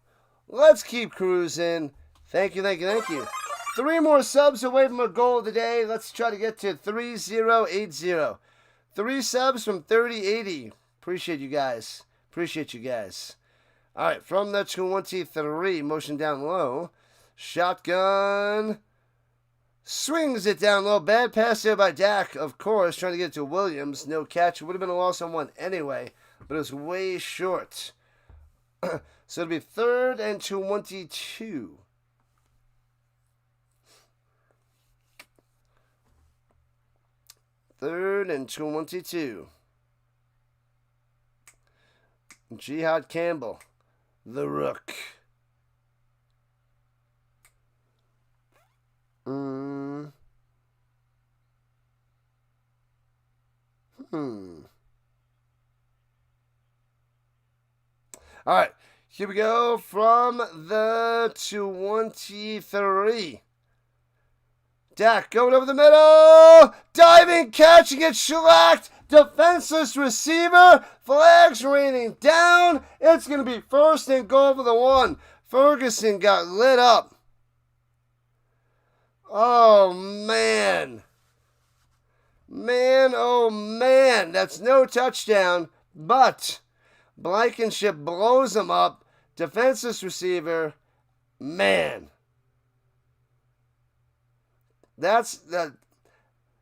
[SPEAKER 1] Let's keep cruising. Thank you, thank you, thank you. 3 more subs away from a goal today. Let's try to get to 3080. 3 subs from 3080. Appreciate you guys. Appreciate you guys. All right, from the 23, motion down low. Shotgun. Swings it down low. Bad pass there by Dak, of course, trying to get it to Williams. No catch. It would have been a loss on 1 anyway, but it was way short. So it'll be 3rd and 22. Third and 22. Jihad Campbell, the Rook. All right, here we go from the 23. Dak going over the middle. Diving catch and gets shellacked. Defenseless receiver. Flags raining down. It's going to be 1st and goal for the 1. Ferguson got lit up. Oh, man. Man, oh, man. That's no touchdown, but Blankenship blows him up. Defenseless receiver. Man. That's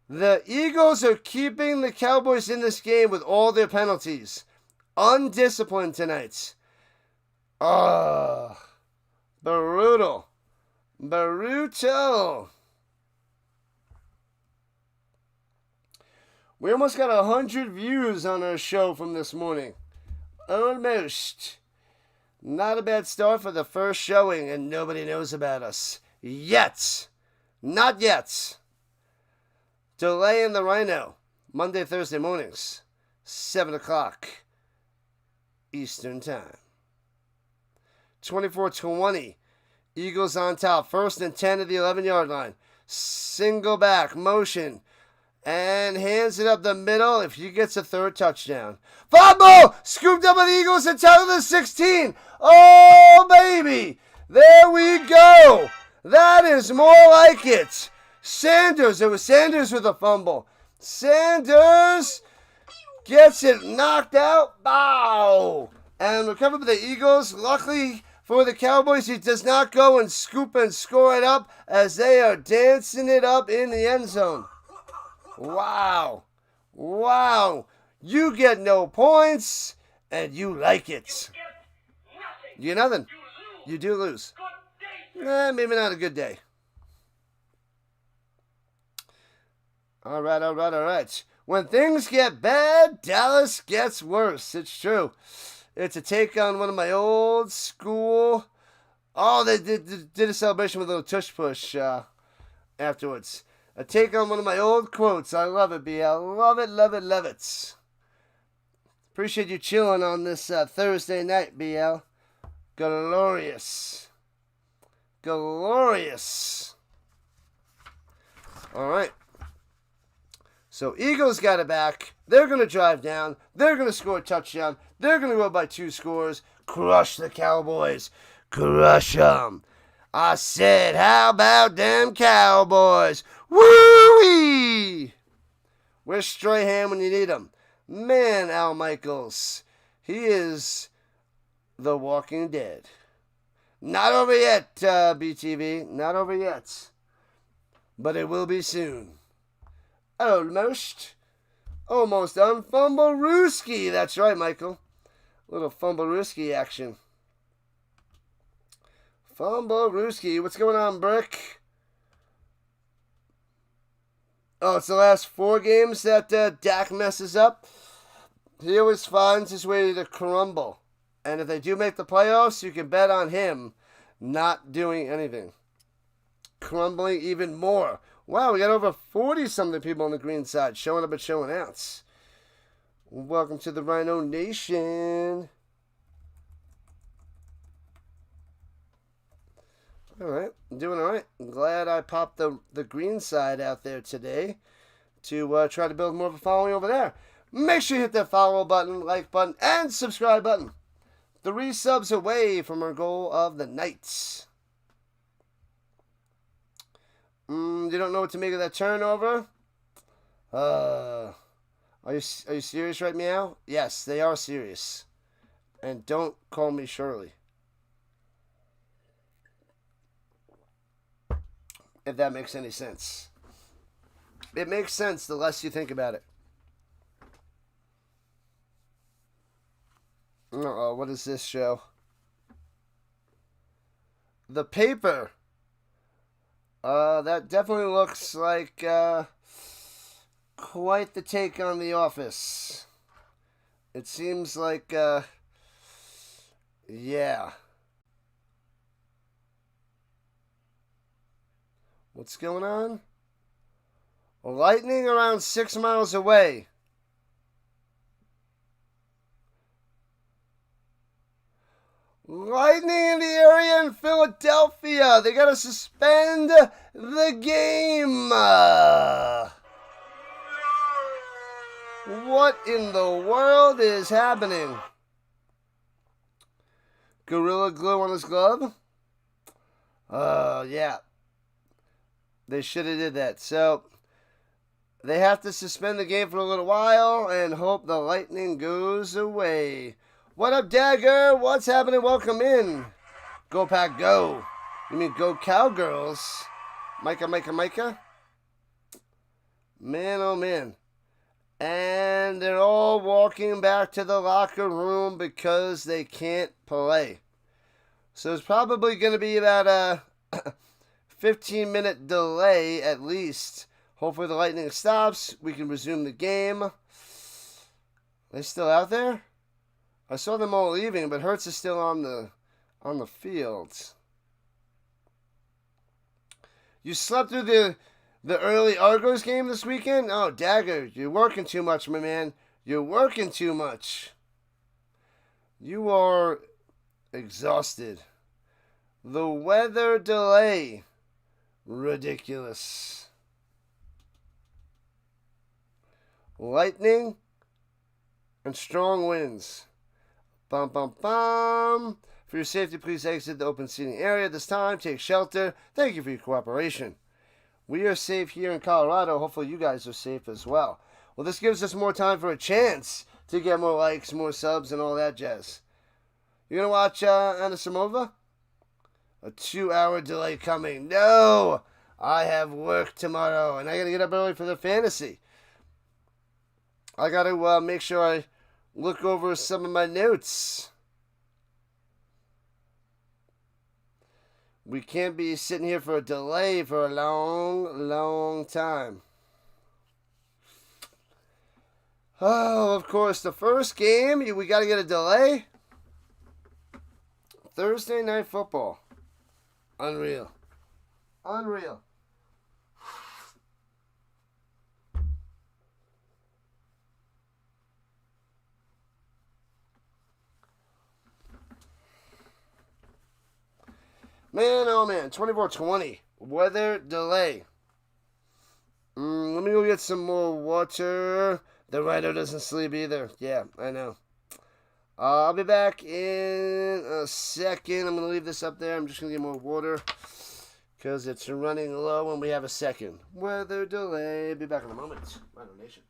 [SPEAKER 1] the Eagles are keeping the Cowboys in this game with all their penalties. Undisciplined tonight. Oh, brutal. Brutal. We almost got 100 views on our show from this morning. Almost. Not a bad start for the first showing, and nobody knows about us. Yet. Not yet. Delay in the Rhino. Monday, Thursday mornings. 7 o'clock. Eastern Time. 24-20. Eagles on top. 1st and 10 at the 11-yard line. Single back. Motion. And hands it up the middle if he gets a 3rd touchdown. Fumble! Scooped up by the Eagles and tackle the 16. Oh, baby. There we go. That is more like it. Sanders. It was Sanders with a fumble. Sanders gets it knocked out. Bow. And recovered by the Eagles. Luckily for the Cowboys, he does not go and scoop and score it up as they are dancing it up in the end zone. Wow. Wow. You get no points, and you like it. You get nothing. You do lose. Maybe not a good day. All right. When things get bad, Dallas gets worse. It's true. It's a take on one of my old school. Oh, they did a celebration with a little tush push afterwards. A take on one of my old quotes. I love it, BL. Love it, love it, love it. Appreciate you chilling on this Thursday night, BL. Glorious. Glorious. All right. So Eagles got it back. They're going to drive down. They're going to score a touchdown. They're going to go by 2 scores. Crush the Cowboys. Crush them. I said, how about them Cowboys? Woo-wee! Where's Strahan when you need him? Man, Al Michaels. He is the Walking Dead. Not over yet, BTV. Not over yet. But it will be soon. Almost. Almost done. Fumblerooski. That's right, Michael. Little Fumblerooski action. Fumblerooski. What's going on, Brick? Oh, it's the last 4 games that Dak messes up. He always finds his way to crumble. And if they do make the playoffs, you can bet on him not doing anything. Crumbling even more. Wow, we got over 40-something people on the green side showing up and showing out. Welcome to the Rhino Nation. All right, I'm doing all right. I'm glad I popped the green side out there today to try to build more of a following over there. Make sure you hit that follow button, like button, and subscribe button. 3 subs away from our goal of the night. You don't know what to make of that turnover? Are you serious right now? Yes, they are serious. And don't call me Shirley. If that makes any sense. It makes sense the less you think about it. Uh-oh, what is this show? The Paper. That definitely looks like quite the take on The Office. It seems like, yeah. What's going on? Lightning around 6 miles away. Lightning in the area in Philadelphia. They got to suspend the game. What in the world is happening? Gorilla Glue on his glove? Yeah. They should have did that. So, they have to suspend the game for a little while and hope the lightning goes away. What up, Dagger? What's happening? Welcome in. Go Pack Go. You mean Go Cowgirls? Micah. Man, oh man. And they're all walking back to the locker room because they can't play. So it's probably going to be about a 15-minute delay at least. Hopefully the lightning stops. We can resume the game. Are they still out there? I saw them all leaving, but Hurts is still on the field. You slept through the early Argos game this weekend? Oh, Dagger, you're working too much, my man. You're working too much. You are exhausted. The weather delay. Ridiculous. Lightning and strong winds. Bum, bum, bum. For your safety, please exit the open seating area at this time. Take shelter. Thank you for your cooperation. We are safe here in Colorado. Hopefully you guys are safe as well. Well, this gives us more time for a chance to get more likes, more subs, and all that jazz. You going to watch Anisimova? A 2-hour delay coming. No! I have work tomorrow, and I got to get up early for the fantasy. I got to make sure I look over some of my notes. We can't be sitting here for a delay for a long, long time. Oh, of course, the first game, we got to get a delay. Thursday Night Football. Unreal. Unreal. Man, oh man, 24-20. Weather delay. Let me go get some more water. The Rhino doesn't sleep either. Yeah, I know. I'll be back in a second. I'm going to leave this up there. I'm just going to get more water because it's running low and we have a second. Weather delay. Be back in a moment. Rhino Nation.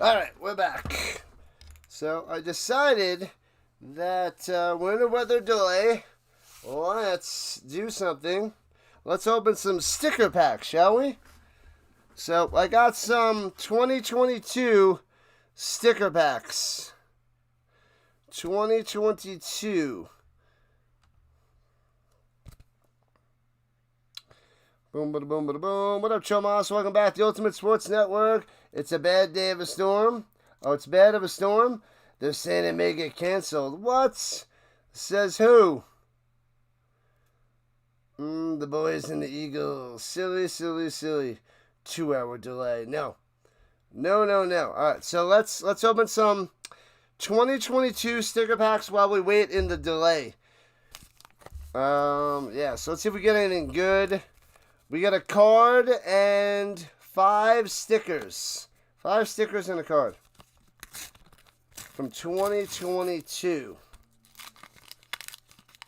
[SPEAKER 1] Alright, we're back. So I decided that we're in a weather delay. Let's do something. Let's open some sticker packs, shall we? So I got some 2022 sticker packs. 2022. Boom, bada, boom, bada, boom. What up, Chomas? Welcome back to the Ultimate Sports Network. It's a bad day of a storm. Oh, it's bad of a storm? They're saying it may get canceled. What? Says who? The boys and the Eagles. Silly, silly, silly. 2-hour delay. No. No, no, no. All right, so let's open some 2022 sticker packs while we wait in the delay. Yeah, so let's see if we get anything good. We got a card and 5 stickers. 5 stickers and a card. From 2022.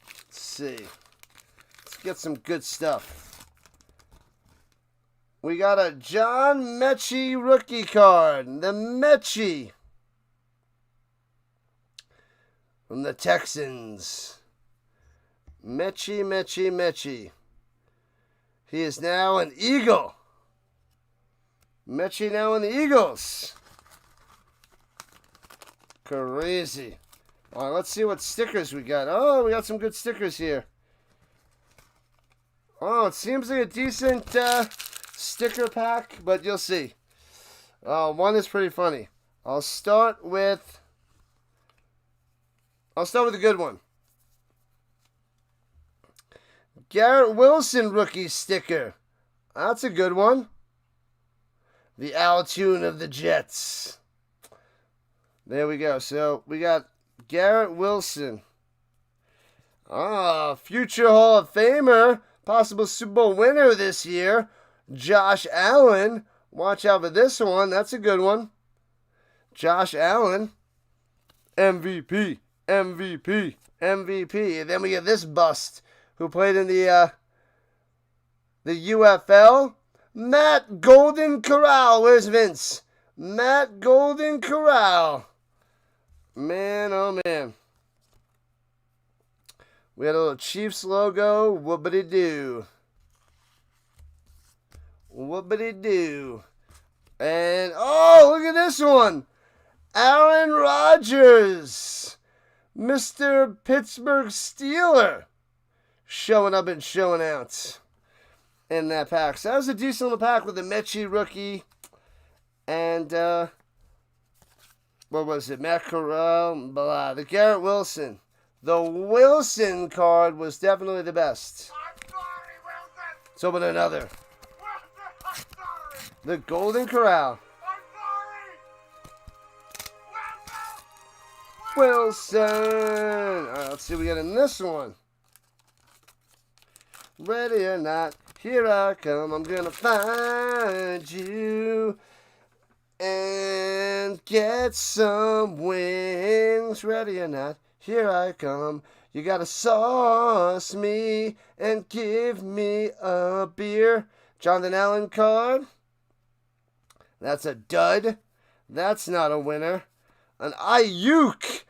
[SPEAKER 1] Let's see. Let's get some good stuff. We got a John Mechie rookie card. The Mechie. From the Texans. Mechie, Mechie, Mechie. He is now an Eagle. Mechie now in the Eagles. Crazy. All right, let's see what stickers we got. Oh, we got some good stickers here. Oh, it seems like a decent sticker pack, but you'll see. One is pretty funny. I'll start with a good one. Garrett Wilson rookie sticker. That's a good one. The Altune of the Jets. There we go. So we got Garrett Wilson. Future Hall of Famer. Possible Super Bowl winner this year. Josh Allen. Watch out for this one. That's a good one. Josh Allen. MVP. MVP. MVP. And then we get this bust who played in the UFL. Matt Golden Corral. Where's Vince? Matt Golden Corral. Man, oh man. We had a little Chiefs logo. Whoopity-doo. Whoopity-doo. And, oh, look at this one. Aaron Rodgers. Mr. Pittsburgh Steeler. Showing up and showing out in that pack. So that was a decent little pack with the Mechie rookie. And, what was it? Matt Corral. Blah. The Garrett Wilson. The Wilson card was definitely the best.
[SPEAKER 2] I'm sorry, Wilson.
[SPEAKER 1] Let's open another.
[SPEAKER 2] Wilson, I'm sorry.
[SPEAKER 1] The Golden Corral.
[SPEAKER 2] I'm sorry. Wilson.
[SPEAKER 1] Wilson. All right, let's see what we got in this one. Ready or not, here I come. I'm going to find you and get some wings. Ready or not, here I come. You gotta sauce me and give me a beer. Jonathan Allen card. That's a dud. That's not a winner. An Ayuk.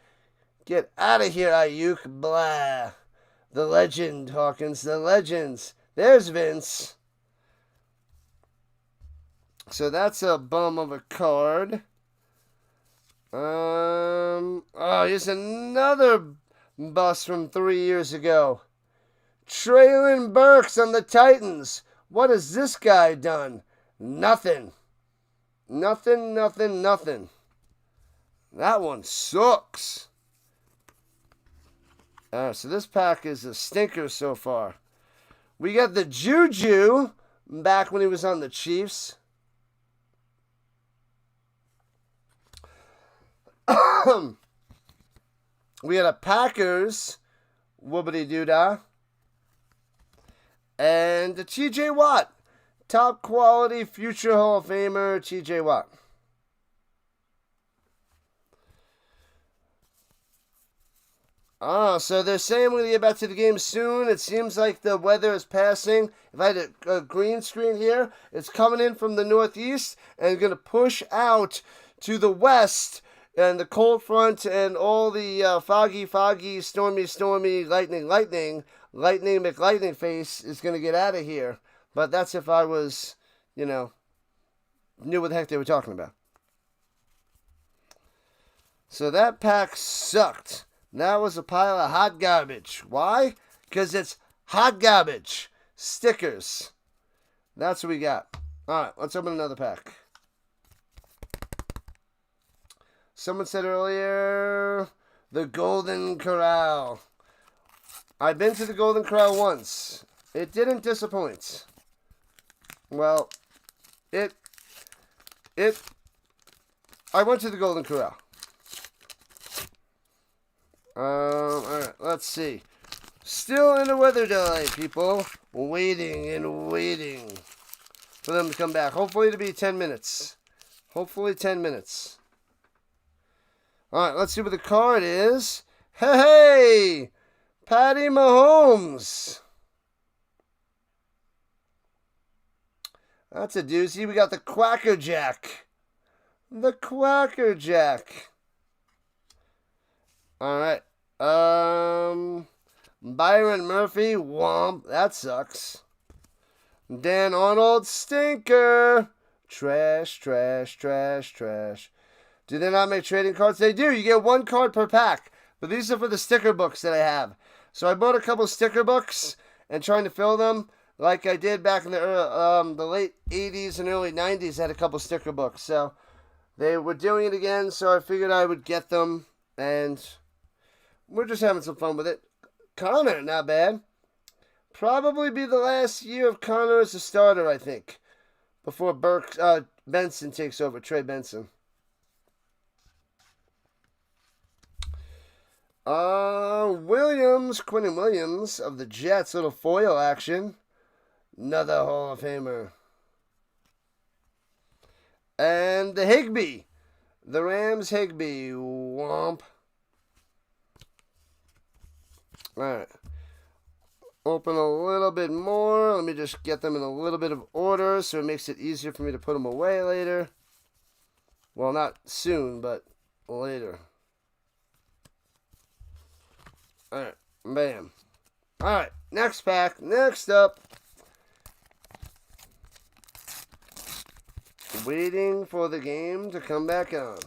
[SPEAKER 1] Get out of here, Ayuk. Blah. The legend, Dawkins. The legends. There's Vince. So that's a bum of a card. Oh, here's another bust from 3 years ago. Traylon Burks on the Titans. What has this guy done? Nothing. Nothing, nothing, nothing. That one sucks. Alright, so this pack is a stinker so far. We got the Juju back when he was on the Chiefs. We had a Packers whoopity-doo-dah. And the T.J. Watt. Top quality future Hall of Famer T.J. Watt. So they're saying we're going to get back to the game soon. It seems like the weather is passing. If I had a green screen here, it's coming in from the northeast and going to push out to the west. And the cold front and all the foggy, stormy, lightning, McLightning face is going to get out of here. But that's if I was, knew what the heck they were talking about. So that pack sucked. That was a pile of hot garbage. Why? Because it's hot garbage. Stickers. That's what we got. All right, let's open another pack. Someone said earlier, the Golden Corral. I've been to the Golden Corral once. It didn't disappoint. Well, I went to the Golden Corral. Alright, let's see. Still in a weather delay, people. Waiting and waiting for them to come back. Hopefully it'll be 10 minutes. Hopefully 10 minutes. Alright, let's see what the card is. Hey! Patty Mahomes. That's a doozy. We got the Quacker Jack. The Quacker Jack. Alright. Byron Murphy. Womp. That sucks. Dan Arnold. Stinker. Trash, trash, trash, trash. Do they not make trading cards? They do. You get one card per pack. But these are for the sticker books that I have. So I bought a couple sticker books and trying to fill them like I did back in the late 80s and early 90s. I had a couple sticker books. So they were doing it again. So I figured I would get them. And we're just having some fun with it. Connor, not bad. Probably be the last year of Connor as a starter, I think. Before Benson takes over. Trey Benson. Quinnen Williams of the Jets, little foil action. Another Hall of Famer. And the Higbee. The Rams Higbee. Womp. Alright. Open a little bit more. Let me just get them in a little bit of order so it makes it easier for me to put them away later. Well, not soon, but later. Alright. Bam. Alright. Next pack. Next up. Waiting for the game to come back on.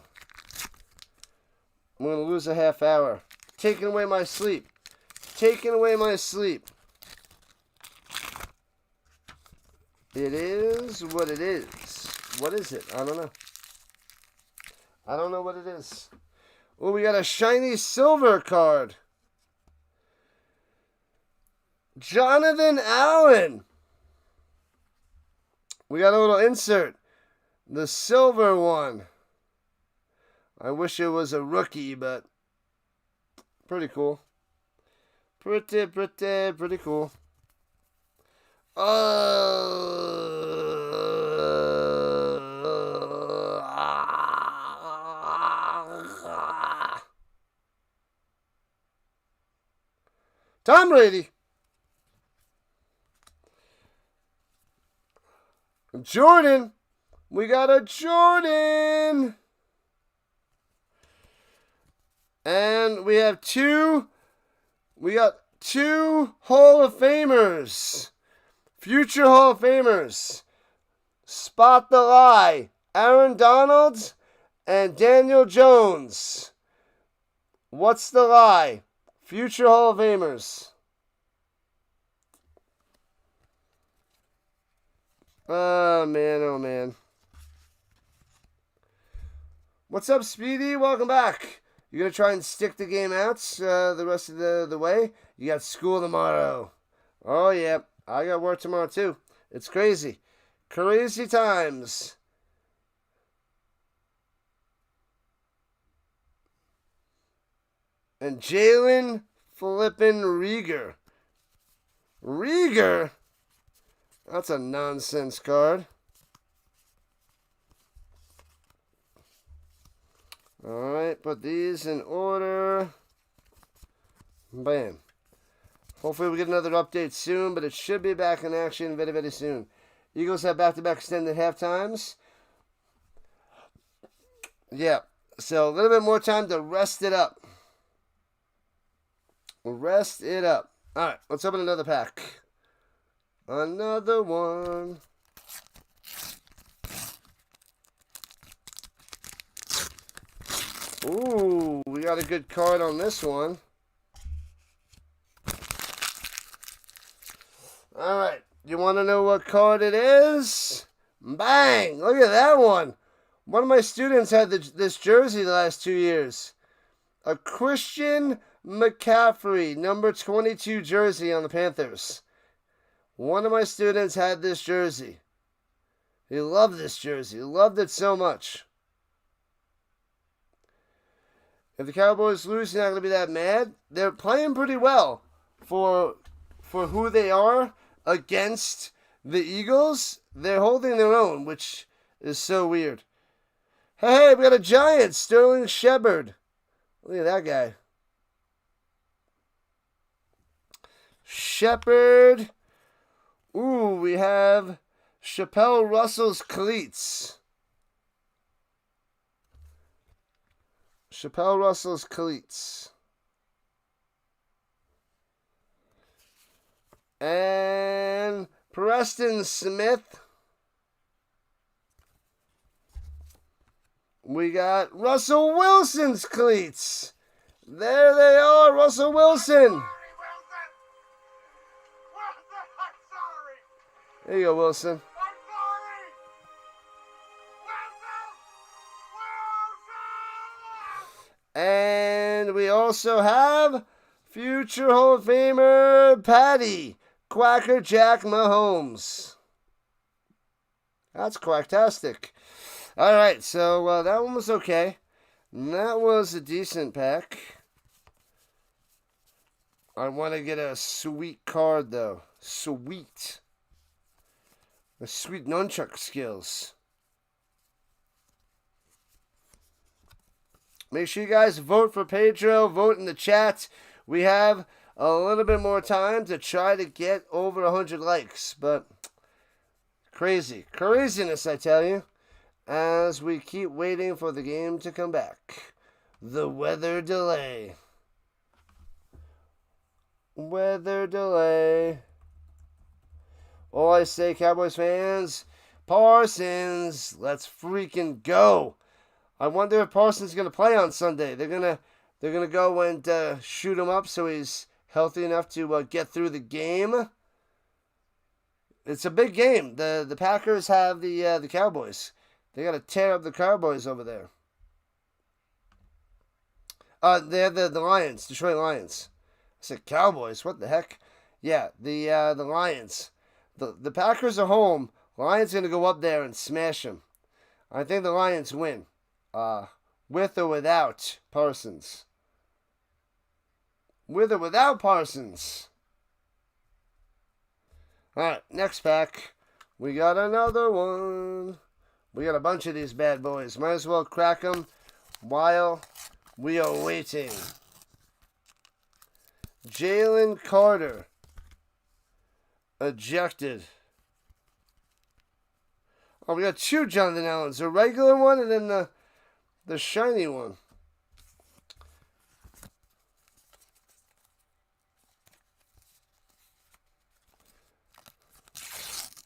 [SPEAKER 1] I'm going to lose a half hour. Taking away my sleep. Taking away my sleep. It is what it is. What is it? I don't know. I don't know what it is. Oh, we got a shiny silver card. Jonathan Allen. We got a little insert. The silver one. I wish it was a rookie, but pretty cool. Pretty cool. Tom Brady. Jordan. We got a Jordan. And we have two Hall of Famers. Future Hall of Famers. Spot the lie. Aaron Donald and Daniel Jones. What's the lie? Future Hall of Famers. Oh, man, oh, man. What's up, Speedy? Welcome back. You going to try and stick the game out the rest of the way? You got school tomorrow. Oh, yeah. I got work tomorrow, too. It's crazy. Crazy times. And Jalen flippin' Rieger. Rieger? That's a nonsense card. Alright, put these in order. Bam. Hopefully we get another update soon, but it should be back in action very, very soon. Eagles have back-to-back extended halftimes. Yeah, so a little bit more time to rest it up. Rest it up. Alright, let's open another pack. Another one. Ooh, we got a good card on this one. Alright, you want to know what card it is? Bang! Look at that one. One of my students had this jersey the last 2 years. A Christian McCaffrey, number 22 jersey on the Panthers. One of my students had this jersey. He loved this jersey. He loved it so much. If the Cowboys lose, you're not going to be that mad. They're playing pretty well for who they are against the Eagles. They're holding their own, which is so weird. Hey, we got a Giant, Sterling Shepard. Look at that guy. Shepard. Ooh, we have Chappelle Russell's cleats. Chappelle Russell's cleats. And Preston Smith. We got Russell Wilson's cleats. There they are, Russell Wilson. There you go, Wilson.
[SPEAKER 2] I'm sorry! Wilson!
[SPEAKER 1] And we also have future Hall of Famer Patty Quacker Jack Mahomes. That's quacktastic. All right, so that one was okay. That was a decent pack. I want to get a sweet card, though. Sweet. The sweet nunchuck skills. Make sure you guys vote for Pedro. Vote in the chat. We have a little bit more time to try to get over 100 likes. But craziness, I tell you. As we keep waiting for the game to come back. The weather delay. Weather delay. All I say, Cowboys fans, Parsons, let's freaking go. I wonder if Parsons is going to play on Sunday. They're gonna go and shoot him up so he's healthy enough to get through the game. It's a big game. The Packers have the Cowboys. They got to tear up the Cowboys over there. They have the Lions, Detroit Lions. I said Cowboys. What the heck? Yeah, the Lions. The Packers are home. Lions going to go up there and smash them. I think the Lions win. With or without Parsons. With or without Parsons. Alright, next pack. We got another one. We got a bunch of these bad boys. Might as well crack them while we are waiting. Jalen Carter. Ejected. Oh, we got two Jonathan Allens. A regular one and then the shiny one.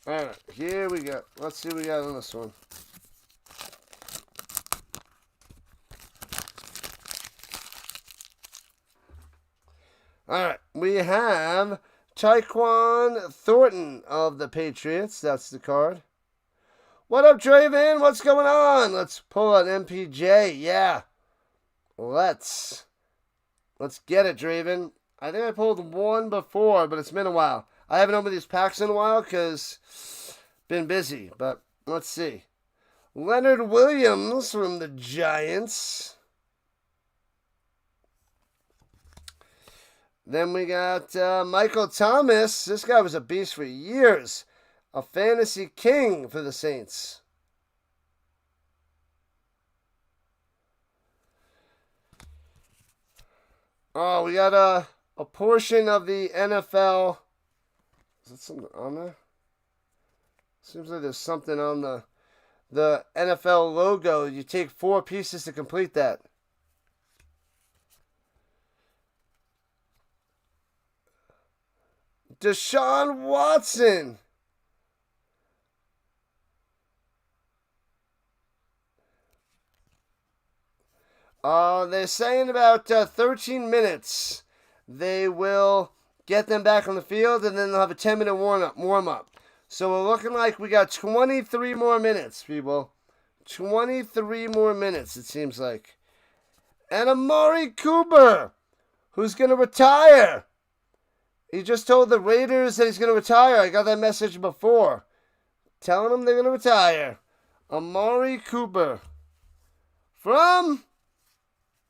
[SPEAKER 1] Alright, here we go. Let's see what we got on this one. Alright, we have Tyquan Thornton of the Patriots. That's the card. What up, Draven? What's going on? Let's pull out MPJ. Yeah. Let's get it, Draven. I think I pulled one before, but it's been a while. I haven't opened these packs in a while because been busy, but let's see. Leonard Williams from the Giants. Then we got Michael Thomas. This guy was a beast for years. A fantasy king for the Saints. Oh, we got a portion of the NFL. Is that something on there? Seems like there's something on the NFL logo. You take 4 pieces to complete that. Deshaun Watson. They're saying about 13 minutes. They will get them back on the field, and then they'll have a 10-minute warm-up. So we're looking like we got 23 more minutes, people. 23 more minutes, it seems like. And Amari Cooper, who's going to retire. He just told the Raiders that he's going to retire. I got that message before. Telling them they're going to retire. Amari Cooper from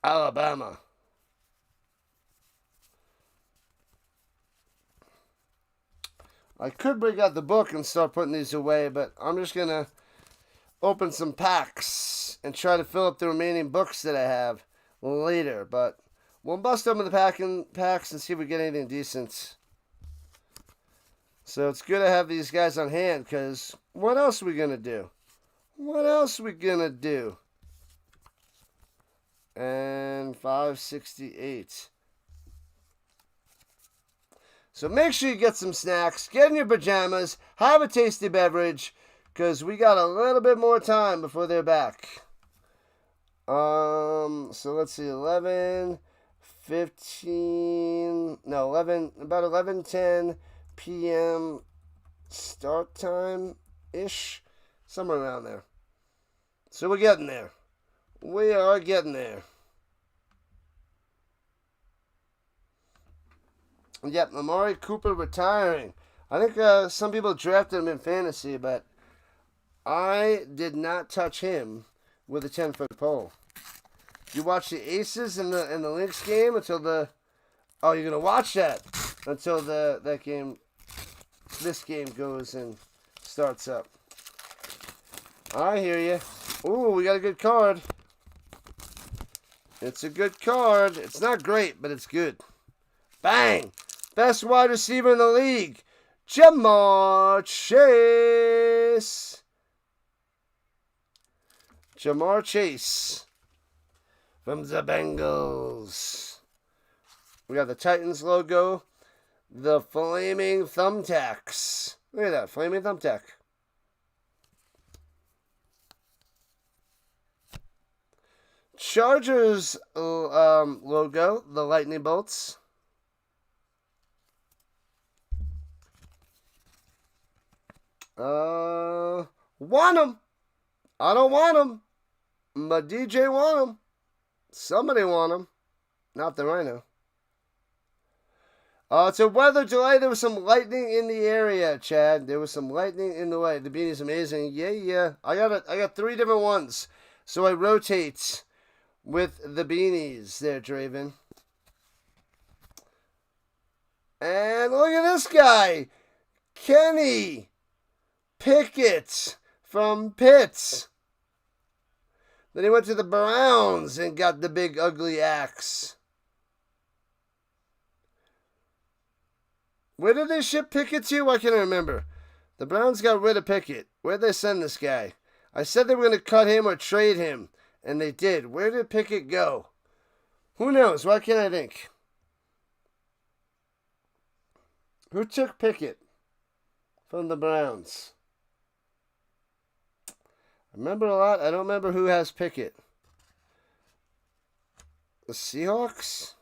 [SPEAKER 1] Alabama. I could bring out the book and start putting these away, but I'm just going to open some packs and try to fill up the remaining books that I have later. But we'll bust open the packs and see if we get anything decent. So it's good to have these guys on hand, because what else are we going to do? What else are we going to do? And 568. So make sure you get some snacks, get in your pajamas, have a tasty beverage, because we got a little bit more time before they're back. So let's see, 11, 15, no, 11, about 11:10 p.m. start time-ish, somewhere around there. So we're getting there. We are getting there. Yep, Amari Cooper retiring. I think some people drafted him in fantasy, but I did not touch him with a 10-foot pole. You watch the Aces in the Lynx game until the... Oh, you're going to watch that until this game goes and starts up. I hear you. Ooh, we got a good card. It's a good card. It's not great, but it's good. Bang! Best wide receiver in the league, Jamar Chase. Jamar Chase from the Bengals. We got the Titans logo, the flaming thumbtacks. Look at that, flaming thumbtack. Chargers logo, the lightning bolts. Want them. I don't want them. My DJ want them. Somebody want them. Not the Rhino. It's a weather delay. There was some lightning in the area, Chad. There was some lightning in the way. The beanie's amazing. Yeah. I got 3 different ones. So I rotate with the beanies there, Draven. And look at this guy. Kenny Pickett from Pitts. Then he went to the Browns and got the big ugly axe. Where did they ship Pickett to? I can't remember. The Browns got rid of Pickett. Where'd they send this guy? I said they were going to cut him or trade him, and they did. Where did Pickett go? Who knows? Why can't I think? Who took Pickett from the Browns? I remember a lot. I don't remember who has Pickett. The Seahawks?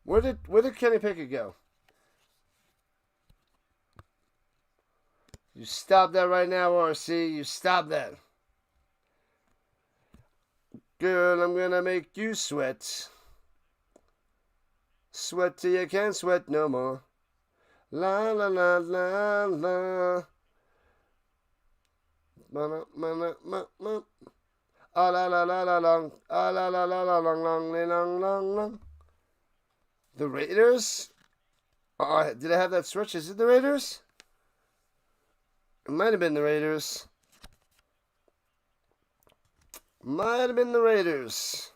[SPEAKER 1] Where did Kenny Pickett go? You stop that right now, RC. You stop that. Girl, I'm gonna make you sweat. Sweat till you can't sweat no more. La la la la la. Ma ma ma ma. Ah la la la la long. Ah la la la la long long long long long. The Raiders? Oh, did I have that switch? Is it the Raiders? It might have been the Raiders. Might have been the Raiders.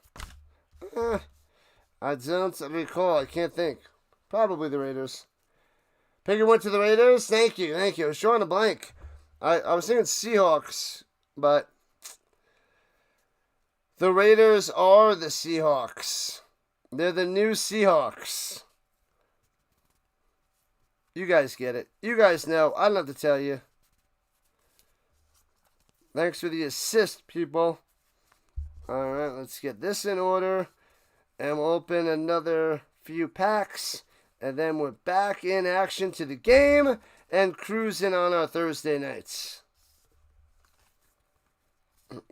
[SPEAKER 1] I don't recall. I can't think. Probably the Raiders. Pickett went to the Raiders? Thank you. I was drawing a blank. I was thinking Seahawks, but the Raiders are the Seahawks. They're the new Seahawks. You guys get it. You guys know. I don't have to tell you. Thanks for the assist, people. Alright, let's get this in order. And we'll open another few packs. And then we're back in action to the game. And cruising on our Thursday nights.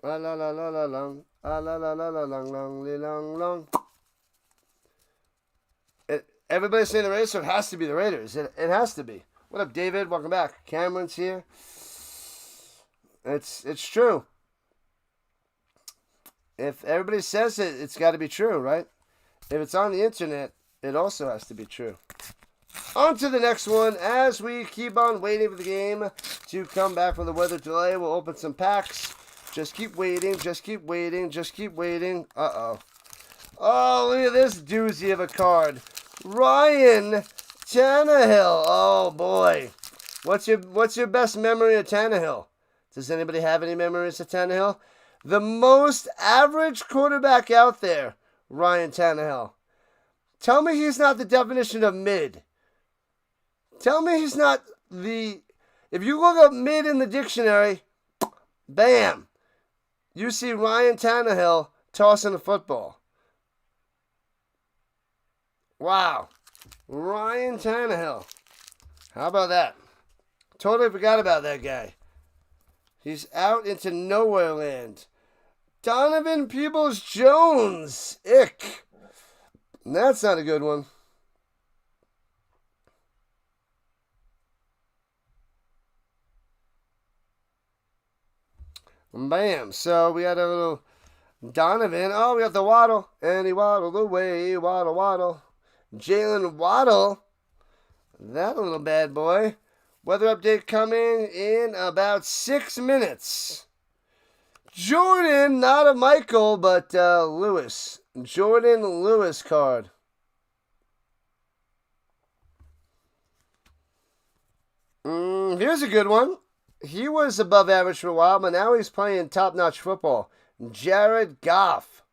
[SPEAKER 1] La la la la la long. La la la la la long long long long. Everybody's saying the Raiders, so it has to be the Raiders. It has to be. What up, David? Welcome back. Cameron's here. It's true. If everybody says it, it's got to be true, right? If it's on the internet, it also has to be true. On to the next one. As we keep on waiting for the game to come back from the weather delay, we'll open some packs. Just keep waiting. Just keep waiting. Just keep waiting. Uh-oh. Oh, look at this doozy of a card. Ryan Tannehill. Oh, boy. What's your best memory of Tannehill? Does anybody have any memories of Tannehill? The most average quarterback out there, Ryan Tannehill. Tell me he's not the definition of mid. Tell me he's not the... If you look up mid in the dictionary, bam, you see Ryan Tannehill tossing a football. Wow. Ryan Tannehill. How about that? Totally forgot about that guy. He's out into nowhere land. Donovan Peoples-Jones. Ick. That's not a good one. Bam. So we got a little Donovan. Oh, we got the Waddle. And he waddled away. Waddle, waddle. Jalen Waddle. That little bad boy. Weather update coming in about 6 minutes. Jordan, not a Michael, but Lewis. Jordan Lewis card. Here's a good one. He was above average for a while, but now he's playing top-notch football. Jared Goff.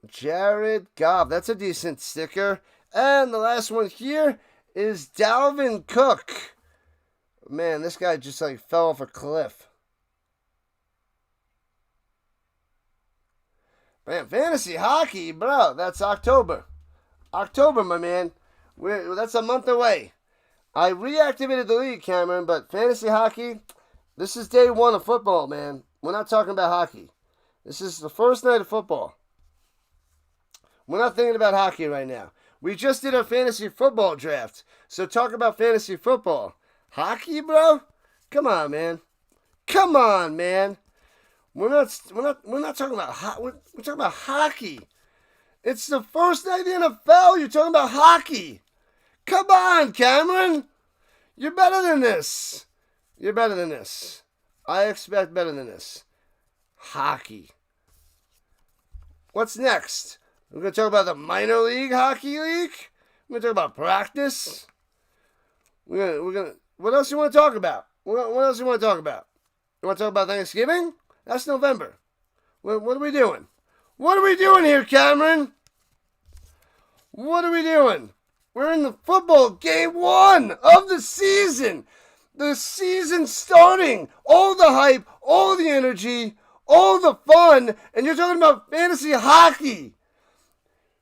[SPEAKER 1] Jared Goff. That's a decent sticker. And the last one here is Dalvin Cook. Man, this guy just like fell off a cliff. Man, fantasy hockey, bro. That's October. October, my man. That's a month away. I reactivated the league, Cameron, but fantasy hockey, this is day one of football, man. We're not talking about hockey. This is the first night of football. We're not thinking about hockey right now. We just did our fantasy football draft. So talk about fantasy football. Hockey, bro? Come on, man. Come on, man. We're not talking about we're talking about hockey. It's the first night in the NFL. You're talking about hockey. Come on, Cameron. You're better than this. You're better than this. I expect better than this. Hockey. What's next? We're going to talk about the minor league hockey league. We're going to talk about practice. We're gonna. What else you want to talk about? What else you want to talk about? You want to talk about Thanksgiving? That's November. What are we doing? What are we doing here, Cameron? What are we doing? We're in the football game one of the season. The season starting. All the hype, all the energy, all the fun. And you're talking about fantasy hockey.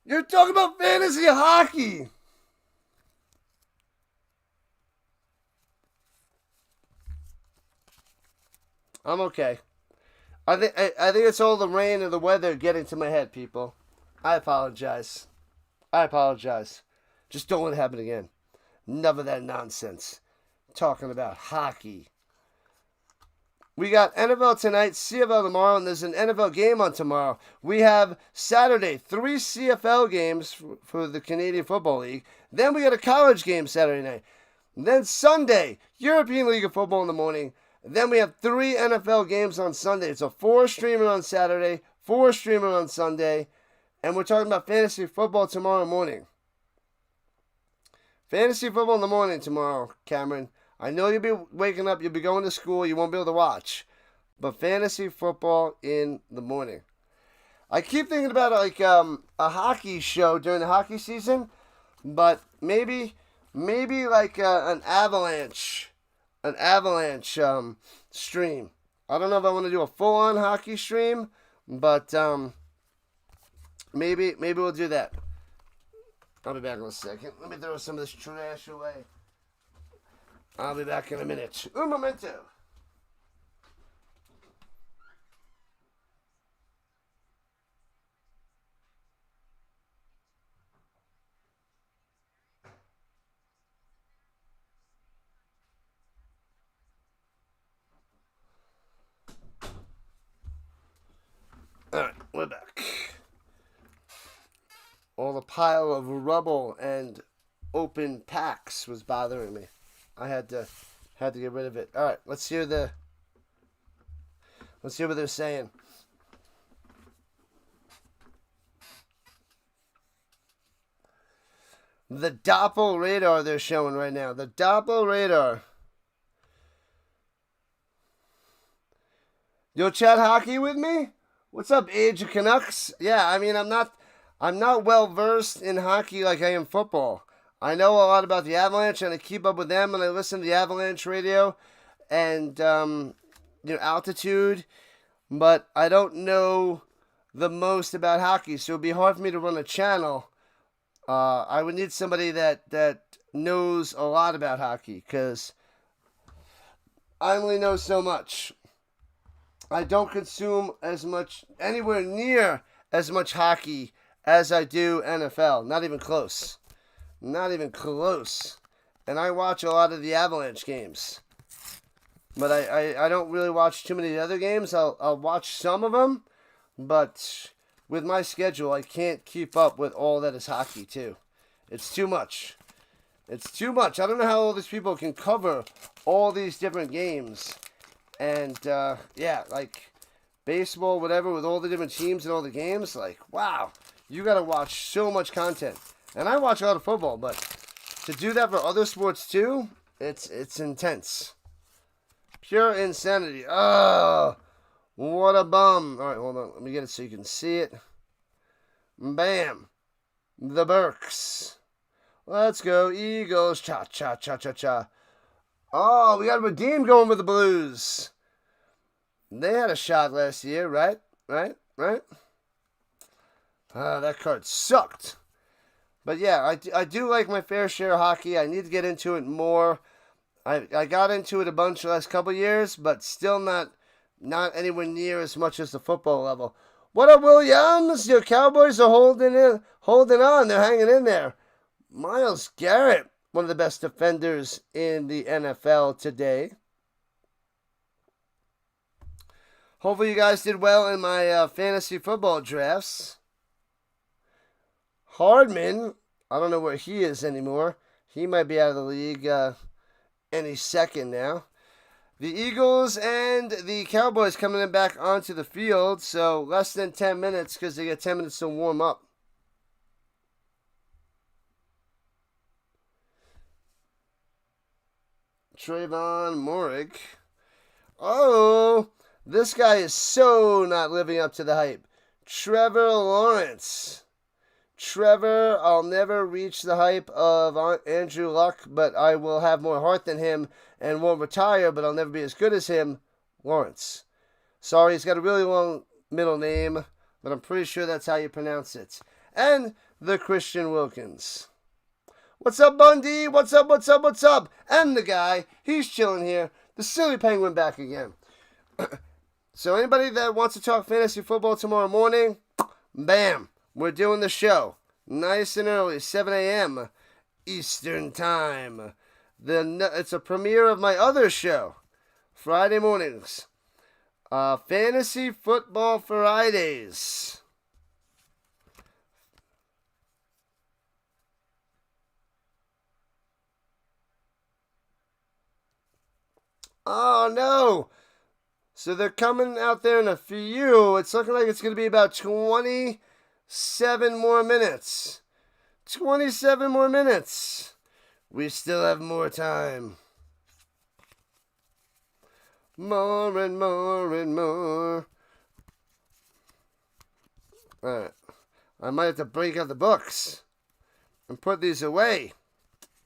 [SPEAKER 1] You're talking about fantasy hockey. I'm okay. I think it's all the rain and the weather getting to my head, people. I apologize. Just don't let it happen again. None of that nonsense. Talking about hockey. We got NFL tonight, CFL tomorrow, and there's an NFL game on tomorrow. We have Saturday, 3 CFL games for the Canadian Football League. Then we got a college game Saturday night. Then Sunday, European League of Football in the morning. Then we have 3 NFL games on Sunday. It's a 4-streamer on Saturday, 4-streamer on Sunday. And we're talking about fantasy football tomorrow morning. Fantasy football in the morning tomorrow, Cameron. I know you'll be waking up, you'll be going to school, you won't be able to watch. But fantasy football in the morning. I keep thinking about like a hockey show during the hockey season. But maybe like an avalanche stream. I don't know if I want to do a full-on hockey stream, but maybe we'll do that. I'll be back in a second. Let me throw some of this trash away. I'll be back in a minute. Un momento. Alright, we're back. All the pile of rubble and open packs was bothering me. I had to get rid of it. Alright, let's hear what they're saying. The Doppel radar they're showing right now. The Doppel radar. You'll chat hockey with me? What's up, Age of Canucks? Yeah, I mean, I'm not well versed in hockey like I am football. I know a lot about the Avalanche, and I keep up with them, and I listen to the Avalanche radio and Altitude, but I don't know the most about hockey, so it'd be hard for me to run a channel. I would need somebody that knows a lot about hockey, because I only know so much. I don't consume anywhere near as much hockey as I do NFL. Not even close. Not even close. And I watch a lot of the Avalanche games. But I don't really watch too many other games. I'll watch some of them. But with my schedule, I can't keep up with all that is hockey, too. It's too much. It's too much. I don't know how all these people can cover all these different games And, yeah, like, baseball, whatever, with all the different teams and all the games, like, wow, you got to watch so much content. And I watch a lot of football, but to do that for other sports, too, it's intense. Pure insanity. Oh, what a bum. All right, hold on. Let me get it so you can see it. Bam. The Burks. Let's go, Eagles. Cha, cha, cha, cha, cha. Oh, we got a redeem going with the Blues. They had a shot last year, right? Right? That card sucked. But yeah, I do like my fair share of hockey. I need to get into it more. I got into it a bunch the last couple years, but still not anywhere near as much as the football level. What up, Williams? Your Cowboys are holding on. They're hanging in there. Myles Garrett, one of the best defenders in the NFL today. Hopefully you guys did well in my fantasy football drafts. Hardman, I don't know where he is anymore. He might be out of the league any second now. The Eagles and the Cowboys coming back onto the field, so less than 10 minutes because they get 10 minutes to warm up. Trayvon Morig. Oh, this guy is so not living up to the hype. Trevor Lawrence. Trevor, I'll never reach the hype of Andrew Luck, but I will have more heart than him and won't retire, but I'll never be as good as him. Lawrence. Sorry, he's got a really long middle name, but I'm pretty sure that's how you pronounce it. And the Christian Wilkins. What's up, Bundy? What's up? And the guy, he's chilling here. The silly penguin back again. So anybody that wants to talk fantasy football tomorrow morning, bam, we're doing the show. Nice and early, 7 a.m. Eastern Time. It's a premiere of my other show, Friday mornings. Fantasy Football Fridays. Oh, no. So they're coming out there in a few. It's looking like it's going to be about 27 more minutes. 27 more minutes. We still have more time. More and more and more. Alright. I might have to break out the books and put these away.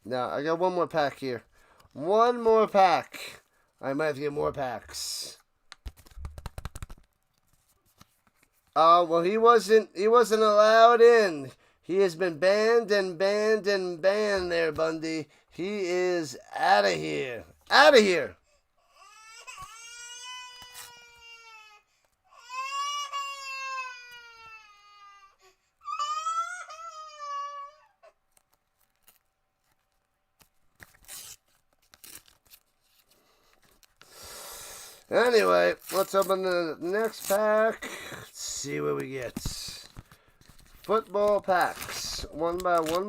[SPEAKER 1] Now, I got one more pack here. One more pack. I might have to get more packs. Oh, well, he wasn't allowed in. He has been banned and banned and banned there, Bundy. He is out of here. Out of here. Anyway, let's open the next pack. Let's see what we get. Football packs. One by one.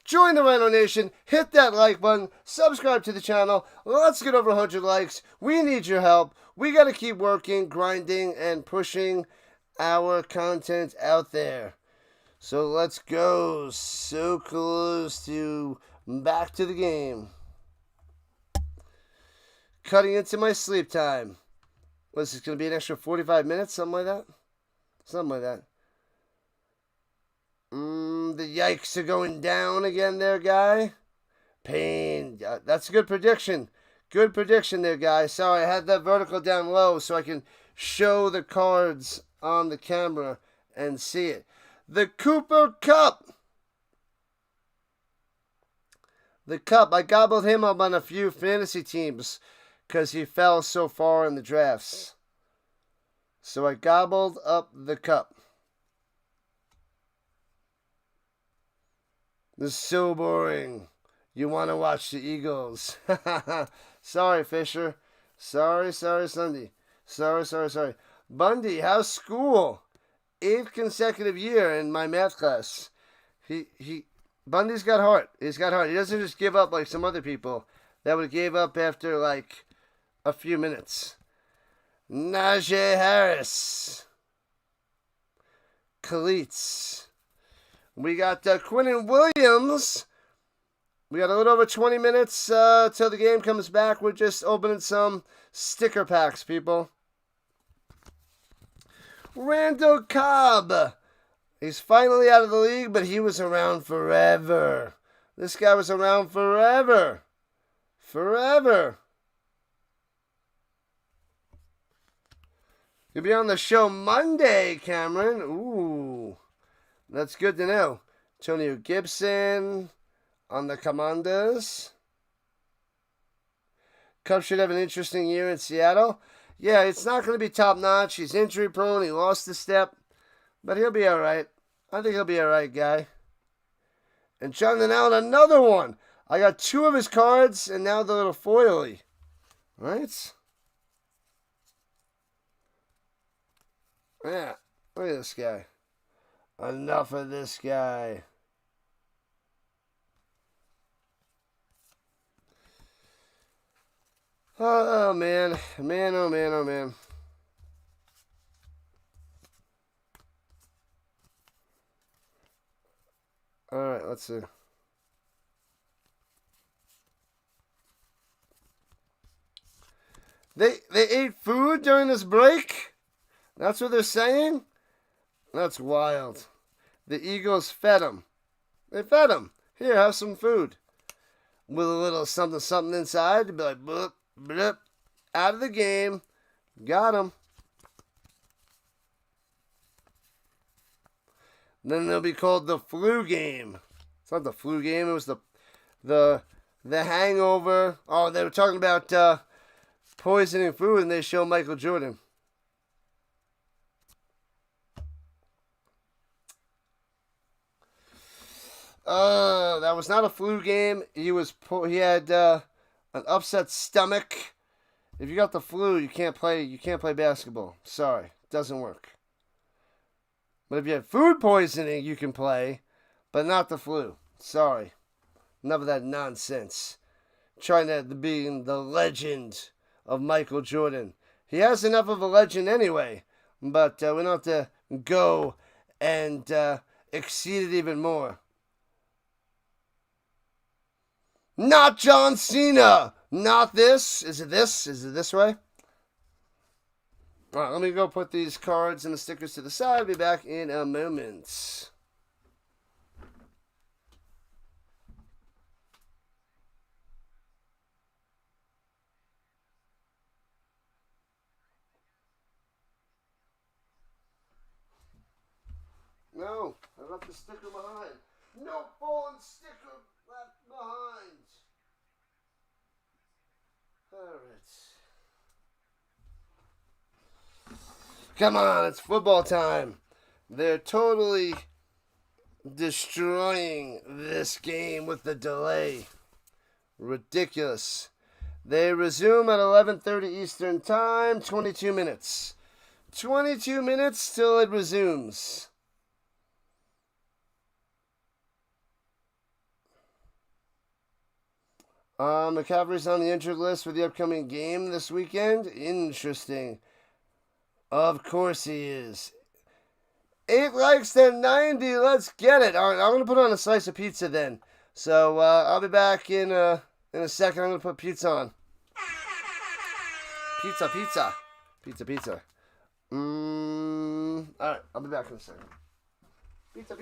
[SPEAKER 1] Join the Rhino Nation. Hit that like button. Subscribe to the channel. Let's get over 100 likes. We need your help. We got to keep working, grinding, and pushing our content out there. So let's go. So close to back to the game. Cutting into my sleep time. What's this going to be, an extra 45 minutes? Something like that? The yikes are going down again there, guy. Pain. That's a good prediction. Good prediction there, guy. Sorry, I had that vertical down low so I can show the cards on the camera and see it. The Cooper Cup. The Cup. I gobbled him up on a few fantasy teams because he fell so far in the drafts. So I gobbled up the Cup. This is so boring. You want to watch the Eagles. Sorry, Fisher. Sorry, Sunday. Sorry. Bundy, how's school? 8th consecutive year in my math class. He Bundy's got heart. He's got heart. He doesn't just give up like some other people that would give up after like a few minutes. Najee Harris. Khalits. We got Quinnen Williams. We got a little over 20 minutes till the game comes back. We're just opening some sticker packs, people. Randall Cobb. He's finally out of the league, but he was around forever. This guy was around forever. Forever. You'll be on the show Monday, Cameron. Ooh, that's good to know. Antonio Gibson on the Commanders. Cubs should have an interesting year in Seattle. Yeah, it's not going to be top-notch. He's injury-prone. He lost a step. But he'll be all right. I think he'll be all right, guy. And Jonathan Allen, another one. I got 2 of his cards, and now the little foily. Right? Yeah, look at this guy. Enough of this guy. Oh, man. Man, oh, man, oh, man. All right, let's see. They ate food during this break? That's what they're saying? That's wild. The Eagles fed him. They fed him. Here, have some food. With a little something, something inside. To be like, bloop, bloop. Out of the game. Got him. Then they'll be called the flu game. It's not the flu game. It was the hangover. Oh, they were talking about poisoning food, and they show Michael Jordan. That was not a flu game. He had an upset stomach. If you got the flu, you can't play. You can't play basketball. Sorry, doesn't work. But if you have food poisoning, you can play, but not the flu. Sorry, enough of that nonsense. Trying to be the legend of Michael Jordan. He has enough of a legend anyway, but we don't have to go and exceed it even more. Not John Cena. Not this. Is it this? Is it this way? All right, let me go put these cards and the stickers to the side. I'll be back in a moment. No, I left the sticker behind. No fallen sticker left behind. All right. Come on, it's football time. They're totally destroying this game with the delay. Ridiculous. They resume at 11:30 Eastern Time, 22 minutes. 22 minutes till it resumes. McCaffrey's on the injured list for the upcoming game this weekend. Interesting. Of course he is. 8 likes to 90. Let's get it. All right, I'm going to put on a slice of pizza then. So I'll be back in a second. I'm going to put pizza on. Pizza. All right, I'll be back in a second. Pizza.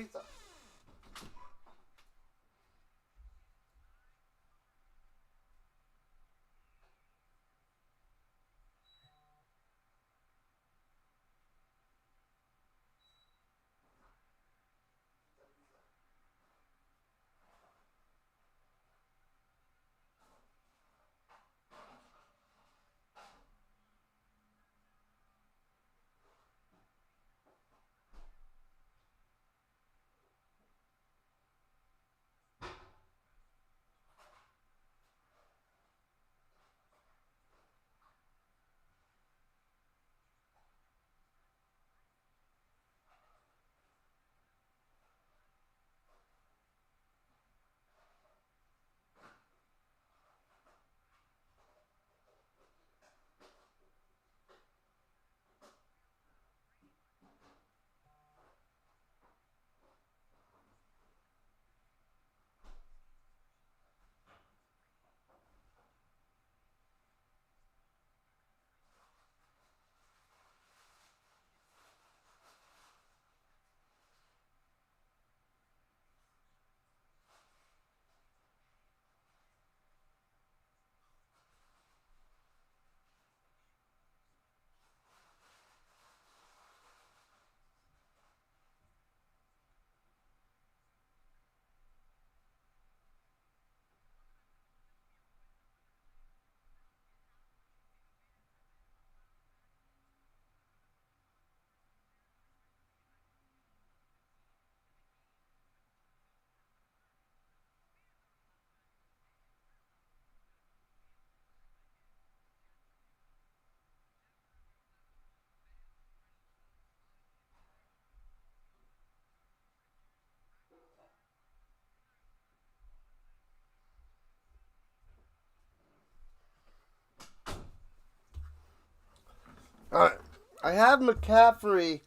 [SPEAKER 1] I have McCaffrey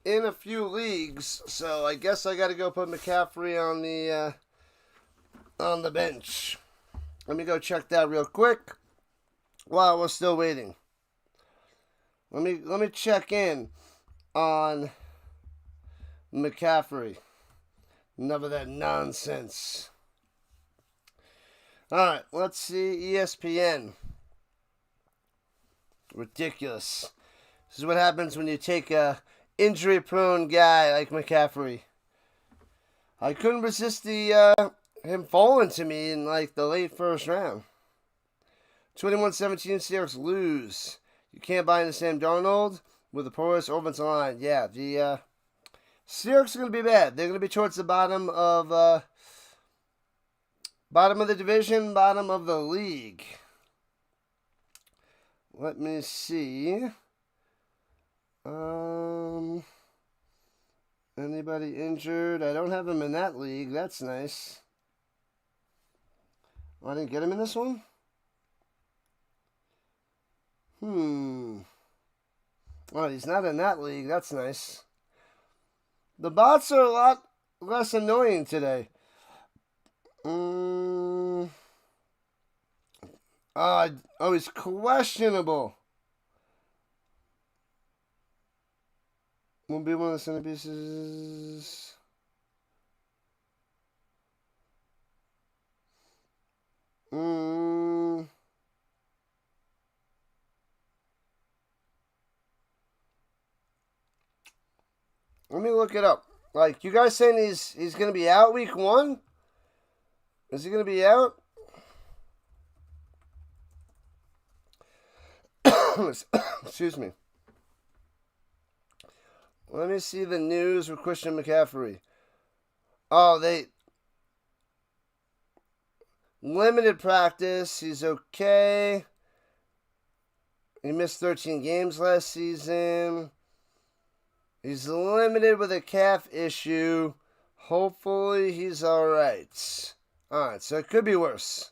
[SPEAKER 1] in a few leagues, so I guess I got to go put McCaffrey on the bench. Let me go check that real quick while we're still waiting. Let me check in on McCaffrey. None of that nonsense. All right, let's see ESPN. Ridiculous. This is what happens when you take a injury-prone guy like McCaffrey. I couldn't resist him falling to me in like the late first round. 21-17 Seahawks lose. You can't buy into Sam Darnold with the poorest offensive line. Yeah, the Seahawks are going to be bad. They're going to be towards the bottom of the division, bottom of the league. Let me see. Anybody injured? I don't have him in that league. That's nice. Oh, I didn't get him in this one? Oh, he's not in that league. That's nice. The bots are a lot less annoying today. Oh, he's questionable. Won't be one of the centerpieces. Let me look it up. Like, you guys saying he's going to be out week 1? Is he going to be out? Excuse me. Let me see the news with Christian McCaffrey. Oh, they limited practice. He's okay. He missed 13 games last season. He's limited with a calf issue. Hopefully he's all right. All right, so it could be worse.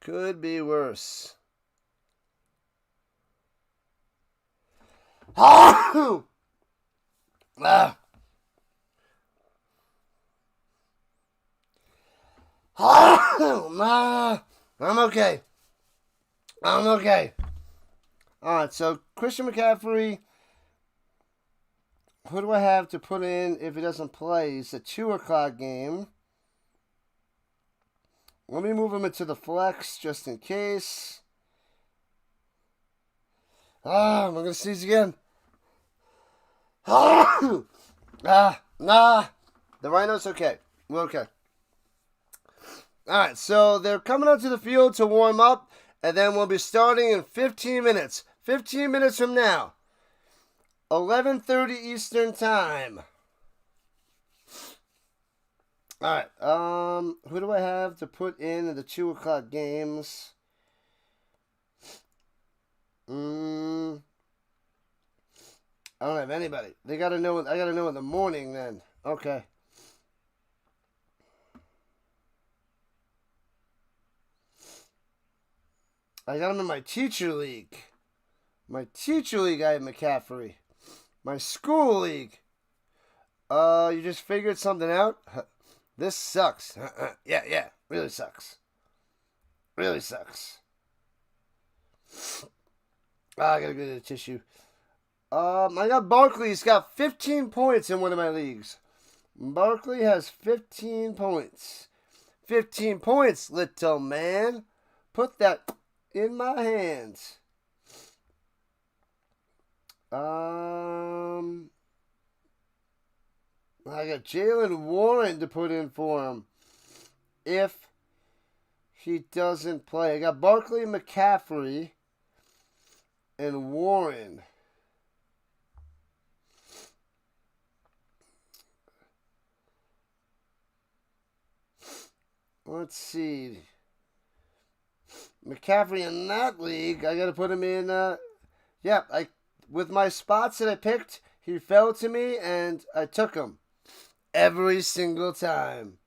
[SPEAKER 1] Could be worse. Ah! I'm okay. I'm okay. All right, so Christian McCaffrey. Who do I have to put in if he doesn't play? It's a 2 o'clock game. Let me move him into the flex just in case. I'm going to sneeze again. Nah. The Rhino's okay. We're okay. Alright, so they're coming out to the field to warm up, and then we'll be starting in 15 minutes. 15 minutes from now. 11:30 Eastern Time. Alright, who do I have to put in the 2 o'clock games? I don't have anybody. I gotta know in the morning then. Okay. I got him in my teacher league. My teacher league, I have McCaffrey. My school league. You just figured something out? This sucks. Yeah. Really sucks. Really sucks. I gotta go to the tissue. I got Barkley. He's got 15 points in one of my leagues. Barkley has 15 points. 15 points, little man. Put that in my hands. I got Jalen Warren to put in for him if he doesn't play. I got Barkley, McCaffrey, and Warren. Let's see. McCaffrey in that league, I got to put him in. With my spots that I picked, he fell to me and I took him every single time.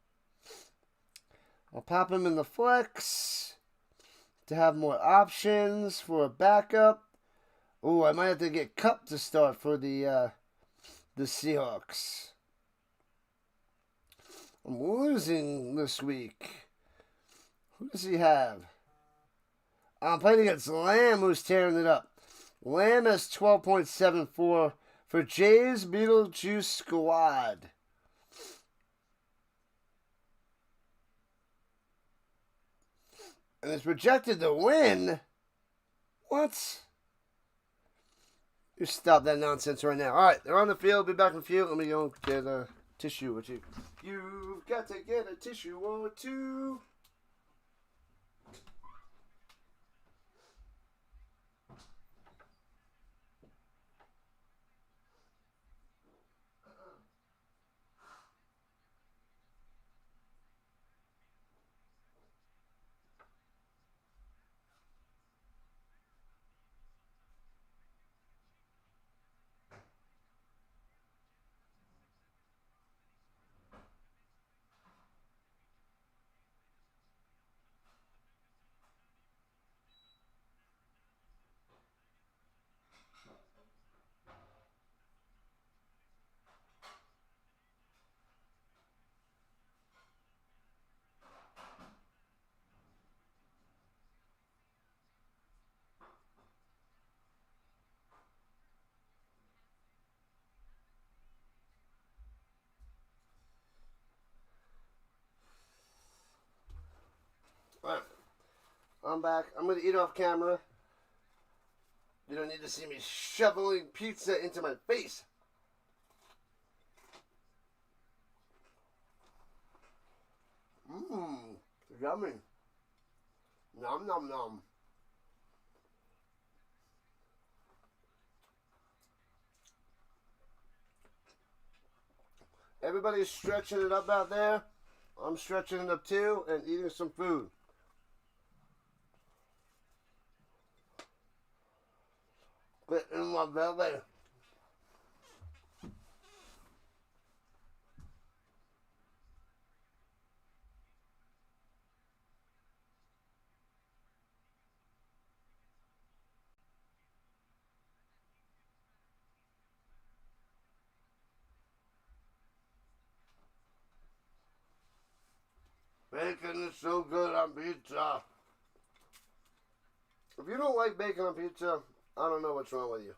[SPEAKER 1] I'll pop him in the flex to have more options for a backup Oh, I might have to get Cup to start for the Seahawks. I'm losing this week. Who does he have? I'm playing against Lamb, who's tearing it up. Lamb has 12.74 for Jay's Beetlejuice Squad. And it's projected to win? What? You stop that nonsense right now. All right, they're on the field. Be back in the field. Let me go get a tissue or two. You've got to get a tissue or two. All right, I'm back. I'm going to eat off camera. You don't need to see me shoveling pizza into my face. Mmm, yummy. Nom nom nom. Everybody's stretching it up out there. I'm stretching it up too and eating some food. Get in my belly. Bacon is so good on pizza. If you don't like bacon on pizza, I don't know what's wrong with you.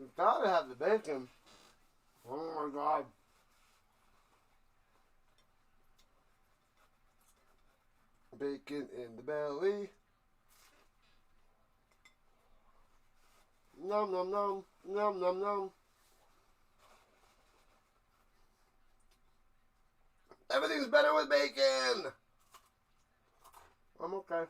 [SPEAKER 1] You gotta have the bacon. Oh my God. Bacon in the belly. Nom nom nom. Nom nom nom. Everything's better with bacon. I'm okay.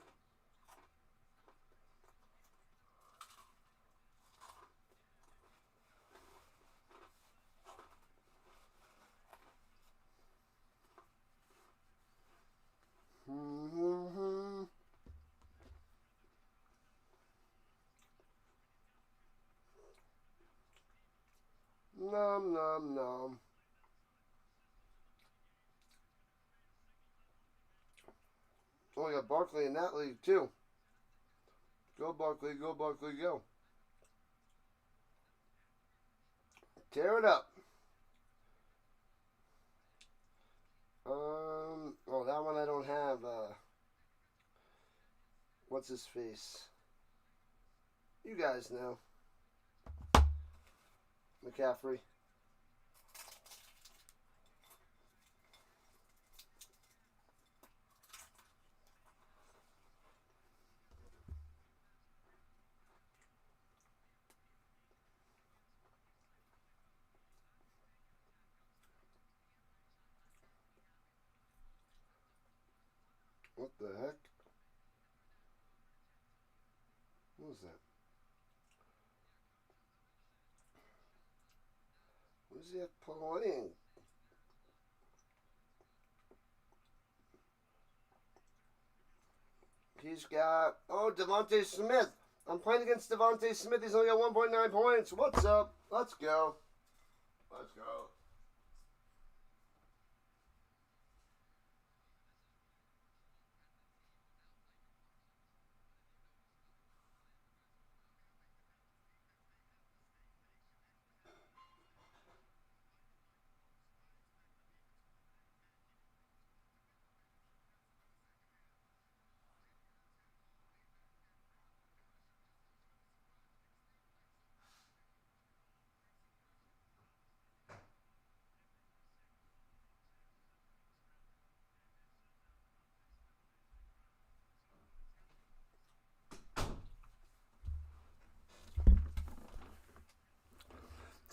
[SPEAKER 1] Nom nom nom. Oh, we got Barkley in that league too. Go Barkley, go Barkley, go. Tear it up. Oh, that one I don't have. What's his face? You guys know. McCaffrey. What the heck? What was that? Who's he playing? He's got, DeVonta Smith. I'm playing against DeVonta Smith. He's only got 1.9 points. What's up? Let's go. Let's go.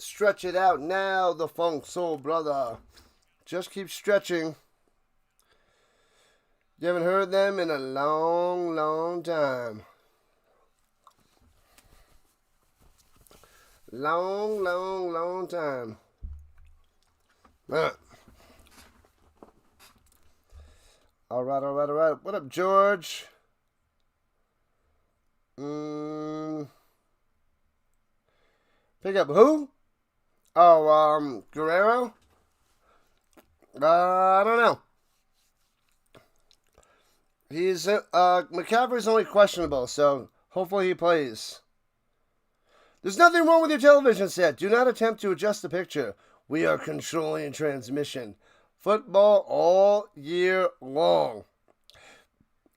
[SPEAKER 1] Stretch it out now, the Funk Soul Brother. Just keep stretching. You haven't heard them in a long, long time. Long, long, long time. All right. What up, George? Pick up who? Oh, Guerrero? I don't know. He's McCaffrey's only questionable, so hopefully he plays. There's nothing wrong with your television set. Do not attempt to adjust the picture. We are controlling transmission. Football all year long.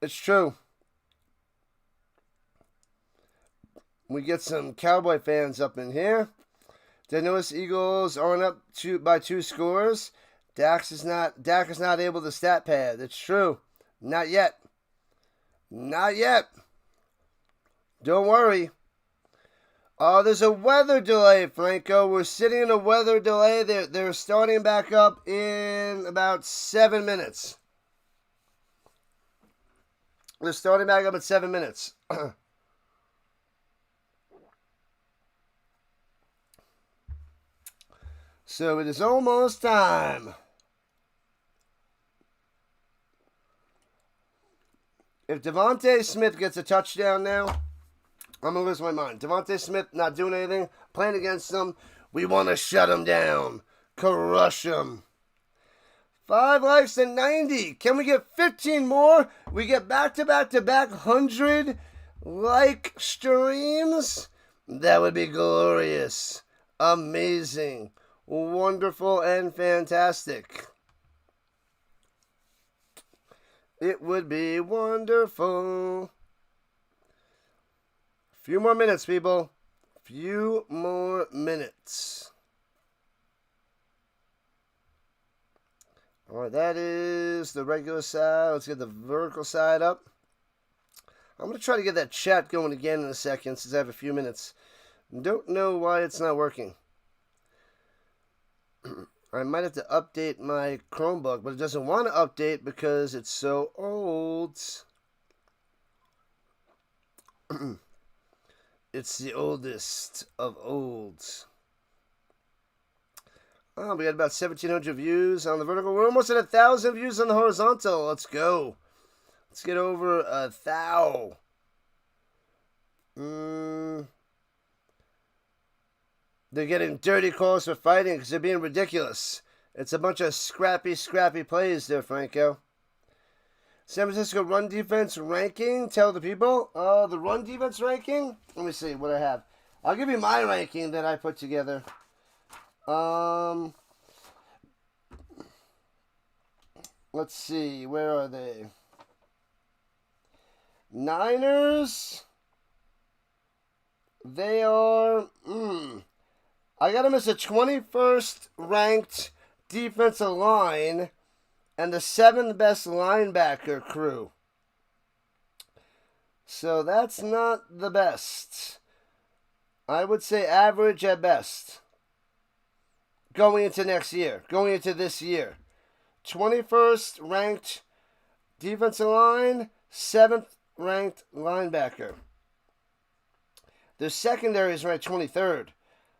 [SPEAKER 1] It's true. We get some Cowboy fans up in here. The newest Eagles aren't up by 2 scores. Dak is not able to stat pad. It's true. Not yet. Not yet. Don't worry. There's a weather delay, Franco. We're sitting in a weather delay. They're starting back up in about 7 minutes. They're starting back up in 7 minutes. So it is almost time. If DeVonta Smith gets a touchdown now, I'm going to lose my mind. DeVonta Smith not doing anything, playing against them. We want to shut him down, crush him. 5 likes and 90. Can we get 15 more? We get back-to-back-to-back 100 like streams? That would be glorious. Amazing. Wonderful and fantastic. It would be wonderful. Few more minutes, people. Few more minutes. All right, that is the regular side. Let's get the vertical side up. I'm going to try to get that chat going again in a second since I have a few minutes. Don't know why it's not working. I might have to update my Chromebook, but it doesn't want to update because it's so old. It's the oldest of olds. Oh, we got about 1,700 views on the vertical. We're almost at 1,000 views on the horizontal. Let's go. Let's get over 1,000. They're getting dirty calls for fighting because they're being ridiculous. It's a bunch of scrappy plays there, Franco. San Francisco run defense ranking. Tell the people. The run defense ranking. Let me see what I have. I'll give you my ranking that I put together. Let's see. Where are they? Niners. They are... I got them as the 21st ranked defensive line and the 7th best linebacker crew. So that's not the best. I would say average at best. Going into next year. Going into this year. 21st ranked defensive line, 7th ranked linebacker. Their secondary is ranked 23rd.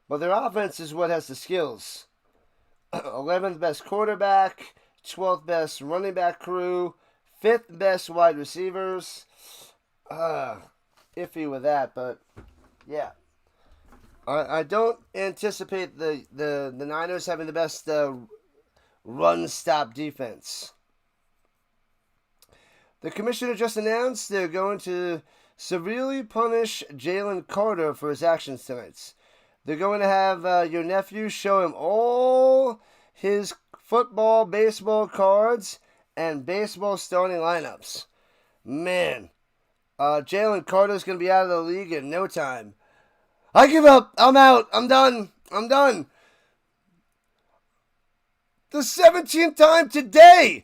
[SPEAKER 1] But their offense is what has the skills. 11th best quarterback, 12th best running back crew, 5th best wide receivers. Iffy with that, but yeah. I don't anticipate the Niners having the best run-stop defense. The commissioner just announced they're going to severely punish Jalen Carter for his actions tonight. They're going to have your nephew show him all his football, baseball cards, and baseball starting lineups. Man, Jalen Carter's going to be out of the league in no time. I give up. I'm out. I'm done. The 17th time today.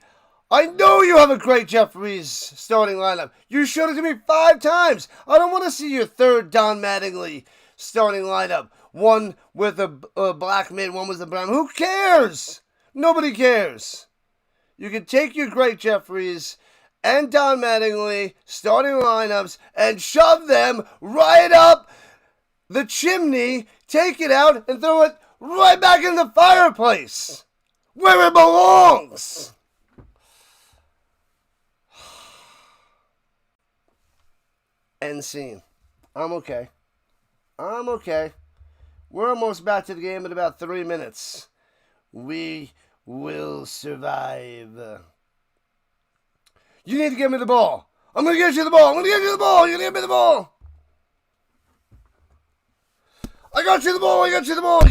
[SPEAKER 1] I know you have a great Jeffries starting lineup. You showed it to me 5 times. I don't want to see your third Don Mattingly starting lineup. one with a black mid, one with a brown. Who cares? Nobody cares. You can take your Greg Jeffries and Don Mattingly starting lineups and shove them right up the chimney, take it out, and throw it right back in the fireplace where it belongs. End scene. I'm okay. We're almost back to the game in about 3 minutes. We will survive. You need to give me the ball. I'm going to get you the ball. You're going to give me the ball. I got you the ball. You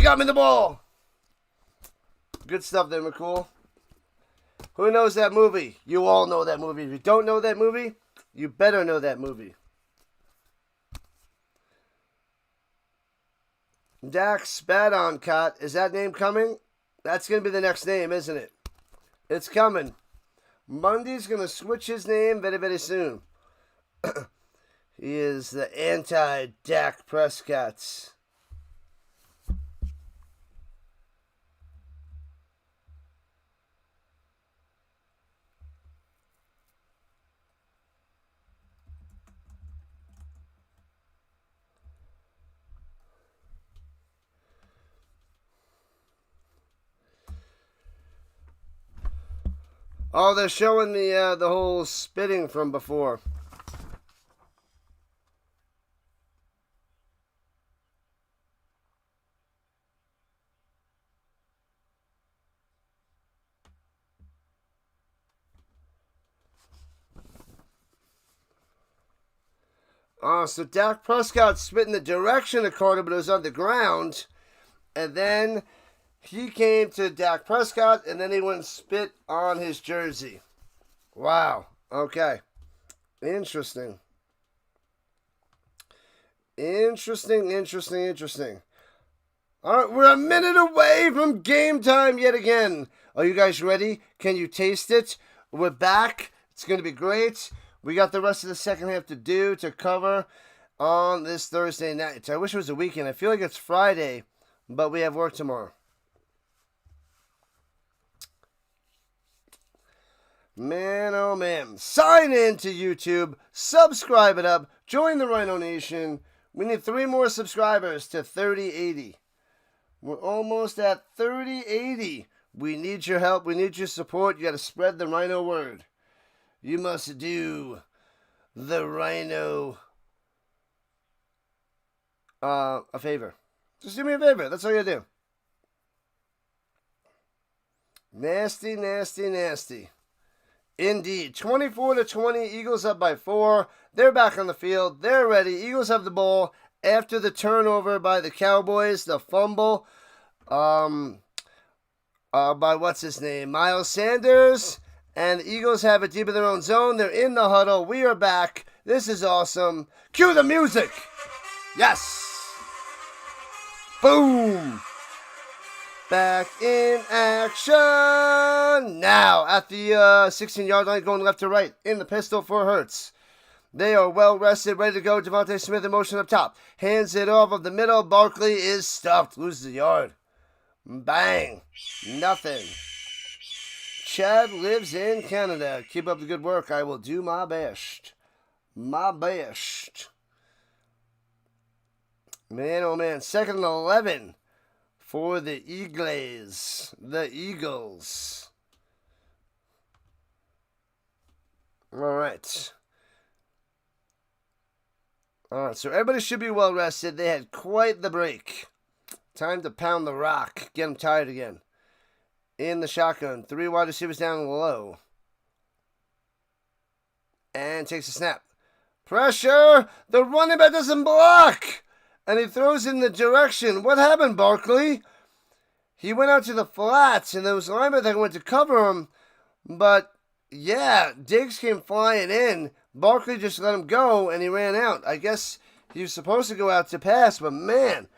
[SPEAKER 1] got me the ball. Good stuff there, McCool. Who knows that movie? You all know that movie. If you don't know that movie, you better know that movie. Dak Spadoncott. Is that name coming? That's going to be the next name, isn't it? It's coming. Mundy's going to switch his name very, very soon. He is the anti-Dak Prescott. Oh, they're showing the whole spitting from before. Oh, so Dak Prescott spit in the direction of Carter, but it was on the ground. And then he came to Dak Prescott, and then he went and spit on his jersey. Wow. Okay. Interesting. All right, we're a minute away from game time yet again. Are you guys ready? Can you taste it? We're back. It's going to be great. We got the rest of the second half to cover on this Thursday night. I wish it was a weekend. I feel like it's Friday, but we have work tomorrow. Man, oh man. Sign in to YouTube. Subscribe it up. Join the Rhino Nation. We need 3 more subscribers to 3080. We're almost at 3080. We need your help. We need your support. You got to spread the Rhino word. You must do the Rhino a favor. Just do me a favor. That's all you do. Nasty. Indeed. 24-20. Eagles up by 4. They're back on the field. They're ready. Eagles have the ball after the turnover by the Cowboys. The fumble by what's his name? Miles Sanders. And the Eagles have it deep in their own zone. They're in the huddle. We are back. This is awesome. Cue the music. Yes. Boom. Back in action. Now at the 16-yard line, going left to right. In the pistol for Hurts. They are well rested, ready to go. DeVonta Smith in motion up top. Hands it off of the middle. Barkley is stuffed. Loses the yard. Bang. Nothing. Chad lives in Canada. Keep up the good work. I will do my best. Man, oh man. 2nd and 11 for the Eagles. The Eagles. All right, so everybody should be well rested. They had quite the break. Time to pound the rock. Get them tired again. In the shotgun. 3 wide receivers down low. And takes a snap. Pressure. The running back doesn't block. And he throws in the direction. What happened, Barkley? He went out to the flats, and there was a linebacker that went to cover him. But, yeah, Diggs came flying in. Barkley just let him go, and he ran out. I guess he was supposed to go out to pass, but man,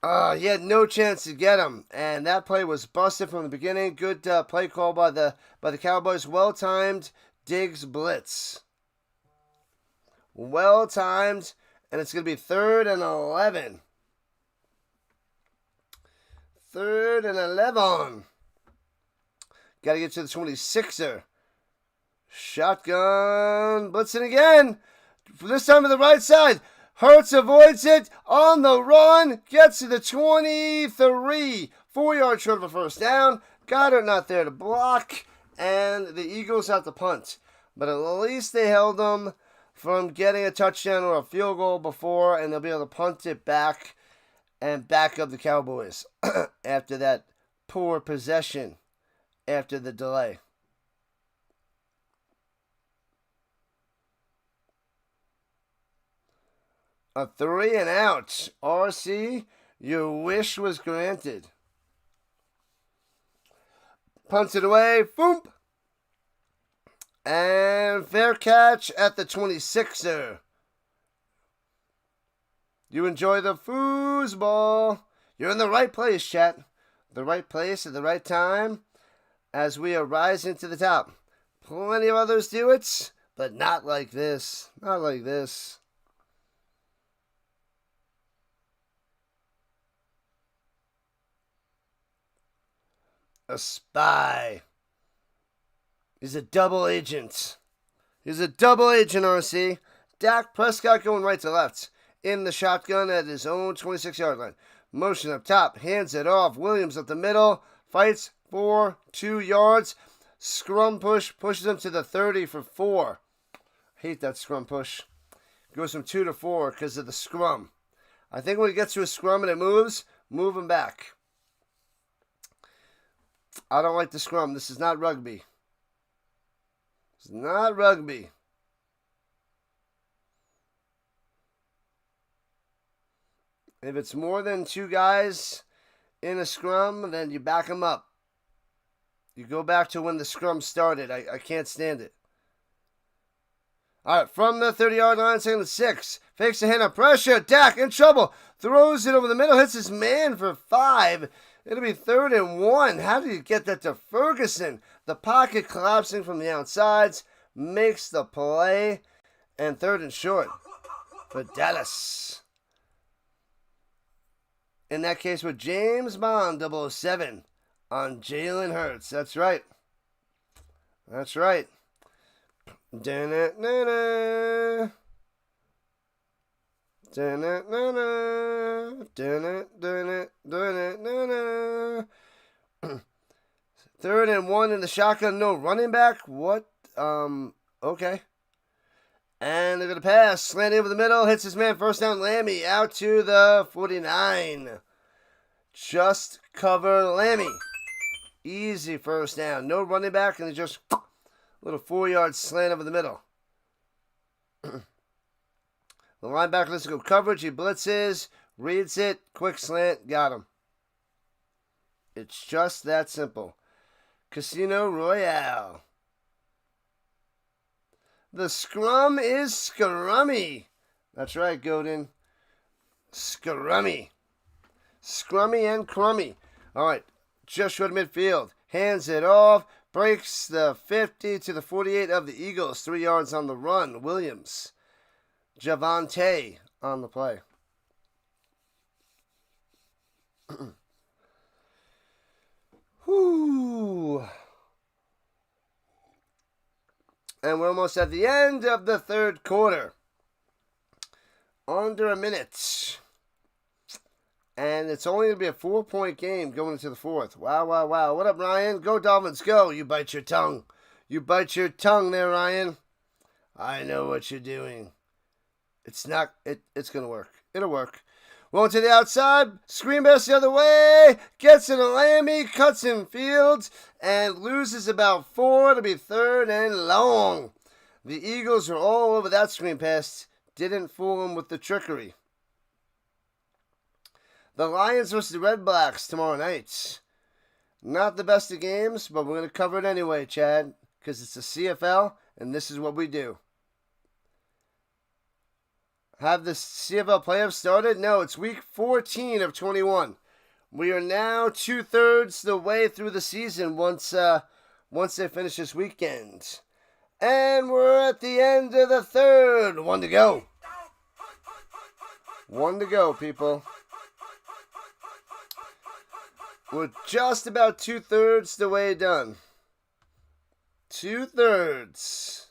[SPEAKER 1] he had no chance to get him. And that play was busted from the beginning. Good play call by the Cowboys. Well-timed Diggs blitz. Well-timed, and it's going to be 3rd and 11 3rd and 11. Got to get to the 26er. Shotgun. Blitzing again. This time to the right side. Hurts avoids it. On the run. Gets to the 23. 4-yard short of a first down. Goddard not there to block. And the Eagles have to punt. But at least they held them from getting a touchdown or a field goal before. And they'll be able to punt it back and back up the Cowboys after that poor possession after the delay. A 3 and out. RC, your wish was granted. Punts it away. Boom. And fair catch at the 26er. You enjoy the foosball. You're in the right place, chat. The right place at the right time as we are rising to the top. Plenty of others do it, but not like this. Not like this. A spy. He's a double agent. He's a double agent, RC. Dak Prescott going right to left. In the shotgun at his own 26-yard line. Motion up top. Hands it off. Williams up the middle. Fights for 2 yards. Scrum push. Pushes him to the 30 for 4. Hate that scrum push. Goes from 2 to 4 because of the scrum. I think when he gets to a scrum and it moves, move him back. I don't like the scrum. This is not rugby. It's not rugby. If it's more than 2 guys in a scrum, then you back them up. You go back to when the scrum started. I can't stand it. All right, from the 30-yard line, 2nd and 6. Fakes a hand of pressure. Dak in trouble. Throws it over the middle. Hits his man for 5. It'll be 3rd and 1. How did you get that to Ferguson? The pocket collapsing from the outsides. Makes the play. And 3rd and short for Dallas. In that case with James Bond 007 on Jalen Hurts. That's right. That's right. Da-na-na-na. Da-na-na-na. Da-na-na-na. 3rd and 1 in the shotgun. No running back. What? Okay. And they're going to pass. Slanting over the middle. Hits his man. First down. Lammy out to the 49. Just cover Lammy. Easy first down. No running back. And they just a little 4-yard slant over the middle. The linebacker lets go coverage. He blitzes. Reads it. Quick slant. Got him. It's just that simple. Casino Royale. The scrum is scrummy. That's right, Godin. Scrummy. Scrummy and crummy. All right, just short of midfield. Hands it off. Breaks the 50 to the 48 of the Eagles. 3 yards on the run. Williams. Javonte on the play. Whoo. And we're almost at the end of the 3rd quarter. Under a minute. And it's only going to be a 4-point game going into the 4th. Wow, wow, wow. What up, Ryan? Go, Dolphins, go. You bite your tongue. You bite your tongue there, Ryan. I know what you're doing. It's not, it's going to work. It'll work. Going to the outside. Screen pass the other way. Gets it to Lammy. Cuts in field. And loses about 4. It'll be 3rd and long. The Eagles are all over that screen pass. Didn't fool them with the trickery. The Lions versus the Red Blacks tomorrow night. Not the best of games, but we're going to cover it anyway, Chad. Because it's the CFL, and this is what we do. Have the CFL playoffs started? No, it's week 14 of 21. We are now 2/3 the way through the season once they finish this weekend. And we're at the end of the 3rd. 1 to go. 1 to go, people. We're just about 2/3 the way done. 2/3.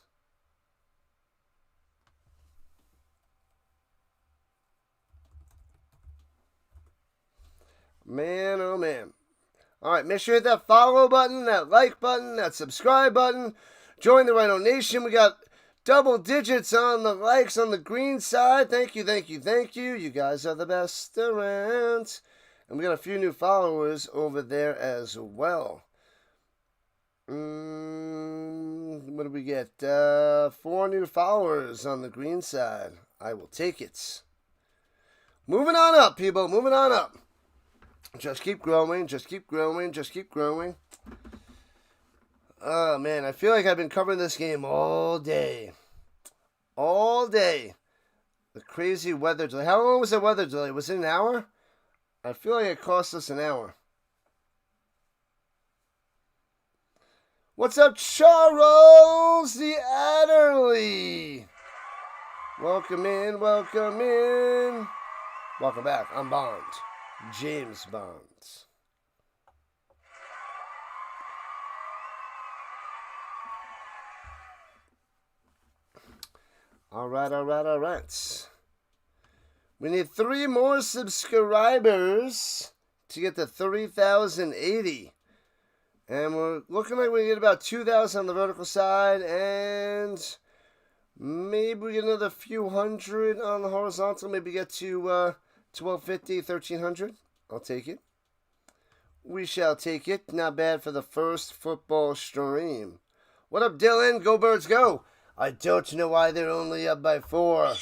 [SPEAKER 1] Man, oh man. Alright, make sure you hit that follow button, that like button, that subscribe button. Join the Rhino Nation. We got double digits on the likes on the green side. Thank you, thank you, thank you. You guys are the best around. And we got a few new followers over there as well. What do we get? 4 new followers on the green side. I will take it. Moving on up, people. Moving on up. Just keep growing. Just keep growing. Just keep growing. Oh, man. I feel like I've been covering this game all day. All day. The crazy weather delay. How long was the weather delay? Was it an hour? I feel like it cost us an hour. What's up, Charles the Adderley? Welcome in, welcome in. Welcome back. I'm Bond. James Bond. All right. We need 3 more subscribers to get to 3,080. And we're looking like we get about 2,000 on the vertical side, and maybe we get another few hundred on the horizontal. Maybe get to 1,250, 1,300. I'll take it. We shall take it. Not bad for the first football stream. What up, Dylan? Go Birds, go! I don't know why they're only up by 4.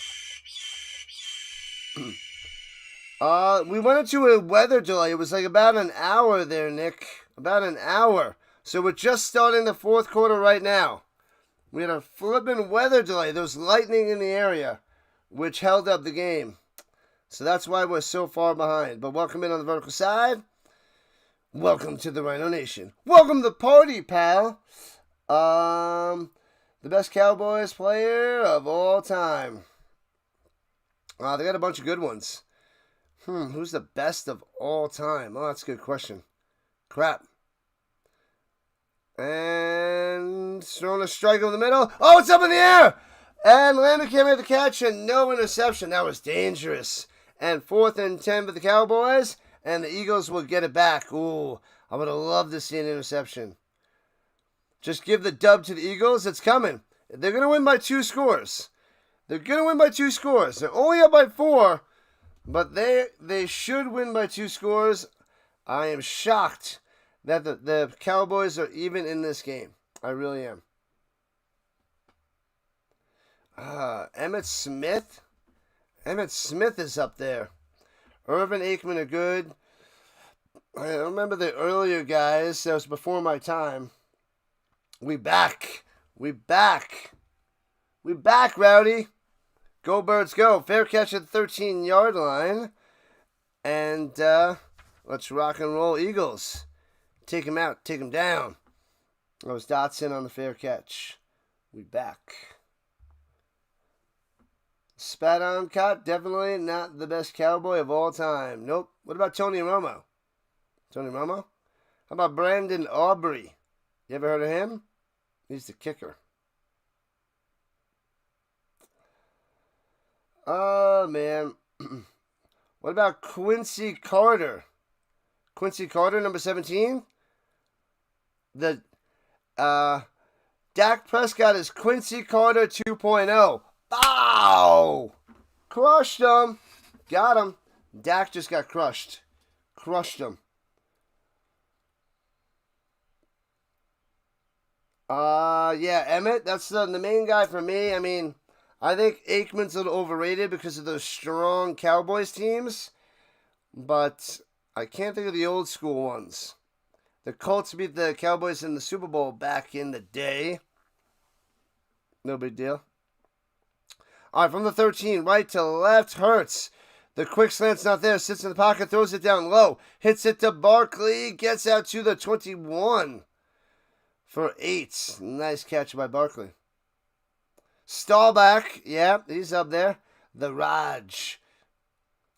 [SPEAKER 1] We went into a weather delay. It was like about an hour there, Nick. About an hour. So we're just starting the 4th quarter right now. We had a flippin' weather delay. There was lightning in the area, which held up the game. So that's why we're so far behind. But welcome in on the vertical side. Welcome to the Rhino Nation. Welcome to the party, pal. The best Cowboys player of all time. They got a bunch of good ones. Who's the best of all time? Oh, that's a good question. Crap. And throwing a strike over the middle. Oh, it's up in the air! And Landon came in the catch and no interception. That was dangerous. And 4th and 10 for the Cowboys. And the Eagles will get it back. Ooh, I would have loved to see an interception. Just give the dub to the Eagles. It's coming. They're going to win by 2 scores. They're going to win by 2 scores. They're only up by 4. But they should win by 2 scores. I am shocked that the Cowboys are even in this game. I really am. Emmitt Smith. Emmitt Smith is up there. Irvin Aikman are good. I remember the earlier guys. That was before my time. We back. We back. We back, Rowdy. Go Birds, go. Fair catch at the 13-yard line. And let's rock and roll, Eagles. Take him out. Take him down. That was Dotson on the fair catch. We back. Spat on cut. Definitely not the best Cowboy of all time. Nope. What about Tony Romo? Tony Romo? How about Brandon Aubrey? You ever heard of him? He's the kicker. Oh, man. What about Quincy Carter? Quincy Carter, number 17? The Dak Prescott is Quincy Carter 2.0. Ow! Crushed him. Got him. Dak just got crushed. Crushed him. Yeah, Emmett, that's the main guy for me. I mean, I think Aikman's a little overrated because of those strong Cowboys teams. But I can't think of the old school ones. The Colts beat the Cowboys in the Super Bowl back in the day. No big deal. All right, from the 13, right to left, Hurts. The quick slant's not there. Sits in the pocket, throws it down low. Hits it to Barkley. Gets out to the 21 for 8. Nice catch by Barkley. Staubach. Yeah, he's up there. The Raj.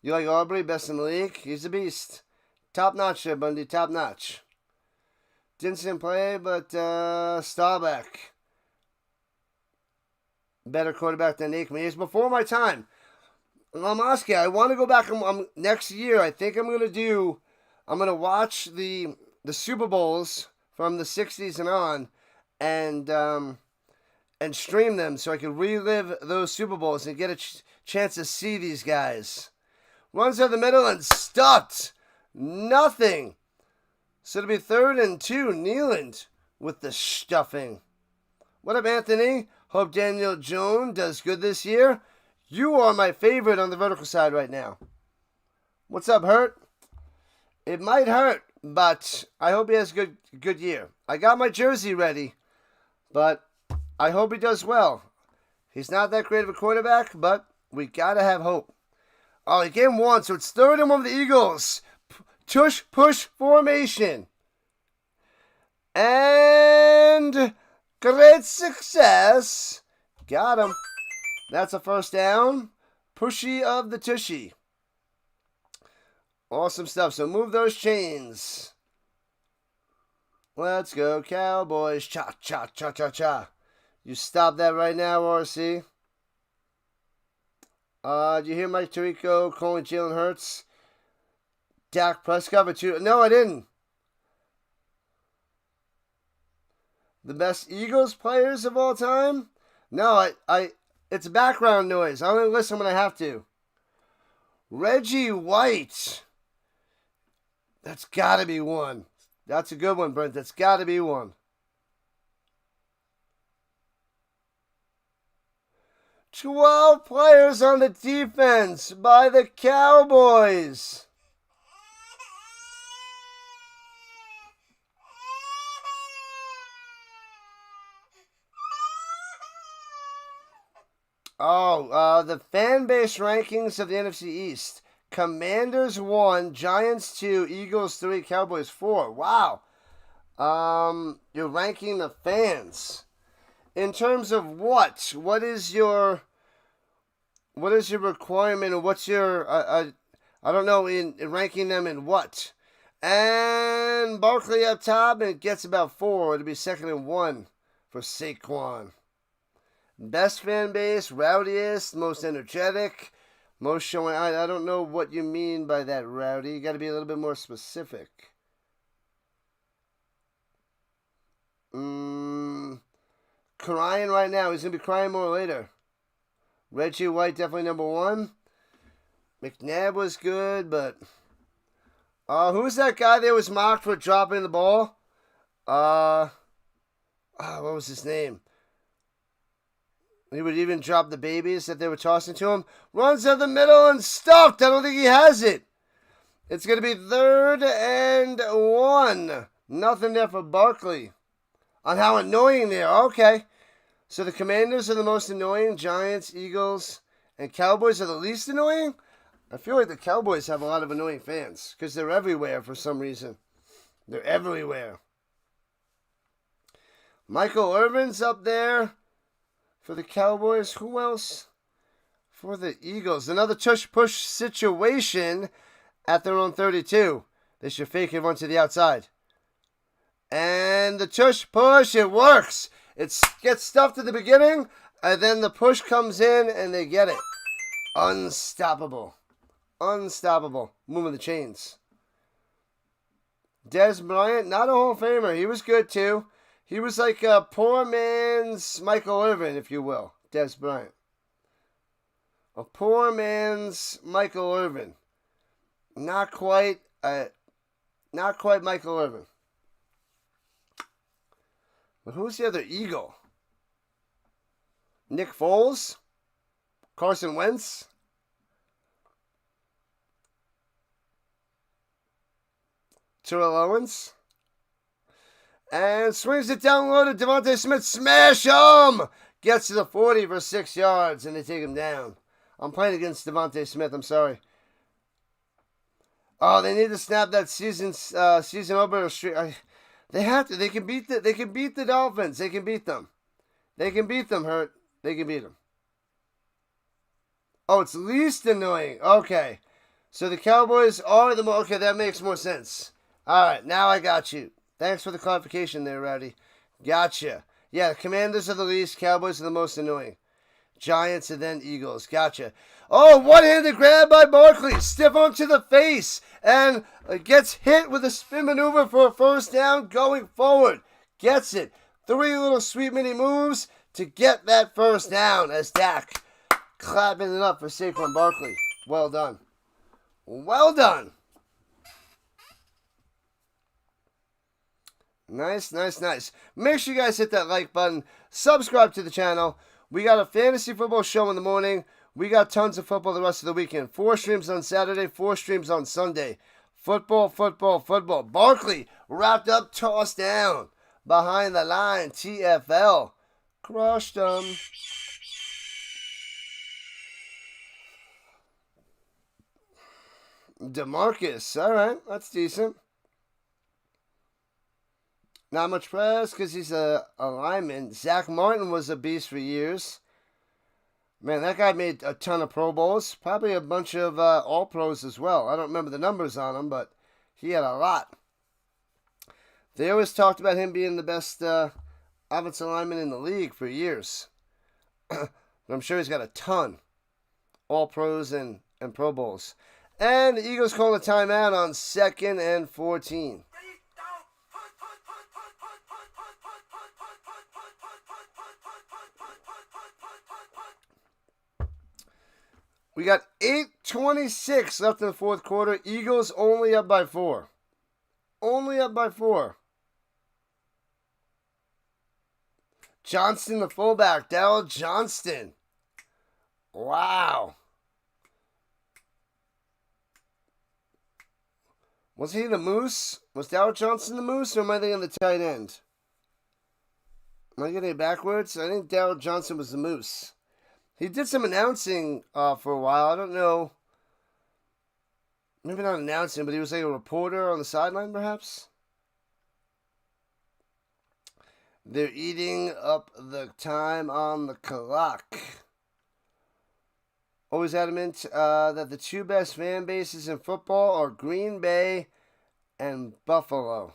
[SPEAKER 1] You like Aubrey? Best in the league? He's a beast. Top notch there, Bundy. Top notch. Didn't play, but Staubach. Better quarterback than Aikman. He's before my time. Lombardi, I want to go back next year. I think I'm going to watch the Super Bowls from the 60s and on and stream them so I can relive those Super Bowls and get a chance to see these guys. Runs out the middle and stuffed. Nothing. So it'll be 3rd and 2. Nealand with the stuffing. What up, Anthony? Hope Daniel Jones does good this year. You are my favorite on the vertical side right now. What's up, Hurt? It might hurt, but I hope he has a good year. I got my jersey ready, but I hope he does well. He's not that great of a quarterback, but we got to have hope. Oh, he gave him 1, so it's 3rd and 1 with the Eagles. Tush push formation. And great success. Got him. That's a first down. Pushy of the tushy. Awesome stuff. So move those chains. Let's go, Cowboys. Cha, cha, cha, cha, cha. You stop that right now, RC. Did you hear Mike Tirico calling Jalen Hurts? Dak Prescott for 2. No, I didn't. The best Eagles players of all time? No, it's background noise. I only listen when I have to. Reggie White. That's got to be one. That's a good one, Brent. That's got to be one. "12 players on the defense by the Cowboys." The fan base rankings of the NFC East. Commanders 1, Giants 2, Eagles 3, Cowboys 4. Wow. You're ranking the fans. In terms of what? What is your requirement, or what's your I don't know, in ranking them in what? And Barkley up top, and it gets about 4. It'll be 2nd and 1 for Saquon. Best fan base, rowdiest, most energetic, most showing. I don't know what you mean by that, Rowdy. You got to be a little bit more specific. Crying right now. He's going to be crying more later. Reggie White, definitely number 1. McNabb was good, but... who's that guy that was mocked for dropping the ball? What was his name? He would even drop the babies that they were tossing to him. Runs out the middle and stuffed. I don't think he has it. It's going to be 3rd and 1. Nothing there for Barkley. On how annoying they are. Okay. So the Commanders are the most annoying. Giants, Eagles, and Cowboys are the least annoying? I feel like the Cowboys have a lot of annoying fans because they're everywhere for some reason. They're everywhere. Michael Irvin's up there for the Cowboys. Who else? For the Eagles. Another tush-push situation at their own 32. They should fake it run to the outside. And the tush-push, it works. It gets stuffed at the beginning, and then the push comes in, and they get it. Unstoppable. Unstoppable. Moving the chains. Des Bryant, not a Hall of Famer. He was good, too. He was like a poor man's Michael Irvin, if you will. Des Bryant. A poor man's Michael Irvin. Not quite Michael Irvin. But who's the other Eagle? Nick Foles? Carson Wentz? Terrell Owens? And swings it down low to DeVonta Smith. Smash him! Gets to the 40 for 6 yards, and they take him down. I'm playing against DeVonta Smith. I'm sorry. Oh, they need to snap that season opener streak. They have to. They can beat the Dolphins. They can beat them. They can beat them, Hurt. They can beat them. Oh, it's least annoying. Okay. So the Cowboys are the more... Okay, that makes more sense. All right, now I got you. Thanks for the clarification there, Rowdy. Gotcha. Yeah, the Commanders are the least. Cowboys are the most annoying. Giants and then Eagles. Gotcha. Oh, one-handed grab by Barkley. Stiff arm to the face. And gets hit with a spin maneuver for a first down going forward. Gets it. 3 little sweet mini moves to get that first down as Dak clapping it up for Saquon Barkley. Well done. Well done. Nice, nice, nice. Make sure you guys hit that like button. Subscribe to the channel. We got a fantasy football show in the morning. We got tons of football the rest of the weekend. 4 streams on Saturday, 4 streams on Sunday. Football, football, football. Barkley wrapped up, tossed down. Behind the line, TFL. Crushed them. DeMarcus. All right, that's decent. Not much press because he's a lineman. Zach Martin was a beast for years. Man, that guy made a ton of Pro Bowls. Probably a bunch of All-Pros as well. I don't remember the numbers on him, but he had a lot. They always talked about him being the best offensive lineman in the league for years. But I'm sure he's got a ton. All-Pros and Pro Bowls. And the Eagles calling a timeout on 2nd and 14. We got 8:26 left in the fourth quarter. Eagles only up by 4. Only up by 4. Johnston, the fullback. Darryl Johnston. Wow. Was he the Moose? Was Darryl Johnston the Moose, or am I thinking the tight end? Am I getting it backwards? I think Darryl Johnston was the Moose. He did some announcing for a while. I don't know. Maybe not announcing, but he was like a reporter on the sideline, perhaps. They're eating up the time on the clock. Always adamant that the 2 best fan bases in football are Green Bay and Buffalo.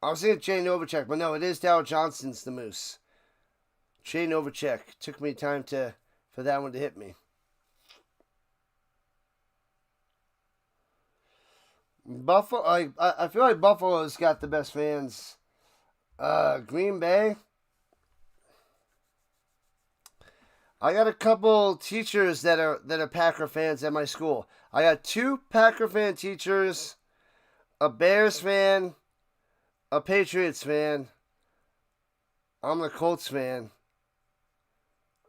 [SPEAKER 1] I was thinking Jay Novacek, but no, it is Darryl Johnston's the Moose. Jay Novacek. Took me time for that one to hit me. Buffalo. I feel like Buffalo's got the best fans. Green Bay. I got a couple teachers that are Packer fans at my school. I got 2 Packer fan teachers, a Bears fan, a Patriots fan. I'm the Colts fan.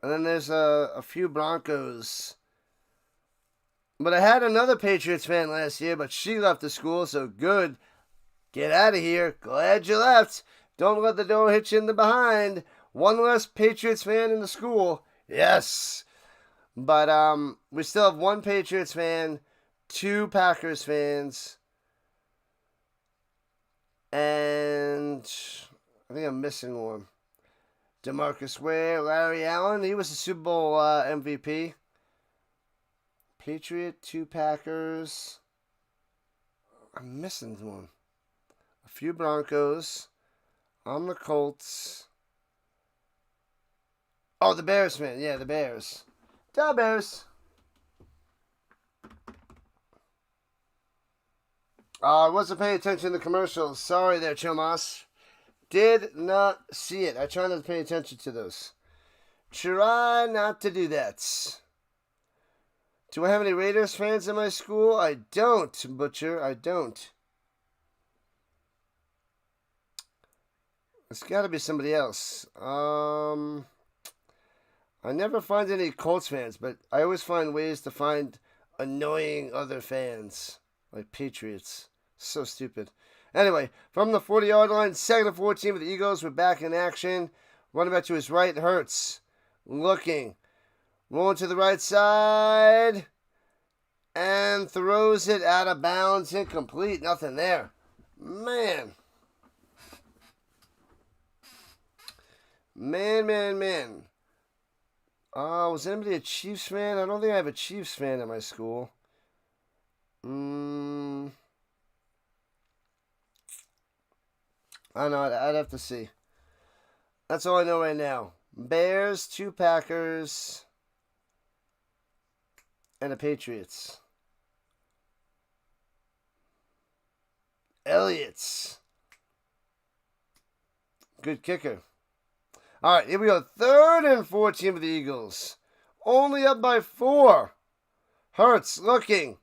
[SPEAKER 1] And then there's a few Broncos. But I had another Patriots fan last year, but she left the school, so good. Get out of here. Glad you left. Don't let the door hit you in the behind. One less Patriots fan in the school. Yes. But we still have 1 Patriots fan, 2 Packers fans. And I think I'm missing one. DeMarcus Ware, Larry Allen. He was the Super Bowl MVP. Patriot, 2 Packers. I'm missing one. A few Broncos. I'm the Colts. Oh, the Bears fan. Yeah, the Bears. The Bears. I wasn't paying attention to the commercials. Sorry there, Chomas. Did not see it. I try not to pay attention to those. Try not to do that. Do I have any Raiders fans in my school? I don't, Butcher. I don't. It's got to be somebody else. I never find any Colts fans, but I always find ways to find annoying other fans, like Patriots. So stupid. Anyway, from the 40-yard line, 2nd and 14 for the Eagles. We're back in action. Running back to his right, Hurts. Looking. Rolling to the right side. And throws it out of bounds. Incomplete. Nothing there. Man. Man. Was anybody a Chiefs fan? I don't think I have a Chiefs fan at my school. I don't know. I'd have to see. That's all I know right now. Bears, 2 Packers, and the Patriots. Elliott's. Good kicker. All right, here we go. 3rd and 14 for the Eagles. Only up by 4. Hurts looking.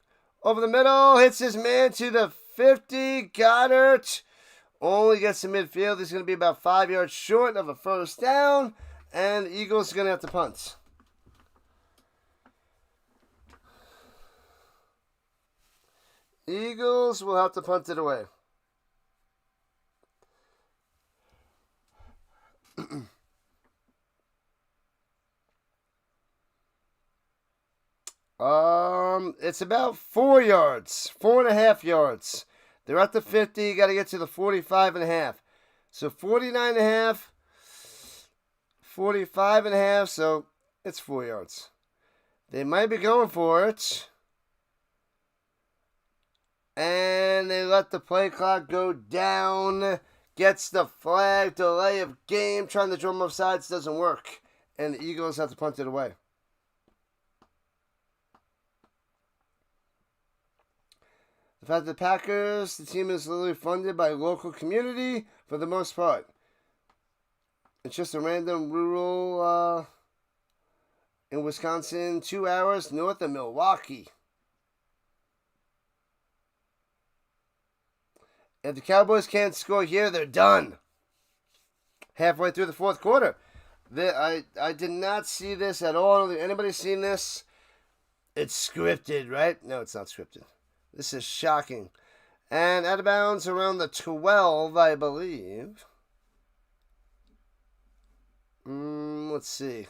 [SPEAKER 1] Over the middle. Hits his man to the 50. Got it. Only gets to midfield. He's going to be about 5 yards short of a first down. And the Eagles are going to have to punt. Eagles will have to punt it away. It's about 4 yards, 4.5 yards. They're at the 50. You got to get to the 45.5. So 49.5, 45.5. So it's 4 yards. They might be going for it. And they let the play clock go down. Gets the flag, delay of game. Trying to drum off sides doesn't work. And the Eagles have to punt it away. The fact that the Packers, the team is literally funded by local community for the most part. It's just a random rural in Wisconsin, 2 hours north of Milwaukee. If the Cowboys can't score here, they're done. Halfway through the 4th quarter. I did not see this at all. Anybody seen this? It's scripted, right? No, it's not scripted. This is shocking. And out of bounds around the 12, I believe. Let's see.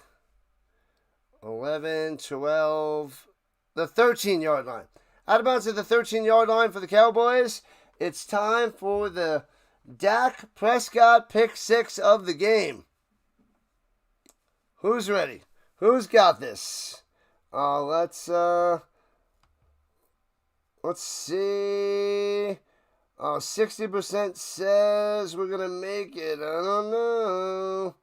[SPEAKER 1] 11, 12. The 13-yard line. Out of bounds at the 13-yard line for the Cowboys. It's time for the Dak Prescott pick 6 of the game. Who's ready? Who's got this? Let's see. 60% says we're going to make it. I don't know.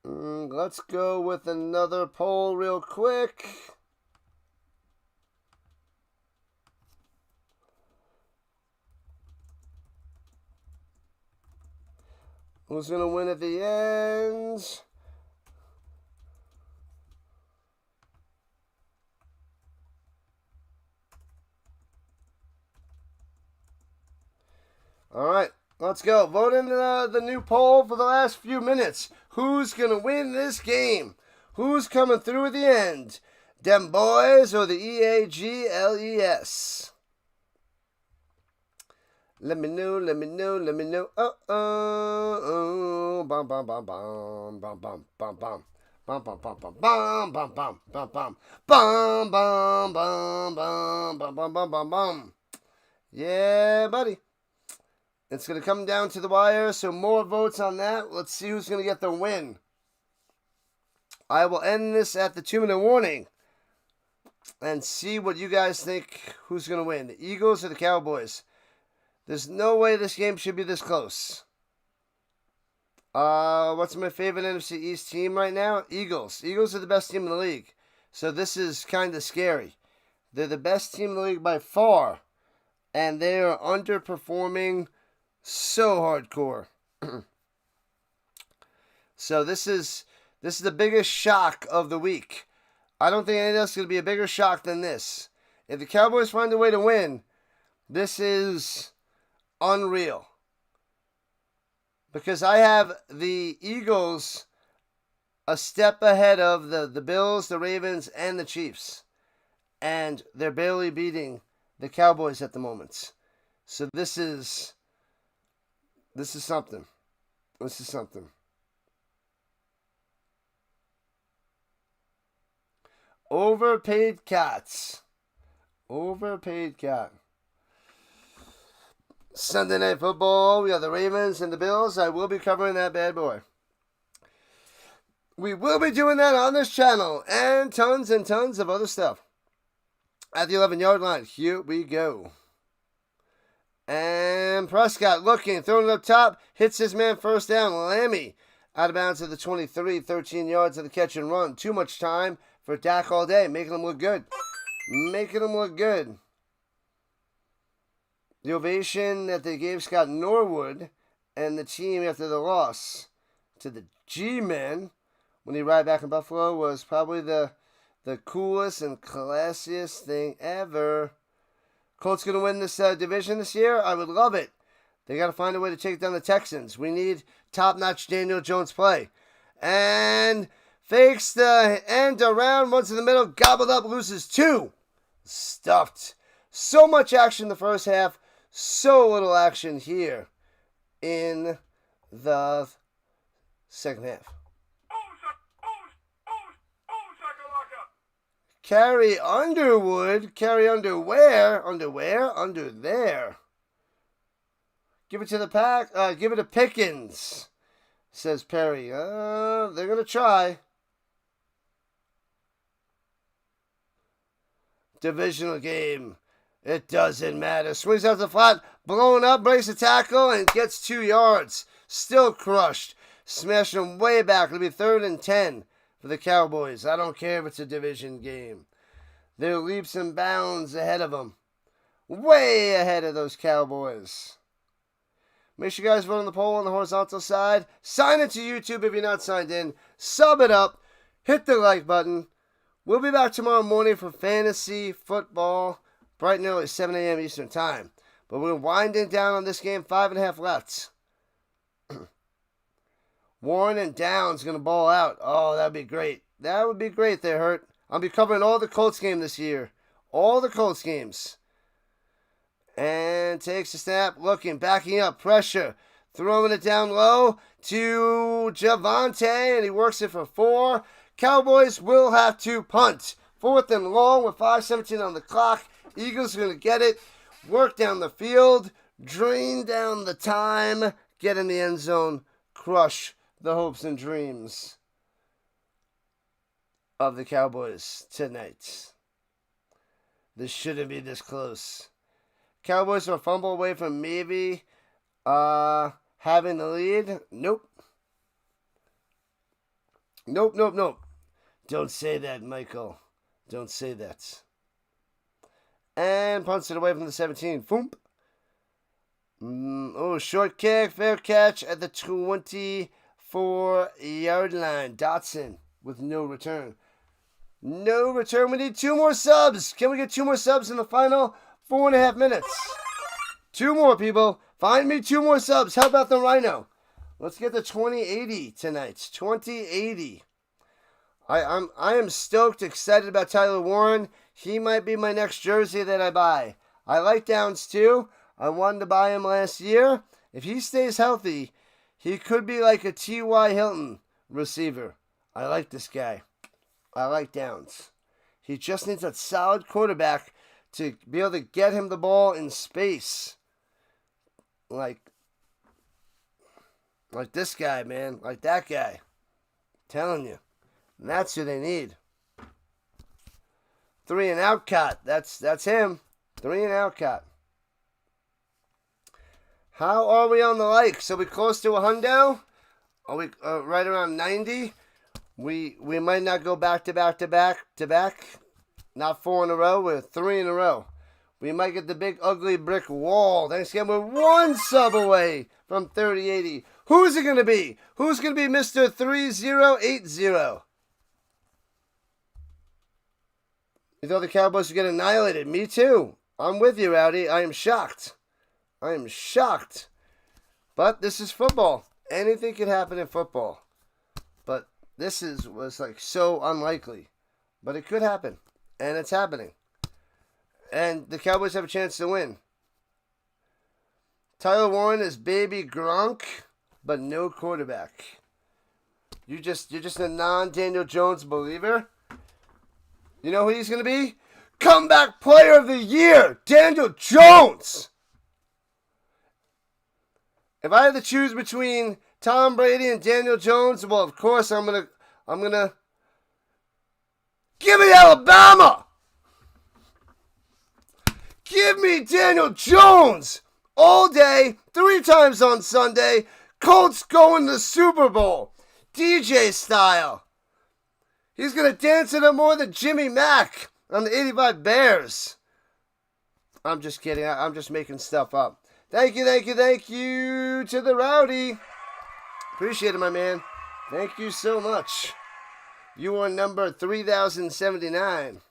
[SPEAKER 1] Let's go with another poll real quick. Who's going to win at the end? All right, let's go. Vote in the new poll for the last few minutes. Who's going to win this game? Who's coming through at the end? Dem boys or the EAGLES? Let me know, let me know, let me know. Bum bum bum bum bum bum bum bum. Bum bum bum bum bum bum bum bum bum. Bum bum bum bum bum bum bum bum bum. Yeah, buddy. It's going to come down to the wire, so more votes on that. Let's see who's going to get the win. I will end this at the 2-minute warning and see what you guys think who's going to win, the Eagles or the Cowboys. There's no way this game should be this close. What's my favorite NFC East team right now? Eagles. Eagles are the best team in the league. So this is kind of scary. They're the best team in the league by far. And they are underperforming so hardcore. So this is the biggest shock of the week. I don't think anything else is going to be a bigger shock than this. If the Cowboys find a way to win, this is unreal. Because I have the Eagles a step ahead of the Bills, the Ravens, and the Chiefs. And they're barely beating the Cowboys at the moment. So this is something. This is something. Overpaid cats. Overpaid cat. Sunday Night Football, we got the Ravens and the Bills. I will be covering that bad boy. We will be doing that on this channel and tons of other stuff. At the 11-yard line, here we go. And Prescott looking, throwing it up top, hits his man first down. Lammy out of bounds at the 23, 13 yards of the catch and run. Too much time for Dak all day, making him look good. Making him look good. The ovation that they gave Scott Norwood and the team after the loss to the G-Men when he arrived back in Buffalo was probably the coolest and classiest thing ever. Colts going to win this division this year? I would love it. They got to find a way to take down the Texans. We need top-notch Daniel Jones play. And fakes the end around, runs in the middle, gobbled up, loses 2. Stuffed. So much action in the first half, so little action here in the second half. Carry Underwood. Carry underwear. Under there. Give it to the pack. Give it to Pickens, says Perry. They're going to try. Divisional game. It doesn't matter. Swings out the flat. Blown up. Breaks the tackle and gets 2 yards. Still crushed. Smashing him way back. It'll be 3rd and 10. For the Cowboys. I don't care if it's a division game. They're leaps and bounds ahead of them. Way ahead of those Cowboys. Make sure you guys vote on the poll on the horizontal side. Sign into YouTube if you're not signed in. Sub it up. Hit the like button. We'll be back tomorrow morning for fantasy football. Bright and early, 7 a.m. Eastern time. But we're winding down on this game. 5.5 left. Warren and Downs going to ball out. Oh, that would be great. That would be great there, Hurt. I'll be covering all the Colts games this year. All the Colts games. And takes a snap. Looking, backing up. Pressure. Throwing it down low to Javonte. And he works it for 4. Cowboys will have to punt. 4th and long with 5:17 on the clock. Eagles are going to get it. Work down the field. Drain down the time. Get in the end zone. Crush the hopes and dreams of the Cowboys tonight. This shouldn't be this close. Cowboys are a fumble away from maybe having the lead. Nope. Nope. Don't say that, Michael. Don't say that. And punts it away from the 17. Foomp. Short kick. Fair catch at the 24-yard line. Dotson with no return. No return. We need 2 more subs. Can we get 2 more subs in the final 4.5 minutes? 2 more, people. Find me 2 more subs. How about the Rhino? Let's get the 2080 tonight. 2080. I am stoked, excited about Tyler Warren. He might be my next jersey that I buy. I like Downs too. I wanted to buy him last year. If he stays healthy, he could be like a T.Y. Hilton receiver. I like this guy. I like Downs. He just needs a solid quarterback to be able to get him the ball in space. Like this guy, man. Like that guy. Telling you. And that's who they need. 3 and out cut. That's him. 3 and out cut. How are we on the likes? Are we close to 100? Are we right around 90? We might not go back to back. Not 4 in a row. We're 3 in a row. We might get the big ugly brick wall. Thanks again. We're 1 sub away from 3080. Who's it going to be? Who's going to be Mr. 3080? You thought the Cowboys would get annihilated. Me too. I'm with you, Rowdy. I am shocked. But this is football. Anything can happen in football. But this was like so unlikely. But it could happen. And it's happening. And the Cowboys have a chance to win. Tyler Warren is baby Gronk, but no quarterback. You're just a non-Daniel Jones believer. You know who he's going to be? Comeback Player of the Year, Daniel Jones. If I had to choose between Tom Brady and Daniel Jones, well, of course I'm gonna give me Alabama. Give me Daniel Jones all day, 3 times on Sunday. Colts going to the Super Bowl, DJ style. He's gonna dance in it more than Jimmy Mack on the '85 Bears. I'm just kidding. I'm just making stuff up. Thank you to the Rowdy. Appreciate it, my man. Thank you so much. You are number 3079.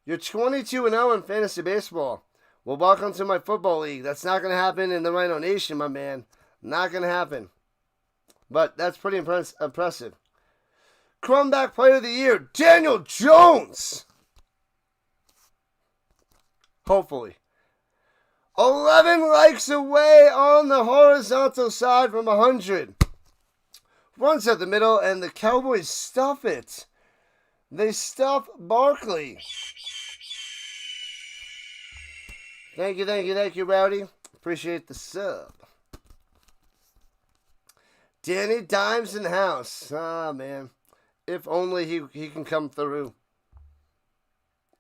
[SPEAKER 1] You're 22-0 in fantasy baseball. Well, welcome to my football league. That's not going to happen in the Rhino Nation, my man. Not going to happen. But that's pretty impressive. Comeback Player of the Year, Daniel Jones. Hopefully. 11 likes away on the horizontal side from 100. Runs at the middle, and the Cowboys stuff it. They stuff Barkley. Thank you, Rowdy. Appreciate the sub. Danny Dimes in the house. Ah, man. If only he can come through.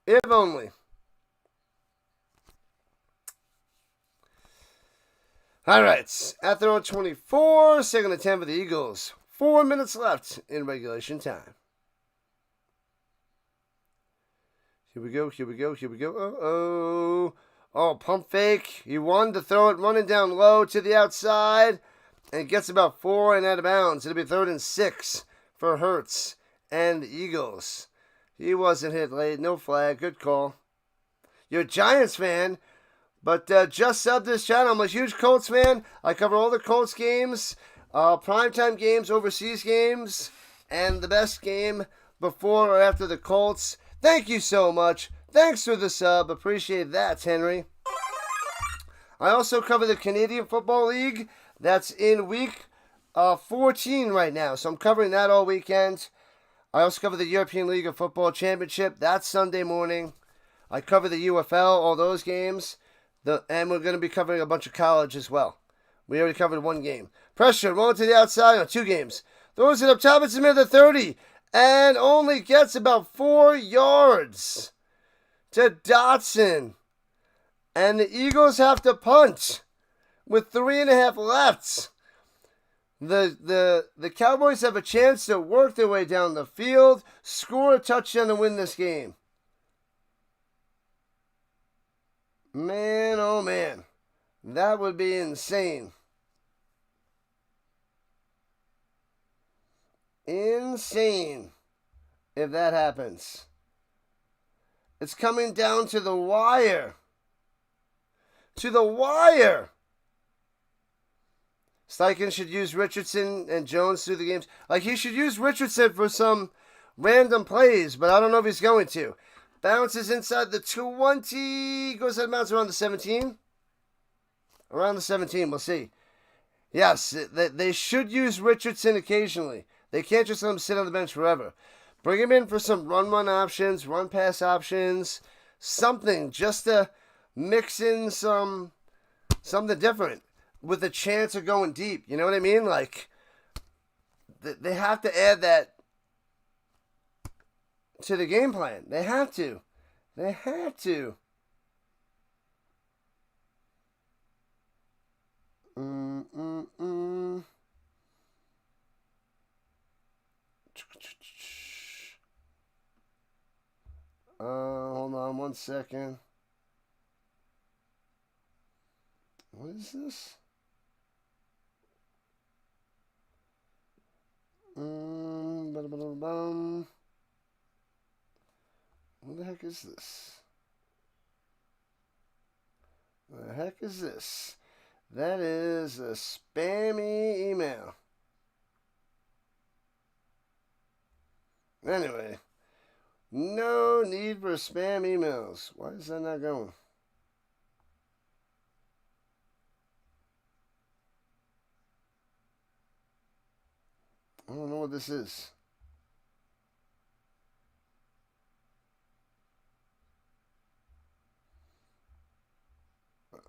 [SPEAKER 1] If only. All right. At the 24, second and 10 for the Eagles. 4 minutes left in regulation time. Here we go. Uh-oh. Oh, pump fake. He wanted to throw it running down low to the outside. And it gets about 4 and out of bounds. It'll be 3rd and 6 for Hurts and the Eagles. He wasn't hit late. No flag. Good call. You're a Giants fan, but just subbed this channel. I'm a huge Colts fan. I cover all the Colts games, primetime games, overseas games, and the best game before or after the Colts. Thank you so much. Thanks for the sub. Appreciate that, Henry. I also cover the Canadian Football League. That's in week 14 right now. So I'm covering that all weekend. I also cover the European League of Football Championship. That's Sunday morning. I cover the UFL, all those games. And we're going to be covering a bunch of college as well. We already covered 1 game. Pressure, rolling to the outside on 2 games. Throws it up top. It's in the 30. And only gets about 4 yards to Dotson. And the Eagles have to punt with 3.5 left. The Cowboys have a chance to work their way down the field, score a touchdown to win this game. Man, oh man. That would be insane. Insane if that happens. It's coming down to the wire. To the wire. Steichen should use Richardson and Jones through the games. Like, he should use Richardson for some random plays, but I don't know if he's going to. Bounces inside the 20. Goes out of bounds around the 17. Around the 17, we'll see. Yes, they should use Richardson occasionally. They can't just let him sit on the bench forever. Bring him in for some run options, run-pass options, something just to mix in something different with a chance of going deep. You know what I mean? Like, they have to add that to the game plan. They have to. They have to. Hold on 1 second. What is this? What the heck is this? The heck is this? That is a spammy email. Anyway, no need for spam emails. Why is that not going? I don't know what this is.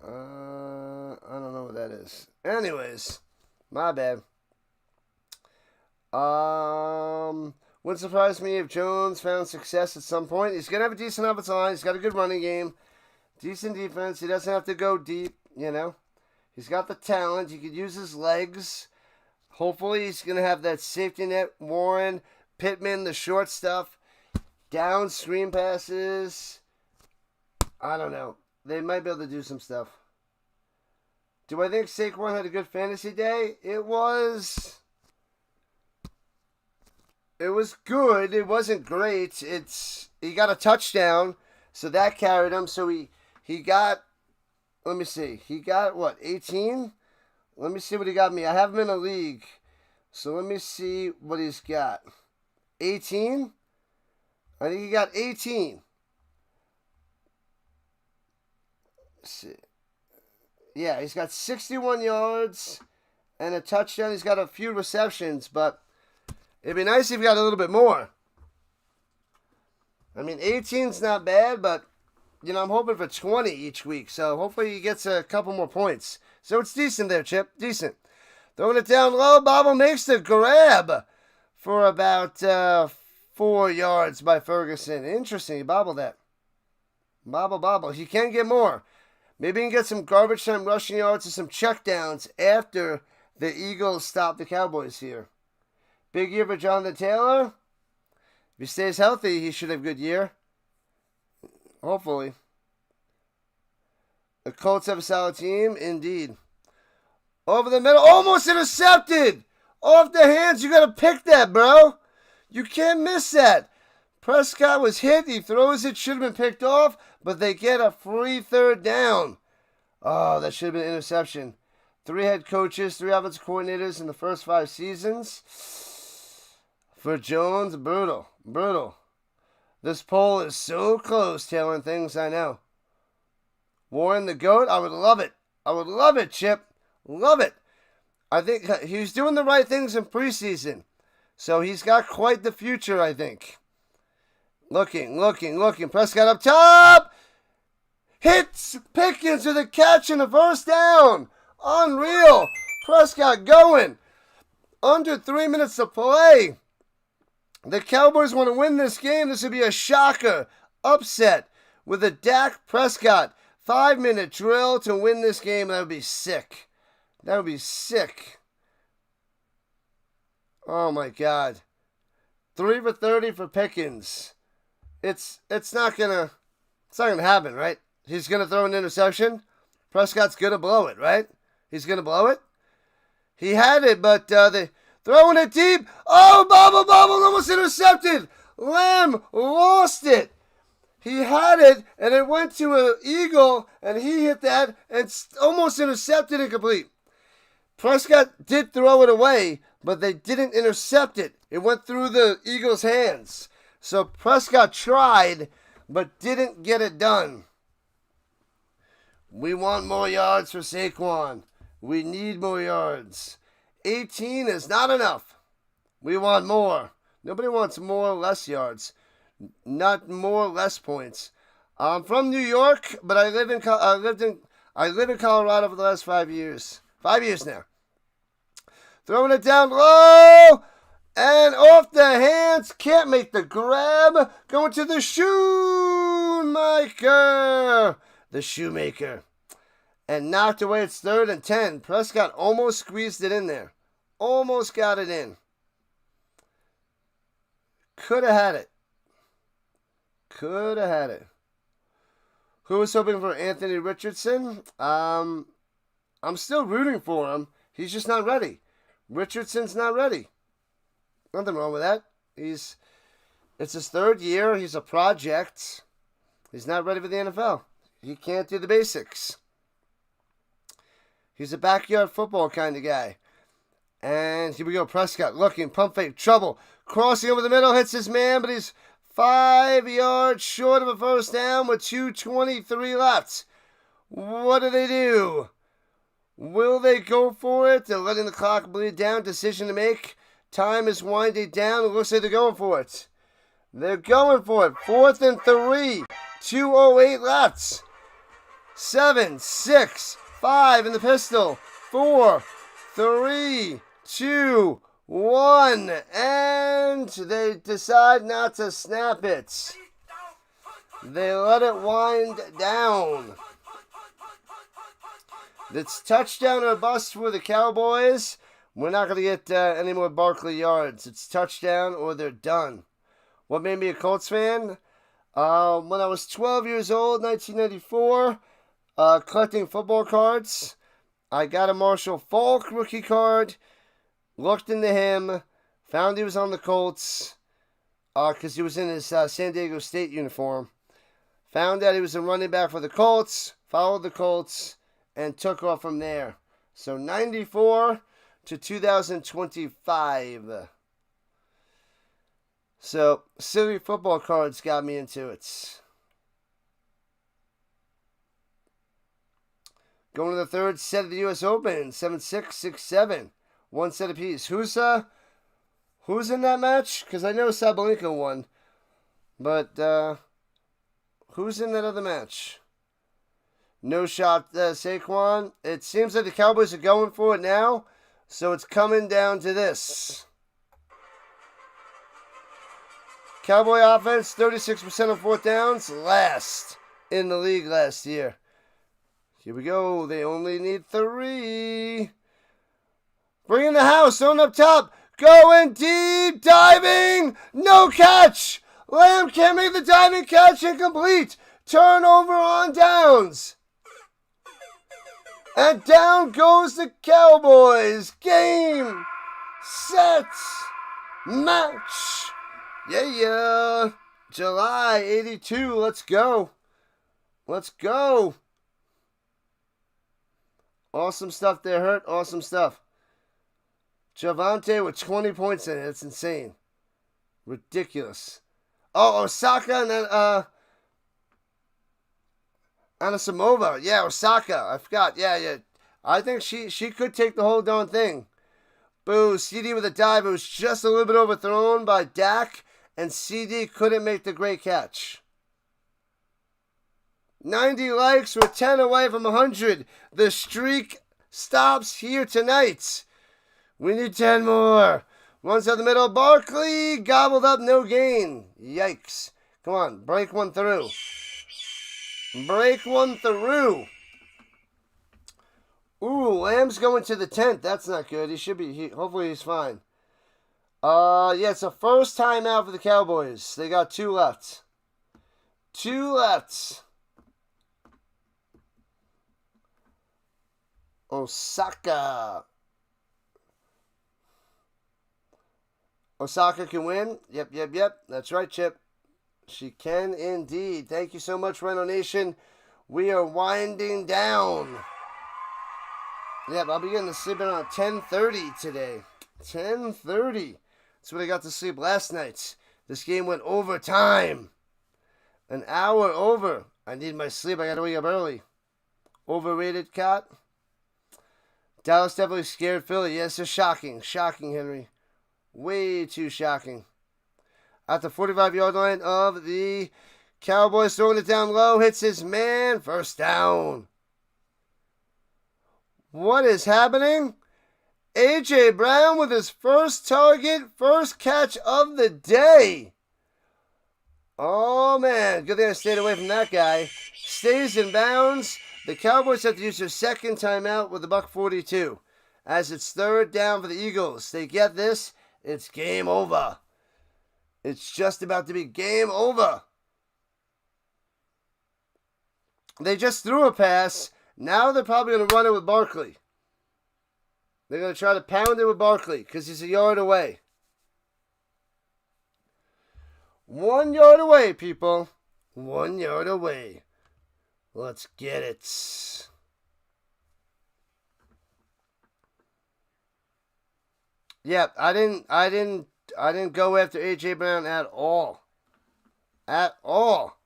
[SPEAKER 1] I don't know what that that is. Anyways, my bad. Wouldn't surprise me if Jones found success at some point. He's going to have a decent offensive line. He's got a good running game. Decent defense. He doesn't have to go deep, you know. He's got the talent. He could use his legs. Hopefully he's going to have that safety net. Warren, Pittman, the short stuff. Down screen passes. I don't know. They might be able to do some stuff. Do I think Saquon had a good fantasy day? It was good. It wasn't great. He got a touchdown, so that carried him. So he got, let me see. He got what, 18? Let me see what he got me. I have him in a league. So let me see what he's got. 18? I think he got 18. Let's see. Yeah, he's got 61 yards and a touchdown. He's got a few receptions, but it'd be nice if he got a little bit more. I mean, 18's not bad, but, you know, I'm hoping for 20 each week. So hopefully he gets a couple more points. So it's decent there, Chip. Decent. Throwing it down low. Bobble makes the grab for about 4 yards by Ferguson. Interesting. He bobbled that. Bobble. He can get more. Maybe he can get some garbage time rushing yards and some checkdowns after the Eagles stop the Cowboys here. Big year for Jonathan Taylor. If he stays healthy, he should have a good year. Hopefully. The Colts have a solid team. Indeed. Over the middle. Almost intercepted. Off the hands. You got to pick that, bro. You can't miss that. Prescott was hit. He throws it. Should have been picked off. But they get a free third down. Oh, that should have been an interception. 3 head coaches, 3 offensive coordinators in the first 5 seasons. For Jones, brutal. This poll is so close, tailing things I know. Warren the GOAT, I would love it. I would love it, Chip. Love it. I think he's doing the right things in preseason. So he's got quite the future, I think. Looking. Prescott up top. Hits Pickens with a catch and a first down. Unreal. Prescott going. Under 3 minutes to play. The Cowboys want to win this game. This would be a shocker. Upset with a Dak Prescott 5-minute drill to win this game. That would be sick. Oh my God. 3 for 30 for Pickens. It's not gonna happen, right? He's gonna throw an interception. Prescott's gonna blow it, right? He's gonna blow it. He had it, but they throwing it deep. Oh, bobble, almost intercepted. Lamb lost it. He had it, and it went to an Eagle, and he hit that, and almost intercepted incomplete. Prescott did throw it away, but they didn't intercept it. It went through the Eagles' hands. So Prescott tried, but didn't get it done. We want more yards for Saquon. We need more yards. 18 is not enough. We want more. Nobody wants more or less yards. Not more or less points. I'm from New York, but I live in Colorado for the last 5 years. 5 years now. Throwing it down low. And off the hands. Can't make the grab. Going to the shoemaker. The shoemaker. And knocked away. It's 3rd and 10. Prescott almost squeezed it in there. Almost got it in. Could have had it. Who was hoping for Anthony Richardson? I'm still rooting for him. He's just not ready. Richardson's not ready. Nothing wrong with that. It's his 3rd year. He's a project. He's not ready for the NFL. He can't do the basics. He's a backyard football kind of guy. And here we go. Prescott looking. Pump fake. Trouble. Crossing over the middle. Hits his man, but he's 5 yards short of a first down with 2:23 left. What do? Will they go for it? They're letting the clock bleed down. Decision to make. Time is winding down. It looks like they're going for it. 4th and 3. 2:08 left. 7, 6, 5 in the pistol. 4, 3, 2, 1, and they decide not to snap it. They let it wind down. It's touchdown or bust for the Cowboys. We're not going to get any more Barkley yards. It's touchdown or they're done. What made me a Colts fan? When I was 12 years old, 1994, collecting football cards, I got a Marshall Faulk rookie card, looked into him, found he was on the Colts, because he was in his San Diego State uniform. Found out he was a running back for the Colts, followed the Colts, and took off from there. So 94 to 2025. So silly football cards got me into it. Going to the third set of the U.S. Open, 7-6, 6-7. One set apiece. Who's in that match? Because I know Sabalenka won. But who's in that other match? No shot, Saquon. It seems like the Cowboys are going for it now. So it's coming down to this. Cowboy offense, 36% on fourth downs. Last in the league last year. Here we go. They only need 3. Bring in the house. On up top. Going deep. Diving. No catch. Lamb can't make the diving catch. Incomplete. Turnover on downs. And down goes the Cowboys. Game. Set. Match. Yeah. July 82. Let's go. Let's go. Awesome stuff there, Hurt. Awesome stuff. Javante with 20 points in it. It's insane. Ridiculous. Oh, Osaka and then Anasimova. Yeah, Osaka. I forgot. Yeah. I think she could take the whole darn thing. Boo. CD with a dive. It was just a little bit overthrown by Dak, and CD couldn't make the great catch. 90 likes. We're 10 away from 100. The streak stops here tonight. We need 10 more. Runs out the middle. Barkley gobbled up. No gain. Yikes. Come on. Break one through. Break one through. Ooh, Lamb's going to the 10th. That's not good. He should be. Hopefully he's fine. Yeah, it's a first time out for the Cowboys. They got 2 left. 2 left. Osaka. Osaka can win. Yep. That's right, Chip. She can indeed. Thank you so much, Rhino Nation. We are winding down. Yep, I'll be getting to sleep around 10:30 today. 10:30. That's what I got to sleep last night. This game went overtime. An hour over. I need my sleep. I got to wake up early. Overrated, Cat. Dallas definitely scared Philly. Yes, it's shocking. Shocking, Henry. Way too shocking. At the 45-yard line of the Cowboys, throwing it down low. Hits his man. First down. What is happening? A.J. Brown with his first target, first catch of the day. Oh, man. Good thing I stayed away from that guy. Stays in bounds. The Cowboys have to use their second timeout with $1:42. As it's third down for the Eagles. They get this. It's game over. It's just about to be game over. They just threw a pass. Now they're probably going to run it with Barkley. They're going to try to pound it with Barkley because he's a yard away. 1 yard away, people. 1 yard away. Let's get it. Yeah, I didn't go after A.J. Brown at all. At all.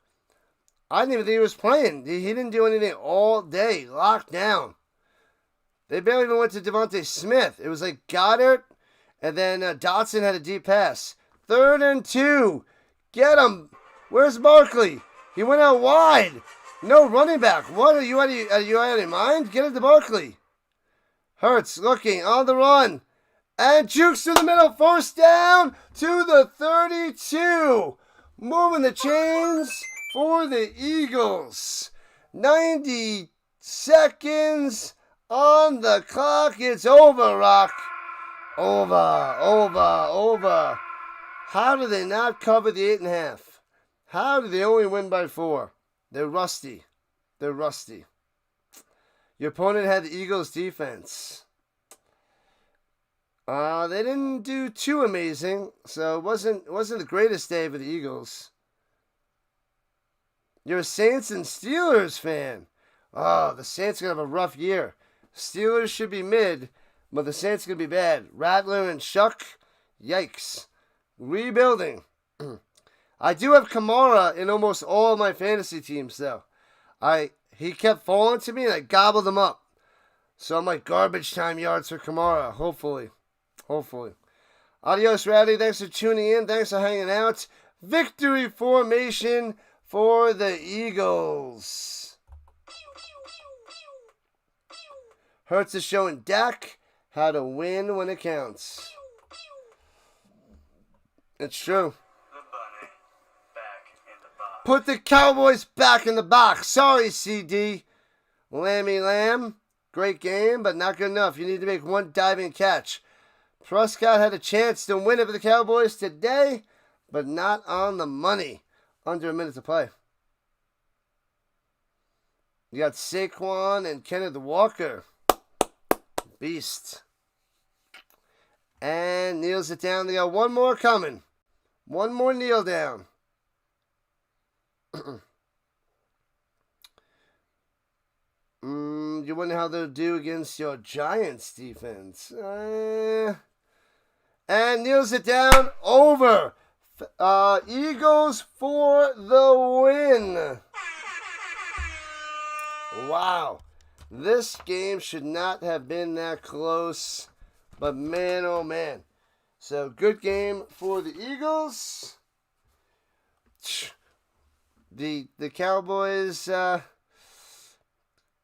[SPEAKER 1] I didn't even think he was playing. He didn't do anything all day. Locked down. They barely even went to DeVonta Smith. It was like Goddard, and then Dotson had a deep pass. 3rd and 2. Get him. Where's Barkley? He went out wide. No running back. What are you out of your mind? Get it to Barkley. Hurts looking on the run. And jukes to the middle. First down to the 32. Moving the chains for the Eagles. 90 seconds on the clock. It's over, Rock. Over. How do they not cover the 8.5? How do they only win by 4? They're rusty. Your opponent had the Eagles defense. They didn't do too amazing, so it wasn't the greatest day for the Eagles. You're a Saints and Steelers fan. Oh, the Saints are going to have a rough year. Steelers should be mid, but the Saints are going to be bad. Rattler and Shuck, yikes. Rebuilding. I do have Kamara in almost all of my fantasy teams, though. He kept falling to me, and I gobbled him up. So I'm like garbage time yards for Kamara, hopefully. Adios, Rowdy. Thanks for tuning in. Thanks for hanging out. Victory formation for the Eagles. Hurts is showing Dak how to win when it counts. It's true.
[SPEAKER 3] The bunny back in the box.
[SPEAKER 1] Put the Cowboys back in the box. Sorry, CD. Lammy Lamb. Great game, but not good enough. You need to make one diving catch. Prescott had a chance to win it for the Cowboys today, but not on the money. Under a minute to play. You got Saquon and Kenneth Walker. Beast. And kneels it down. They got one more coming. One more kneel down. You wonder how they'll do against your Giants defense. And kneels it down. Over. Eagles for the win. Wow. This game should not have been that close. But man, oh man. So good game for the Eagles. The Cowboys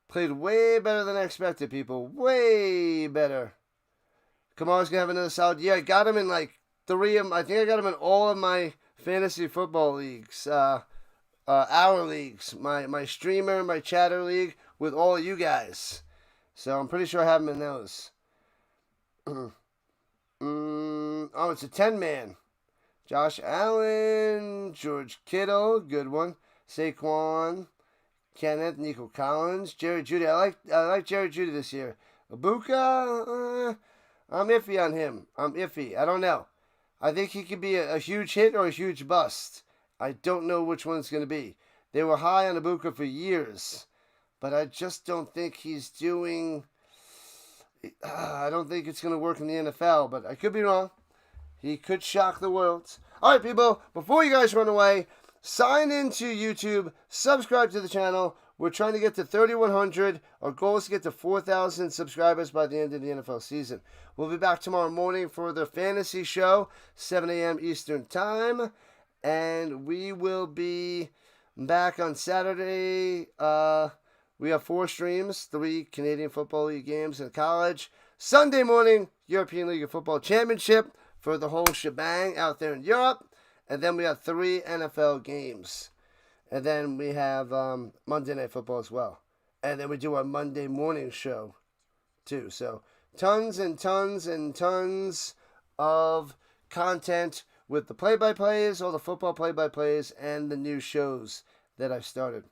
[SPEAKER 1] played way better than I expected, people. Way better. Kamara's going to have another solid year. I got him in like I think I got him in all of my fantasy football leagues. Our leagues. My streamer, my chatter league with all of you guys. So I'm pretty sure I have him in those. Oh, it's a 10-man. Josh Allen, George Kittle, good one. Saquon, Kenneth, Nico Collins, Jerry Jeudy. I like Jerry Jeudy this year. Ibuka, I'm iffy on him. I don't know. I think he could be a huge hit or a huge bust. I don't know which one it's going to be. They were high on Ibuka for years, but I just don't think he's doing. I don't think it's going to work in the NFL, but I could be wrong. He could shock the world. All right, people, before you guys run away, sign into YouTube, subscribe to the channel. We're trying to get to 3,100. Our goal is to get to 4,000 subscribers by the end of the NFL season. We'll be back tomorrow morning for the fantasy show, 7 a.m. Eastern Time. And we will be back on Saturday. We have 4 streams, 3 Canadian Football League games in college. Sunday morning, European League of Football Championship for the whole shebang out there in Europe. And then we have 3 NFL games. And then we have Monday Night Football as well. And then we do our Monday morning show too. So tons and tons and tons of content with the play-by-plays, all the football play-by-plays, and the new shows that I've started.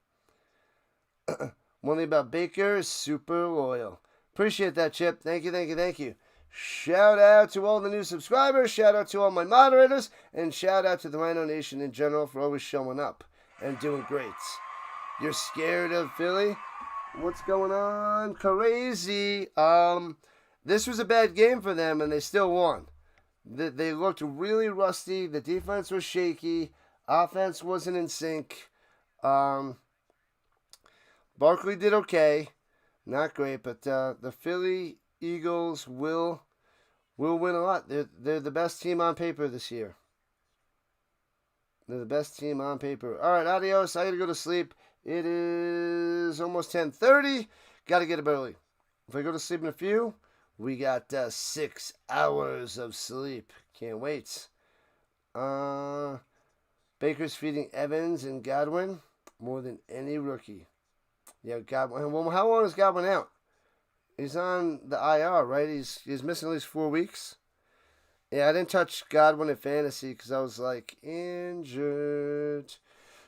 [SPEAKER 1] One thing about Baker is super loyal. Appreciate that, Chip. Thank you. Shout out to all the new subscribers. Shout out to all my moderators. And shout out to the Rhino Nation in general for always showing up and doing great. You're scared of Philly? What's going on? Crazy. This was a bad game for them, and they still won. They looked really rusty. The defense was shaky. Offense wasn't in sync. Barkley did okay. Not great, but the Philly Eagles will win a lot. They're the best team on paper this year. They're the best team on paper. All right, adios. I got to go to sleep. It is almost 10:30. Got to get up early. If I go to sleep in a few, We got 6 hours of sleep. Can't wait. Baker's feeding Evans and Godwin more than any rookie. Yeah, Godwin. Well, how long is Godwin out? He's on the IR, right? He's missing at least 4 weeks. Yeah, I didn't touch Godwin in fantasy because I was like injured.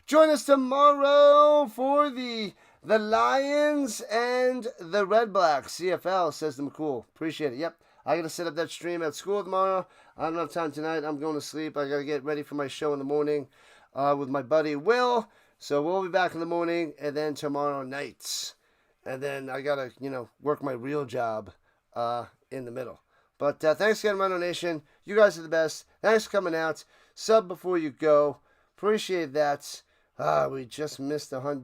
[SPEAKER 1] Join us tomorrow for the Lions and the Red Blacks. CFL, says the McCool. Appreciate it. Yep. I got to set up that stream at school tomorrow. I don't have time tonight. I'm going to sleep. I got to get ready for my show in the morning with my buddy Will. So we'll be back in the morning and then tomorrow night. And then I got to, work my real job in the middle. But thanks again, Rhino Nation. You guys are the best. Thanks for coming out. Sub before you go. Appreciate that. We just missed 100.